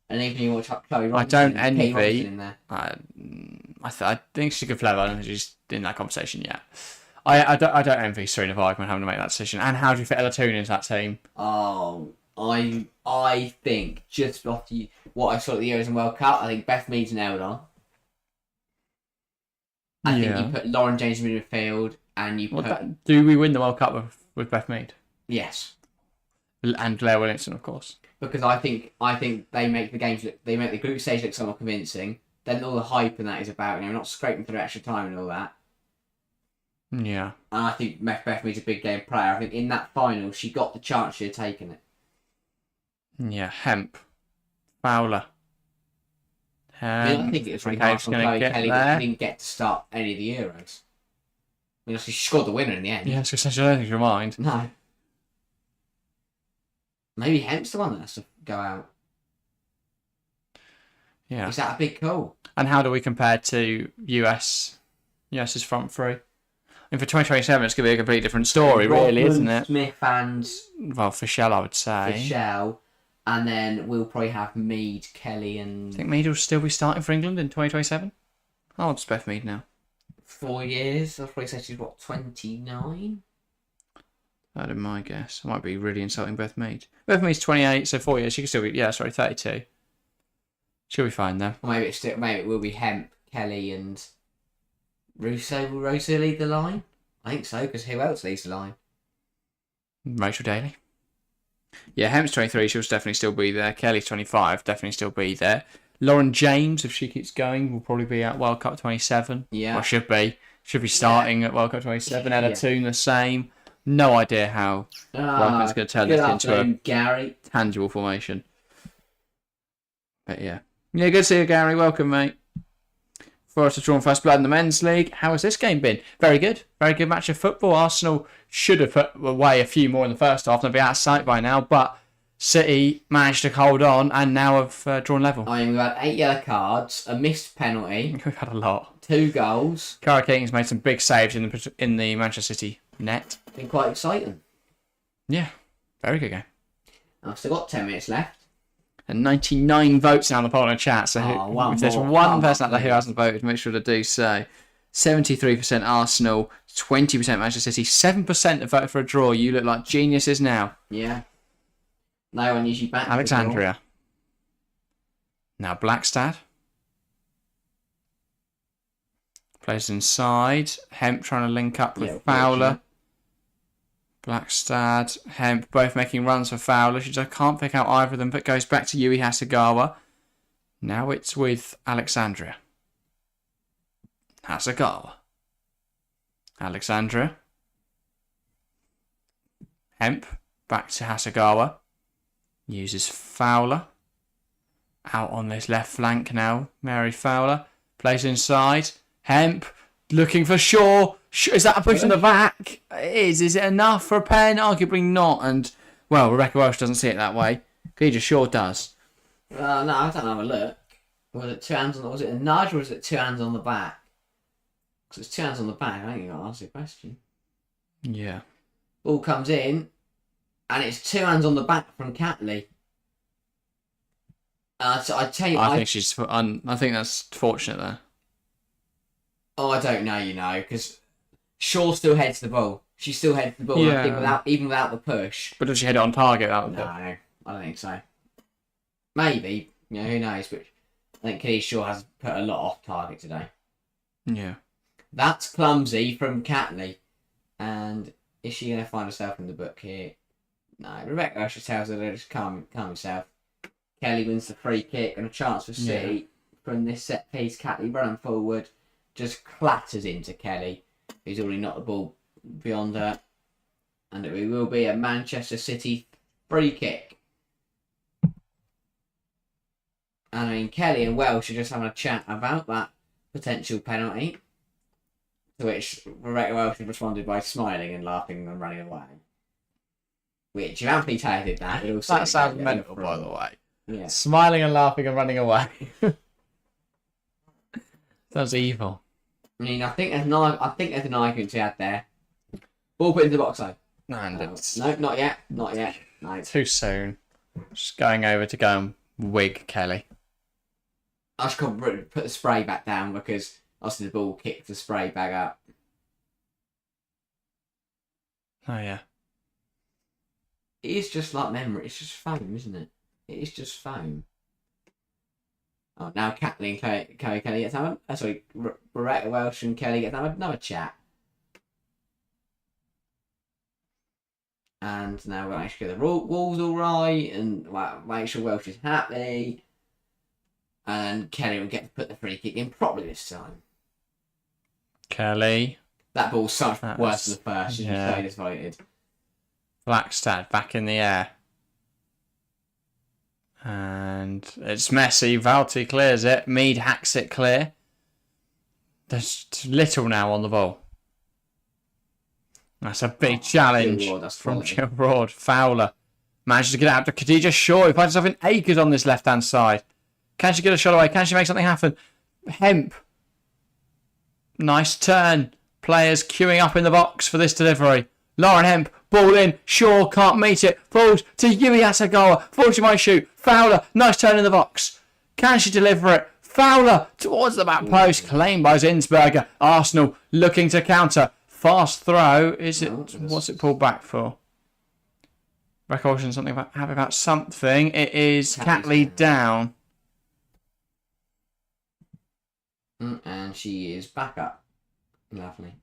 And even you watch up Chloe. I don't envy. In there. I think she's a good player. I don't think she's in that conversation yet. I don't envy Serena Weigman having to make that decision. And how do you fit Ella Tooney into that team? Oh, I think just off what I saw at the Euros and World Cup, I think Beth Mead's nailed on. I think you put Lauren James in midfield and you put. Do we win the World Cup with Beth Mead? Yes. And Blair Williamson, of course. Because I think they make the group stage look somewhat convincing. Then all the hype and that is about, not scraping through extra time and all that. Yeah. And I think Beth Mead's a big game player. I think in that final, she got the chance, she had taken it. Yeah, Hemp. Fowler. I think it was really hard for Chloe Kelly that she didn't get to start any of the Euros. I mean, she scored the winner in the end. Yeah, so I don't think you're mind. No. Maybe Hemp's the one that has to go out. Yeah. Is that a big call? And how do we compare to US's front three? I mean, for 2027, it's going to be a completely different story, really, isn't it? Smith and... Well, Fischel, I would say. Fischel. And then we'll probably have Mead, Kelly and... I think Mead will still be starting for England in 2027. How old's Beth Mead now? 4 years. I'll probably say she's, 29? That'd be my guess. I might be really insulting Beth Mead. Beth Mead's 28, so 4 years. She could still be... 32. She'll be fine, though. Or maybe it will be Hemp, Kelly and... Russo. Will Russo lead the line? I think so, because who else leads the line? Rachel Daly. Yeah, Hemp's 23, she'll definitely still be there. Kelly's 25, definitely still be there. Lauren James, if she keeps going, will probably be at World Cup 27. Yeah. Or should be. Should be starting at World Cup 27. Ella Toon the same. No idea how Blackman's going to turn this into a tangible formation. But yeah. Yeah, good to see you, Gary. Welcome, mate. Forest have drawn first blood in the men's league. How has this game been? Very good. Very good match of football. Arsenal should have put away a few more in the first half. They'll be out of sight by now. But City managed to hold on and now have drawn level. We've had 8 yellow cards, a missed penalty. We've had a lot. 2 goals. Cara Keating's made some big saves in the Manchester City net. Been quite exciting. Yeah, very good game. I've still got 10 minutes left. And 99 votes now on the poll in the chat. So if there's one person out there who hasn't voted, make sure to do so. 73% Arsenal, 20% Manchester City, 7% have voted for a draw. You look like geniuses now. Yeah. No one usually backs Alexandria. Now Blackstad. Plays inside. Hemp trying to link up with Fowler. Blackstad, Hemp, both making runs for Fowler. She just can't pick out either of them, but goes back to Yui Hasegawa. Now it's with Alexandria. Hasegawa. Alexandria. Hemp, back to Hasegawa. Uses Fowler. Out on this left flank now. Mary Fowler. Plays inside. Hemp, looking for Shaw. Is that a push in the back? It is. Is it enough for a pen? Arguably not. And, well, Rebecca Welsh doesn't see it that way. Khadija Shaw does. No, I don't have a look. Was it 2 hands on the... Was it a nudge or was it 2 hands on the back? Because it's 2 hands on the back. I think you got to ask the question. Yeah. Ball comes in, and it's 2 hands on the back from Catley. So I tell you... I think that's fortunate there. Oh, I don't know, because Shaw still heads the ball. She still heads the ball, I think, even without the push. But does she head it on target? No, I don't think so. Maybe, who knows? But I think Khadija Shaw has put a lot off target today. Yeah. That's clumsy from Catley. And is she going to find herself in the book here? No, Rebecca Usher tells her to just calm herself. Kelly wins the free kick and a chance for City from this set piece. Catley running forward. Just clatters into Kelly, who's already knocked the ball beyond her. And it will be a Manchester City free kick. And I mean, Kelly and Welsh are just having a chat about that potential penalty. To which Rebecca Welsh has responded by smiling and laughing and running away. Which, if Anthony Taylor did that, it also... That sounds mental, by the way. Yeah. Smiling and laughing and running away. Sounds evil. I mean, I think there's an argument to be had there. Ball put into the box though. No, not yet. No. Too soon. Just going over to go and wig Kelly. I just can't put the spray back down because obviously the ball kicked the spray back up. Oh yeah. It is just like memory. It's just foam, isn't it? It is just foam. Oh, now Kathleen Kelly gets to have Rebecca Welsh and Kelly get to have another chat. And now we'll actually get the walls all right and make sure Welsh is happy. And Kelly will get to put the free kick in properly this time. Kelly. That ball's so much worse than the first. Yeah. So disappointed. Blackstad back in the air. And it's messy. Valti clears it. Mead hacks it clear. There's little now on the ball. That's a big challenge from Jill Broad. Fowler manages to get out to Khadija Shaw. He finds himself in acres on this left-hand side. Can she get a shot away? Can she make something happen? Hemp. Nice turn. Players queuing up in the box for this delivery. Lauren Hemp, ball in. Shaw can't meet it. Falls to Yui Asagawa. Falls she might shoot. Fowler, nice turn in the box. Can she deliver it? Fowler towards the back post. Claimed by Zinsberger. Arsenal looking to counter. Fast throw. Is it? What's it pulled back for? Recollection something about something. It is Catley down. And she is back up. Lovely.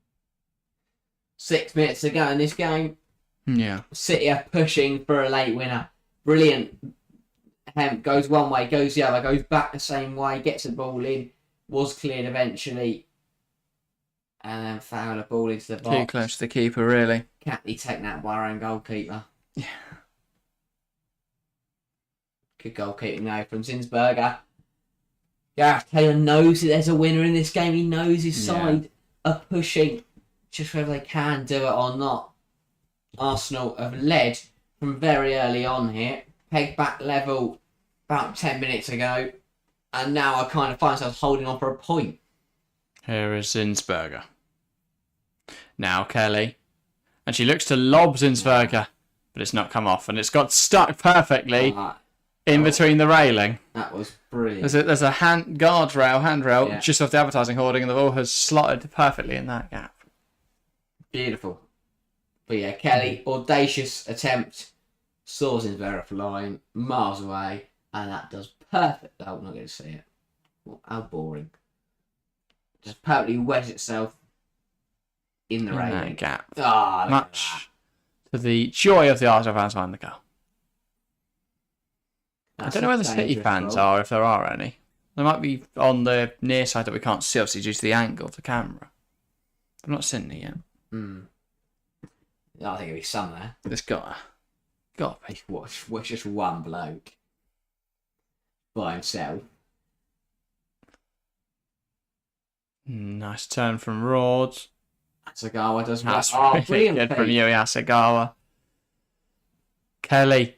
6 minutes to go in this game. Yeah. City are pushing for a late winner. Brilliant. Hemp goes one way, goes the other, goes back the same way, gets the ball in, was cleared eventually. And then Fowler ball into the box. Too close to the keeper, really. Catley taken out by our own goalkeeper. Yeah. Good goalkeeping now from Zinsberger. Gareth Taylor knows that there's a winner in this game. He knows his side are pushing. Just whether they can do it or not. Arsenal have led from very early on here. Peg back level about 10 minutes ago. And now I kind of find myself holding on for a point. Here is Zinsberger. Now Kelly. And she looks to lob Zinsberger, but it's not come off. And it's got stuck perfectly in between the railing. That was brilliant. There's a handrail just off the advertising hoarding, and the ball has slotted perfectly in that gap. Beautiful. But yeah, Kelly, audacious attempt, saws Zinsberger off the line, miles away, and that does perfect. Oh, I'm not going to see it. Well, how boring. Just perfectly wedged itself in the railing. That gap. Oh, much to the joy of the Arsenal fans behind the goal. I don't know where the City fans are, if there are any. They might be on the near side that we can't see, obviously, due to the angle of the camera. I've not seen it yet. I think it'll be some there. There's got to be. Watch just one bloke by himself. Nice turn from Rhodes. Asagawa does That's really good from Yui Asagawa. Kelly.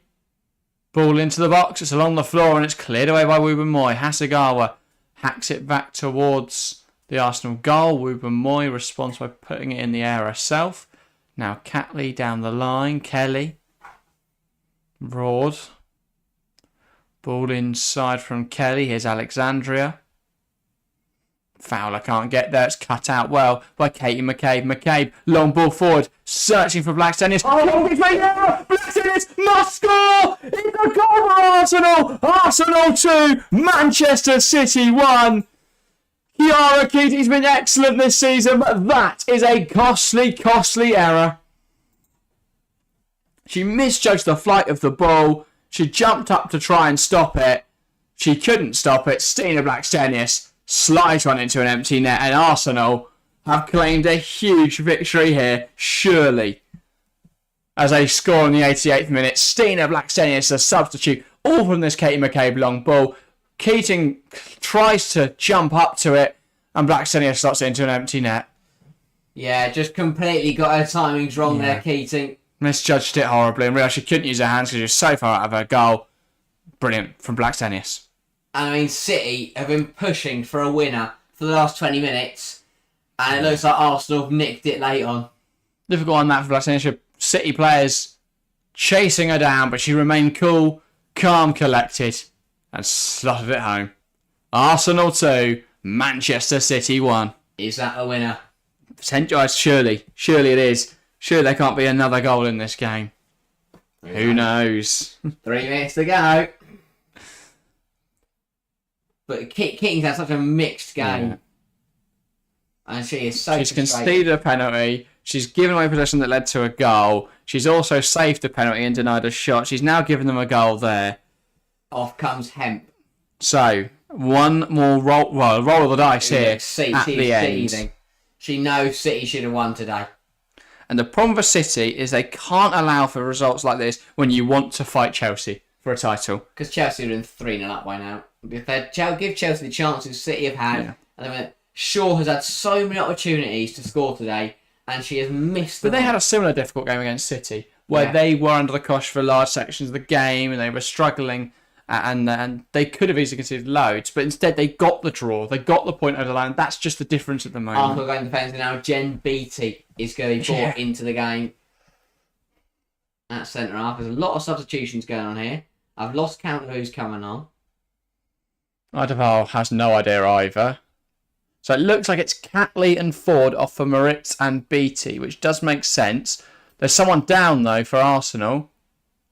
Ball into the box. It's along the floor and it's cleared away by Wubben-Moy. Hasegawa hacks it back towards the Arsenal goal. Wubben-Moy responds by putting it in the air herself. Now Catley down the line. Kelly. Rord. Ball inside from Kelly. Here's Alexandria. Fowler can't get there. It's cut out well by Katie McCabe. McCabe, long ball forward, searching for Blackstenius. Blackstenius must score! It's a goal for Arsenal! Arsenal 2, Manchester City 1. Kiara Keating's been excellent this season, but that is a costly, costly error. She misjudged the flight of the ball. She jumped up to try and stop it. She couldn't stop it. Stina Blackstenius slides one into an empty net, and Arsenal have claimed a huge victory here, surely. As they score in the 88th minute, Stina Blackstenius, a substitute, all from this Katie McCabe long ball. Keating tries to jump up to it, and Blackstenius slots it into an empty net. Yeah, just completely got her timings wrong there, Keating. Misjudged it horribly and realised she couldn't use her hands because she was so far out of her goal. Brilliant from Blackstenius. I mean, City have been pushing for a winner for the last 20 minutes, and it looks like Arsenal have nicked it late on. Difficult on that for Blackstenius. City players chasing her down, but she remained cool, calm, collected, and slotted it home. Arsenal 2, Manchester City 1. Is that a winner? Surely it is. Surely there can't be another goal in this game. Who knows? 3 minutes to go. But Keating's had such a mixed game. Yeah. And she is so She's conceded a penalty. She's given away possession that led to a goal. She's also saved a penalty and denied a shot. She's now given them a goal there. Off comes Hemp. So, one more roll of the dice here at the end. Seething. She knows City should have won today. And the problem for City is they can't allow for results like this when you want to fight Chelsea for a title. Because Chelsea are in 3-0 up by now. If they give Chelsea the chances City have had, and then Shaw has had so many opportunities to score today, and she has missed them. But they had a similar difficult game against City, where they were under the cosh for large sections of the game, and they were struggling, and they could have easily conceded loads, but instead they got the draw, they got the point over the line. That's just the difference at the moment. Arsenal going defensively now. Jen Beattie is going to be brought into the game at centre half. There's a lot of substitutions going on here. I've lost count of who's coming on. Adaval has no idea either. So it looks like it's Catley and Ford off for Moritz and Beattie, which does make sense. There's someone down, though, for Arsenal,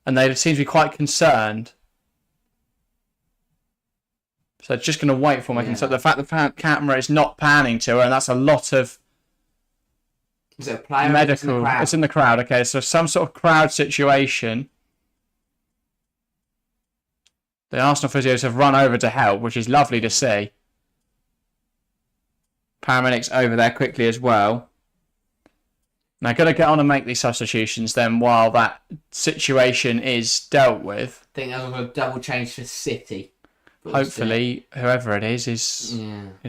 and they seem to be quite concerned. So just going to wait for me. So the fact the camera is not panning to her, and that's a lot of is it a player medical. It's in the crowd, okay. So some sort of crowd situation. The Arsenal physios have run over to help, which is lovely to see. Paramedics over there quickly as well. Now, going to get on and make these substitutions then while that situation is dealt with. I think that's a double change for City. Hopefully, whoever it is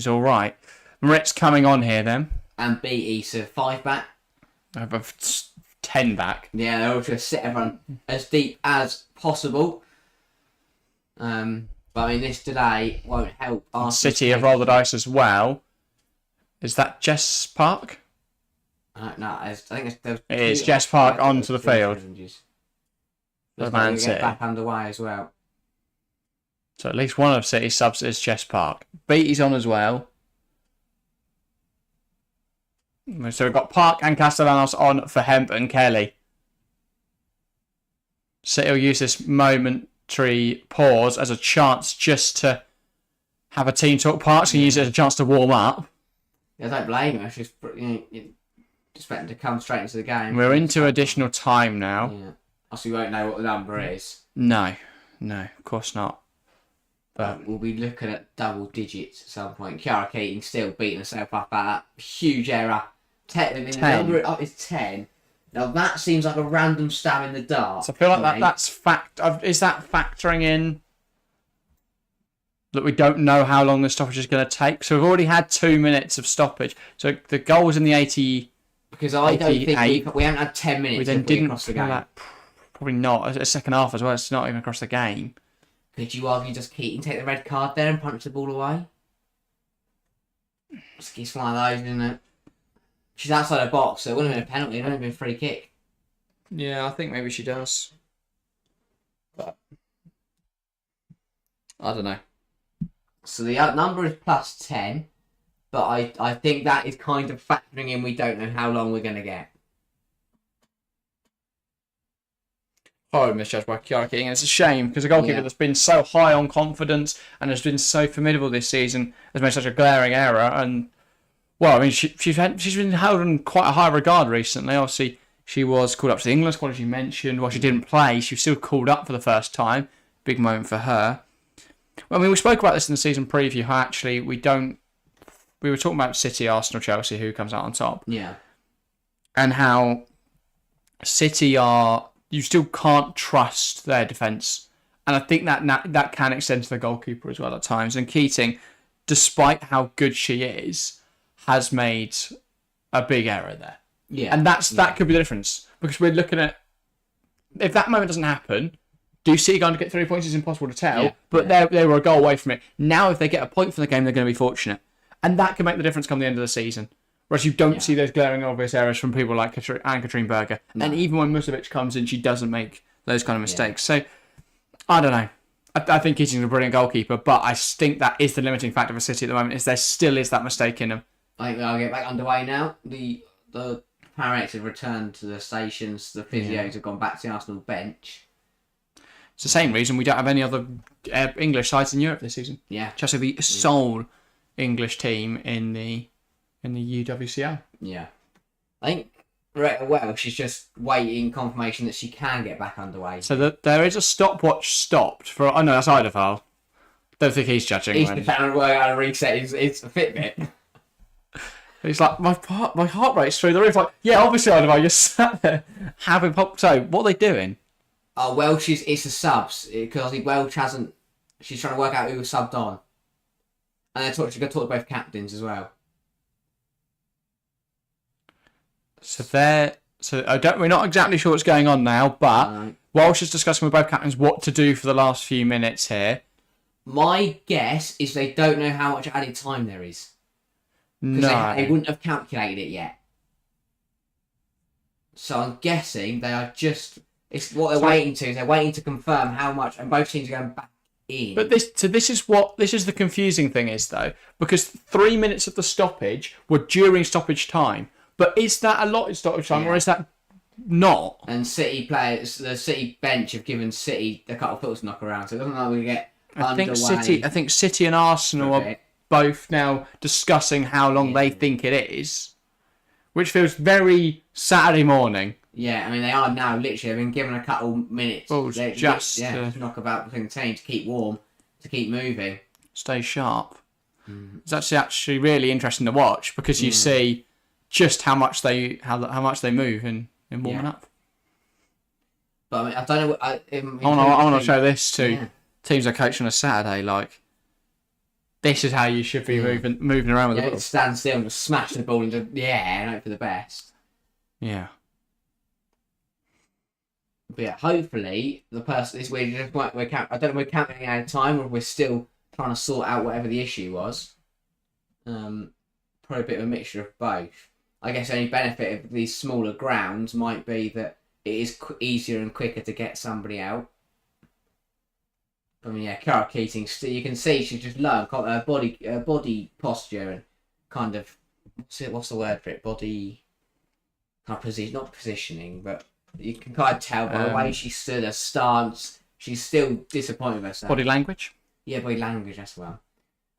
all right. Moritz coming on here then. And BE, so 5 back. 10 back. Yeah, they're all trying to sit everyone as deep as possible. But I mean, this today won't help Arsenal. City have rolled the dice as well. Is that Jess Park? No, I think It's Jess Park onto the field. Looks like we get back underway as well. So at least one of City's subs is Jess Park. Beatty's on as well. So we've got Park and Castellanos on for Hemp and Kelly. City will use this momentary pause as a chance just to have a team talk. Park's going to use it as a chance to warm up. Yeah, I don't blame her. She's expecting to come straight into the game. We're into additional time now. Yeah. Also, we won't know what the number is. No, of course not. But we'll be looking at double digits at some point. Kiara Keating still beating herself up at that huge error. Technically, the number up is 10. Now that seems like a random stab in the dark. So I feel like that's is that factoring in that we don't know how long the stoppage is going to take? So we've already had 2 minutes of stoppage. So the goal was in the 80. Because I don't think we haven't had 10 minutes. We then didn't across the game. Probably not. A second half as well. It's not even across the game. Could you argue just Keating take the red card there and punch the ball away? It's one of those, isn't it? She's outside the box, so it wouldn't have been a penalty. It would have been a free kick. Yeah, I think maybe she does. But I don't know. So the number is plus 10, but I think that is kind of factoring in we don't know how long we're going to get. Horrid misjudged by Kiara Keating. It's a shame because a goalkeeper that's been so high on confidence and has been so formidable this season has made such a glaring error. And well, I mean, she's been held in quite a high regard recently. Obviously, she was called up to the England squad, as you mentioned. While she didn't play, she was still called up for the first time. Big moment for her. Well, I mean, we spoke about this in the season preview. How actually we were talking about City, Arsenal, Chelsea, who comes out on top. Yeah. And how City are. You still can't trust their defence. And I think that can extend to the goalkeeper as well at times. And Keating, despite how good she is, has made a big error there. Yeah. And that could be the difference. Because we're looking at... If that moment doesn't happen, do City going to get 3 points is impossible to tell. Yeah. But they were a goal away from it. Now, if they get a point from the game, they're going to be fortunate. And that can make the difference come the end of the season. Whereas you don't see those glaring obvious errors from people like Katrine Berger. No. And even when Musovic comes in, she doesn't make those kind of mistakes. So, I don't know. I think Keating's a brilliant goalkeeper, but I think that is the limiting factor for City at the moment, is there still is that mistake in them. I think I'll get back underway now. The paramedics have returned to the stations. The physios have gone back to the Arsenal bench. It's the same reason we don't have any other English sides in Europe this season. Yeah. Chelsea the sole English team in the UWCL. Yeah. I think Rheta Welsh is just waiting confirmation that she can get back underway. So there is a stopwatch stopped for... Oh no, that's Idafal. Don't think he's judging. He's the fan work out of reset his Fitbit. He's like, my heart rate's through the roof. Like, yeah, obviously Idafal, you're sat there having pop. So, what are they doing? Oh, Welsh it's the subs. Because I think Welsh hasn't... She's trying to work out who was subbed on. And she's going to talk to both captains as well. So we're not exactly sure what's going on now, but Walsh is discussing with both captains what to do for the last few minutes here. My guess is they don't know how much added time there is. No. They wouldn't have calculated it yet. So I'm guessing they are just... It's what they're waiting to. They're waiting to confirm how much, and both teams are going back in. But this is the confusing thing is though, because 3 minutes of the stoppage were during stoppage time. But is that a lot in stoppage time, or is that not? And City players, the City bench have given City a couple of footballs to knock around, so it doesn't like we get underway. I think City and Arsenal are both now discussing how long they think it is, which feels very Saturday morning. Yeah, I mean they are now literally been given a couple minutes. Well, to knock about between the team to keep warm, to keep moving, stay sharp. It's actually really interesting to watch because you see just how much they move in warming up. But I mean, I don't know. I want to show this to teams I coach on a Saturday. Like, this is how you should be moving around with the ball. Stand still and just smash the ball into the air and hope for the best. Yeah. But yeah, hopefully the person is I don't know if we're counting out of time or if we're still trying to sort out whatever the issue was. probably a bit of a mixture of both. I guess the only benefit of these smaller grounds might be that it is easier and quicker to get somebody out. I mean, yeah, Cara Keating, you can see she's just low. Her body posture and kind of what's the word for it? Body, not positioning, but you can kind of tell by the way she stood, her stance. She's still disappointed with herself. Body language. Yeah, body language as well.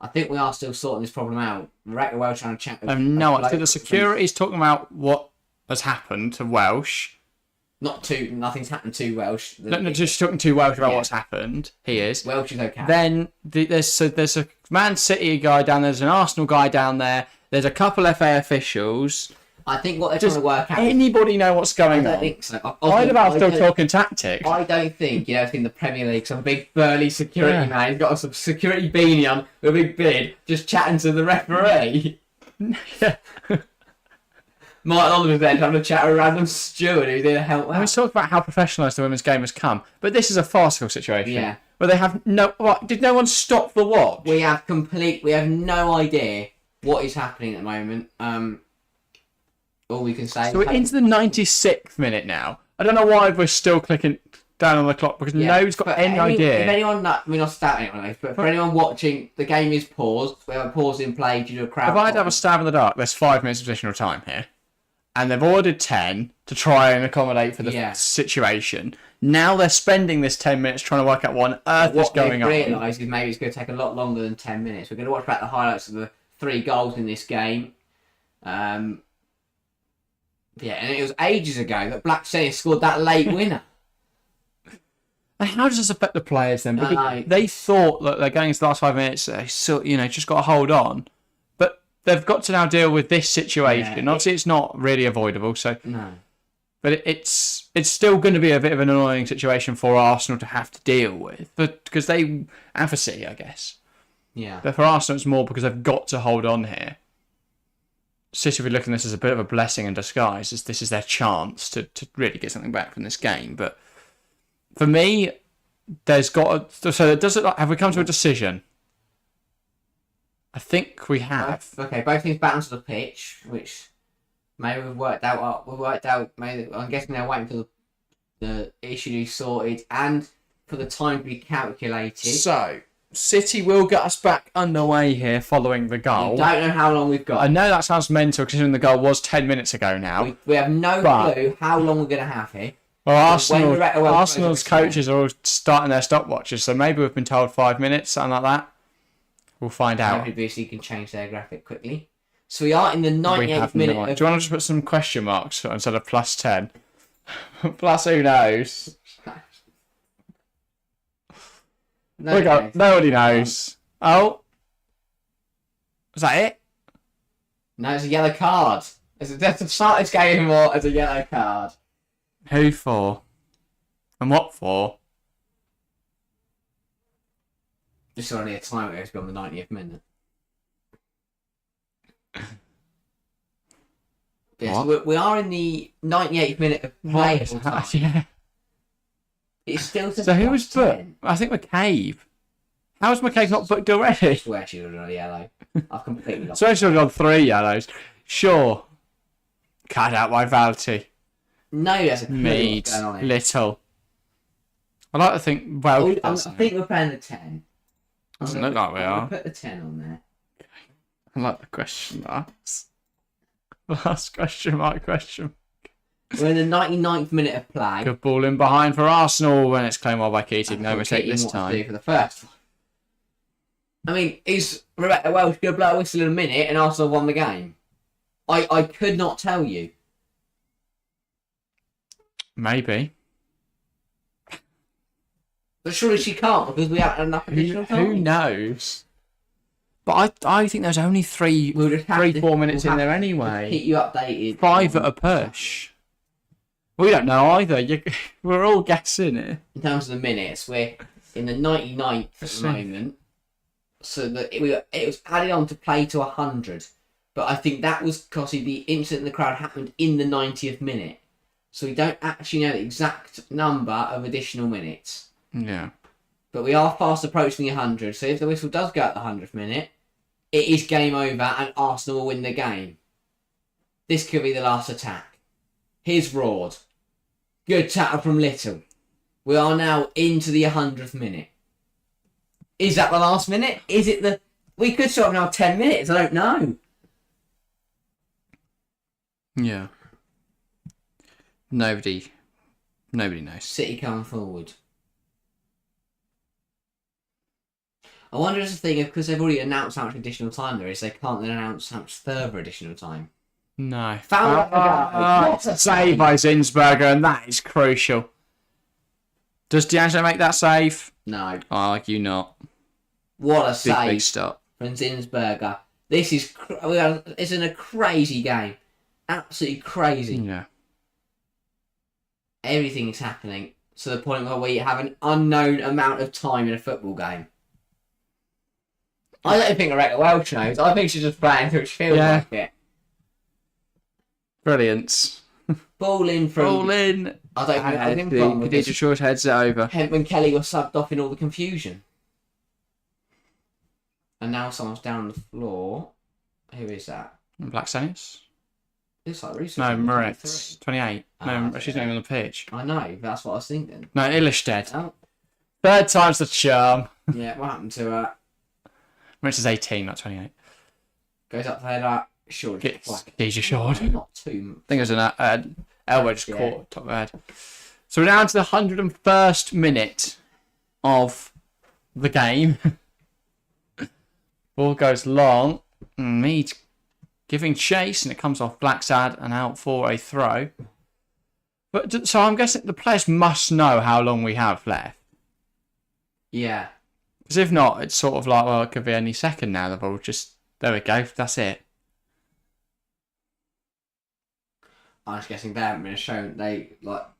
I think we are still sorting this problem out. We're at the Welsh trying to chat with... No, I think the security's talking about what has happened to Welsh. Nothing's happened to Welsh. No, just talking to Welsh about what's happened. He is. Welsh is okay. Then there's a Man City guy down there, there's an Arsenal guy down there, there's a couple FA officials. I think what they're trying to work out... Anybody know what's going on? I don't think so. I'd about still talking tactics. I don't think, in the Premier League, some big burly security man, he's got some security beanie on with a big beard, just chatting to the referee. Yeah. Martin Oliver's there trying to chat with a random steward who's there to help out. We talked about how professionalised the women's game has come, but this is a farcical situation. Yeah. Where they have no... What, did no one stop the watch? We have no idea what is happening at the moment. All we can say... So we're into the 96th minute now. I don't know why we're still clicking down on the clock, because nobody's got any idea. If anyone... We're not starting anyone, but for anyone watching, the game is paused. We have a pause in play due to a crowd... If I had to have a stab in the dark, there's 5 minutes of additional time here. And they've ordered 10 to try and accommodate for the situation. Now they're spending this 10 minutes trying to work out what on earth is going on. What they've realised is maybe it's going to take a lot longer than 10 minutes. We're going to watch back the highlights of the 3 goals in this game. Yeah, and it was ages ago that Blackstenius scored that late winner. How does this affect the players then? Because they thought that they're going into the last 5 minutes, so, just got to hold on. But they've got to now deal with this situation. Yeah, obviously, it's not really avoidable. So, no. But it's still going to be a bit of an annoying situation for Arsenal to have to deal with. Because they... And for City, I guess. Yeah. But for Arsenal, it's more because they've got to hold on here. City will be looking at this as a bit of a blessing in disguise, as this is their chance to really get something back from this game. But for me, there's got to... So does it, have we come to a decision? I think we have. Okay, both things back onto the pitch, which maybe we've worked out. Maybe, I'm guessing they're waiting for the issue to be sorted and for the time to be calculated. So... City will get us back underway here following the goal. We don't know how long we've got. I know that sounds mental considering the goal was 10 minutes ago now. We have no clue how long we're going to have here. Well, Arsenal's coaches are all starting their stopwatches, so maybe we've been told 5 minutes, something like that. We'll find out. Maybe BBC can change their graphic quickly. So we are in the 98th minute. Do you want to just put some question marks instead of plus 10? Plus who knows? Nobody knows. Oh. Was that it? No, it's a yellow card. That's the start this game anymore as a yellow card. Who for? And what for? Just only a time it goes beyond the 90th minute. Yes, we are in the 98th minute of play. Yeah. It's still so who was booked? I think McCabe. How is McCabe not booked already? I swear she was on a yellow. I've completely lost. So she's on 3 yellows. Sure. Cut out my vanity. No, there's a clue what's going on here. Little. I like to think... Well, I think we're playing the 10. Doesn't look like we are. Put the 10 on there. I like the question marks. Last question mark question. We're in the 99th minute of play. Good ball in behind for Arsenal when it's claimed well by Keating. No mistake this time. To do for the first one. I mean, is Rebecca Welsh going to blow a whistle in a minute and Arsenal won the game? I could not tell you. Maybe. But surely she can't because we haven't enough additional time. Who knows? But I think there's only 4 minutes in there anyway. Keep you updated. 5 at a push. We don't know either. We're all guessing it. In terms of the minutes, we're in the 99th at the moment. So that it was added on to play to 100. But I think that was because the incident in the crowd happened in the 90th minute. So we don't actually know the exact number of additional minutes. Yeah. But we are fast approaching the 100. So if the whistle does go at the 100th minute, it is game over and Arsenal will win the game. This could be the last attack. Here's Rord. Good tackle from Little. We are now into the 100th minute. Is that the last minute? Is it the... We could stop now 10 minutes. I don't know. Yeah. Nobody knows. City coming forward. I wonder if the thing, because they've already announced how much additional time there is, they can't then announce how much further additional time. No. What a save by Zinsberger, and that is crucial. Does D'Angelo make that save? No. I like you not. What a save Big stop from Zinsberger. This is it's in a crazy game. Absolutely crazy. Yeah. Everything is happening to the point where we have an unknown amount of time in a football game. I don't think Rebecca Welch knows. I think she's just playing until she feels like it. Brilliance. Ball in from... Ball in. I don't think anything wrong with Khadija this. Short heads it over. When Kelly was subbed off in all the confusion. And now someone's down on the floor. Who is that? Blackstenius? Looks like Reese. No, Moritz. 28. No, she's not even on the pitch. I know, that's what I was thinking. No, Illistead. Oh, Third time's the charm. yeah, what happened to her? Moritz is 18, not 28. Goes up there like, sure. Khadija Short. Not too... I think it was an elbow just caught top of the head. So we're down to the 101st minute of the game. Ball goes long. Mead giving chase, and it comes off Blacksad and out for a throw. But so I'm guessing the players must know how long we have left. Yeah. Because if not, it's sort of like, well, it could be any second now. The ball just, there we go, that's it. I'm just guessing they haven't been shown. They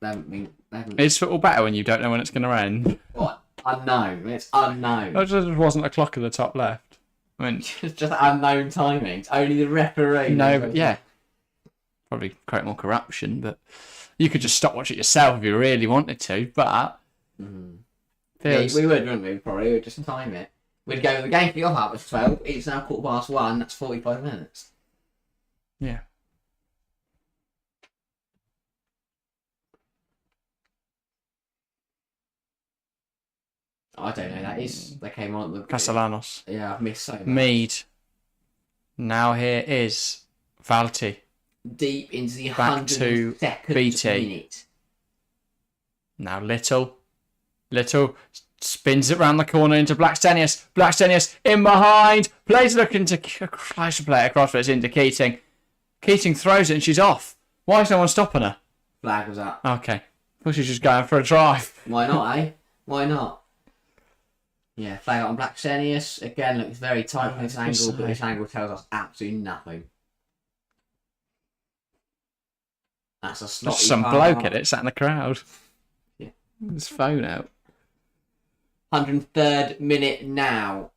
haven't. Is football better when you don't know when it's going to end? What? Unknown. It's unknown. There just wasn't a clock at the top left. I mean, It's just unknown timings. Only the referee. no, but yeah. Probably create more corruption, but you could just stop watching it yourself if you really wanted to, but... Yeah, we would, wouldn't we? Probably. We'd just time it. We'd go, the game kick off at 12. It's now 1:15. That's 45 minutes. Yeah. I don't know. That is. They came on at the. Castellanos. Yeah, I've missed so much. Mead. Now here is Valti. Deep into the Back to 102nd BT. minute. Now Little spins it round the corner into Blackstenius. Blackstenius in behind. Plays looking to tries to play it across, but it's into Keating. Keating throws it and she's off. Why is no one stopping her? Flag was up. Okay. Well, she's just going for a drive. Why not, eh? Why not? Yeah, flag on Blackstenius. Again, looks very tight from this angle, but this angle tells us absolutely nothing. That's a slot. There's some bloke in it, sat in the crowd. Yeah. His phone out. 103rd minute now.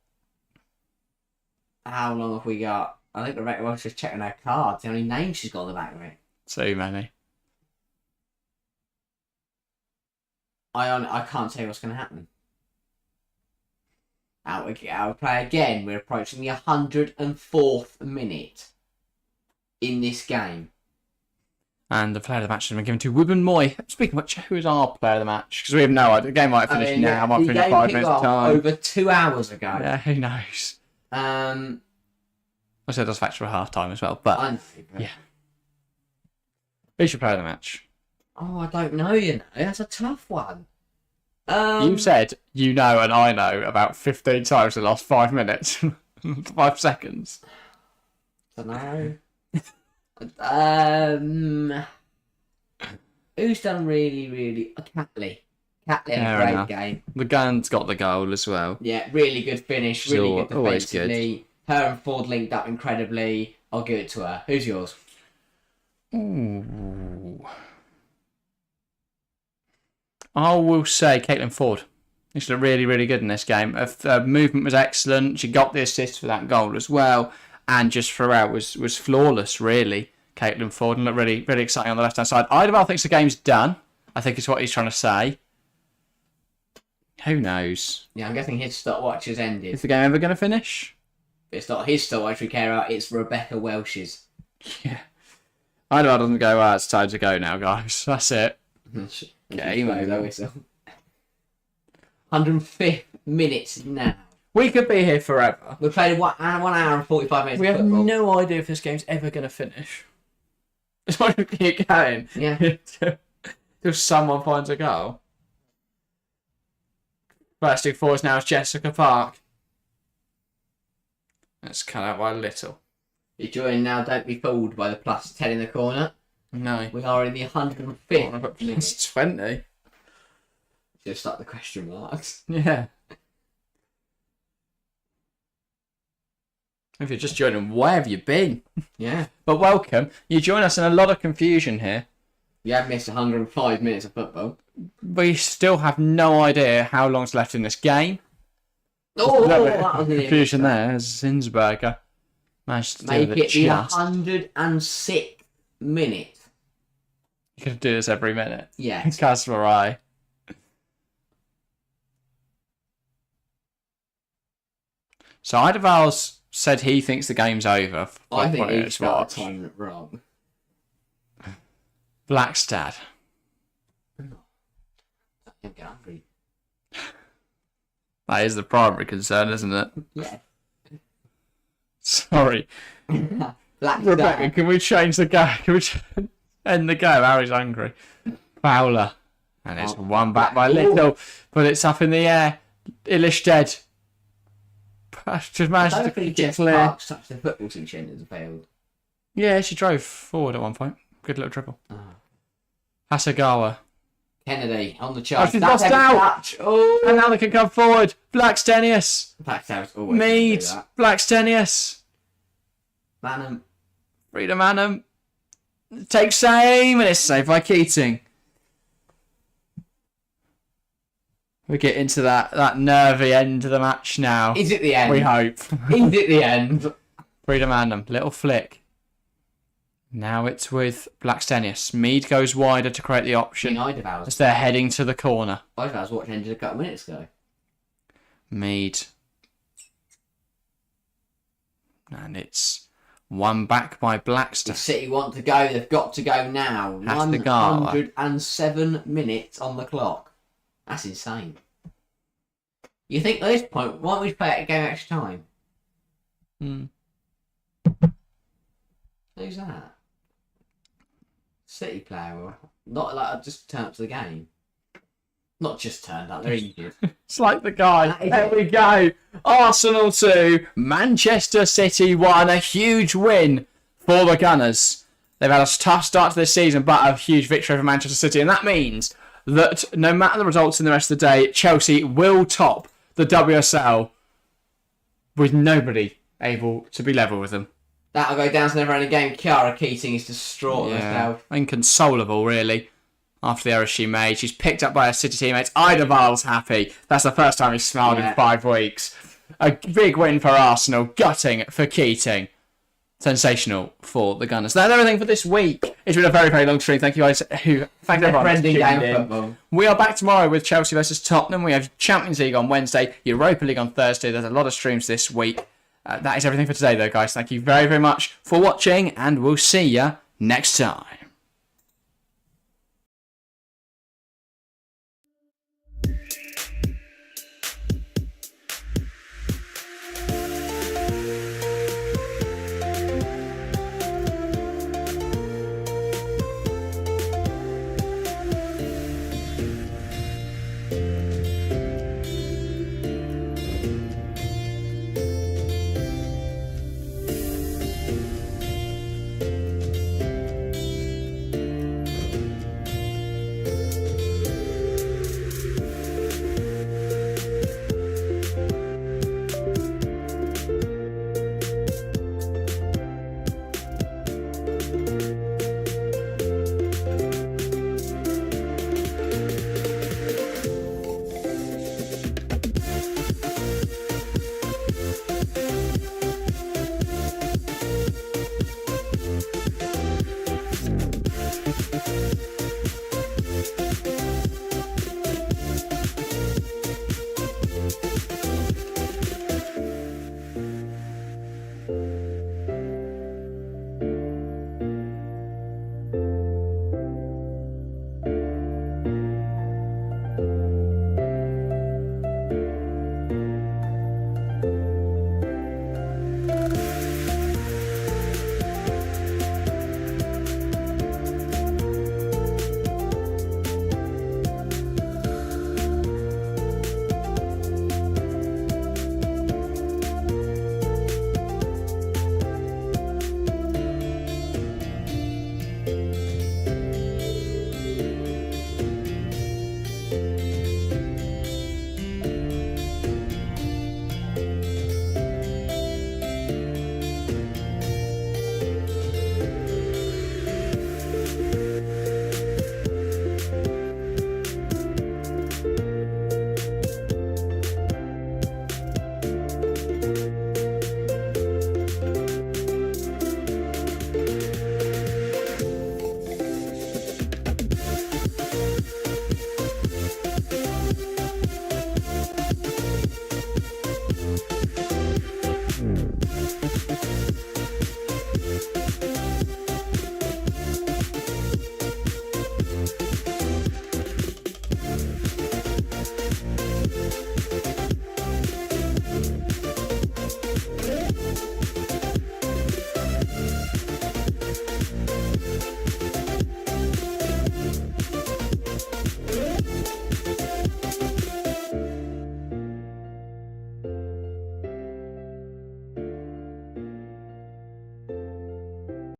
How long have we got? I think Rebecca Welch just checking her cards. How many names she's got on the back of it? Too many. I can't tell you what's going to happen. Out we play again. We're approaching the 104th minute in this game. And the player of the match has been given to Wubben Moy. Speaking of which, who is our player of the match? Because we have no idea. The game might finish now. Might finish 5 minutes of time. Over 2 hours ago. Yeah, who knows? I said it does factor a half time as well, but know, but... yeah. Who's your player of the match? Oh, I don't know. You know, that's a tough one. You said you know and I know about 15 times in the last 5 minutes, 5 seconds. I don't know. Who's done really? Catley. Catley had a great game. The gun's got the goal as well. Yeah, really good finish. Really good Always defensively. Her and Ford linked up incredibly. I'll give it to her. Who's yours? Ooh. I will say Caitlin Ford. She's looked really good in this game. Her movement was excellent. She got the assist for that goal as well, and just throughout was flawless. Really, Caitlin Ford, and looked really exciting on the left hand side. Idabel thinks the game's done. I think it's what he's trying to say. Who knows? Yeah, I'm guessing his stopwatch has ended. Is the game ever going to finish? It's not his stoppage we care about, it's Rebecca Welsh's. Yeah. Idlewild doesn't go, it's time to go now, guys. That's it. Game over. 105th minute now. We could be here forever. We've played 1 hour and 45 minutes We of have football. no idea if this game's ever going to finish. It's like we keep going. Yeah. Till someone finds a goal. Bursting forwards now is Jessica Park. Let's cut out by a little. You're joining now, don't be fooled by the plus 10 in the corner. No. We are in the 105th. Plus 20. Just start the question marks. Yeah. If you're just joining, where have you been? Yeah. But welcome. You join us in a lot of confusion here. You have missed 105 minutes of football. We still have no idea how long's left in this game. Oh, that was an confusion there. Zinsberger managed to Make do it it the just. 106th minute. You could do this every minute. Yeah. Kasparai. So Idevals said he thinks the game's over. I think he it's started timing it wrong. Blackstad. I'm getting hungry. That is the primary concern, isn't it? Yeah. Sorry. Blackstad. Rebecca, can we change the game? Can we end the game? Harry's hungry. Fowler. And it's one back by little, but it's up in the air. Illish just managed to think get Jess clear. Parks touched the football since she has failed. Yeah, she drove forward at one point. Good little dribble. Oh. Hasagawa. Kennedy on the charge. Oh, she's lost out. Oh. And now they can come forward. Blackstenius. Blackstad's always Mead. do that. Blackstenius. Manham. Frida Manham. Takes aim, and it's saved by Keating. We get into that nervy end of the match now. Is it the end? We hope. Is it the end? Frida Manham, little flick. Now it's with Blackstenius. Mead goes wider to create the option as they're heading to the corner. Idevals watched ended a couple of minutes ago. Mead. And it's one back by Blackstad. The City want to go. They've got to go now. Hasagawa. 107 minutes on the clock. That's insane. You think at this point, why don't we play it a game extra time? Who's that? City player. Or not like I just turned up to the game. Not just turned up, they're injured. It's like the guy. There we go. Arsenal 2, Manchester City 1. A huge win for the Gunners. They've had a tough start to this season, but a huge victory over Manchester City. And that means that no matter the results in the rest of the day, Chelsea will top the WSL with nobody able to be level with them. That'll go down to never-ending game. Kiara Keating is distraught herself. Inconsolable, really, after the errors she made. She's picked up by her City teammates. Idevals happy. That's the first time he's smiled in 5 weeks. A big win for Arsenal. Gutting for Keating. Sensational for the Gunners. That's everything for this week. It's been a very, very long stream. Thank you guys. Thanks everyone for tuning in. We are back tomorrow with Chelsea versus Tottenham. We have Champions League on Wednesday, Europa League on Thursday. There's a lot of streams this week. That is everything for today, though, guys. Thank you very, very much for watching, and we'll see you next time.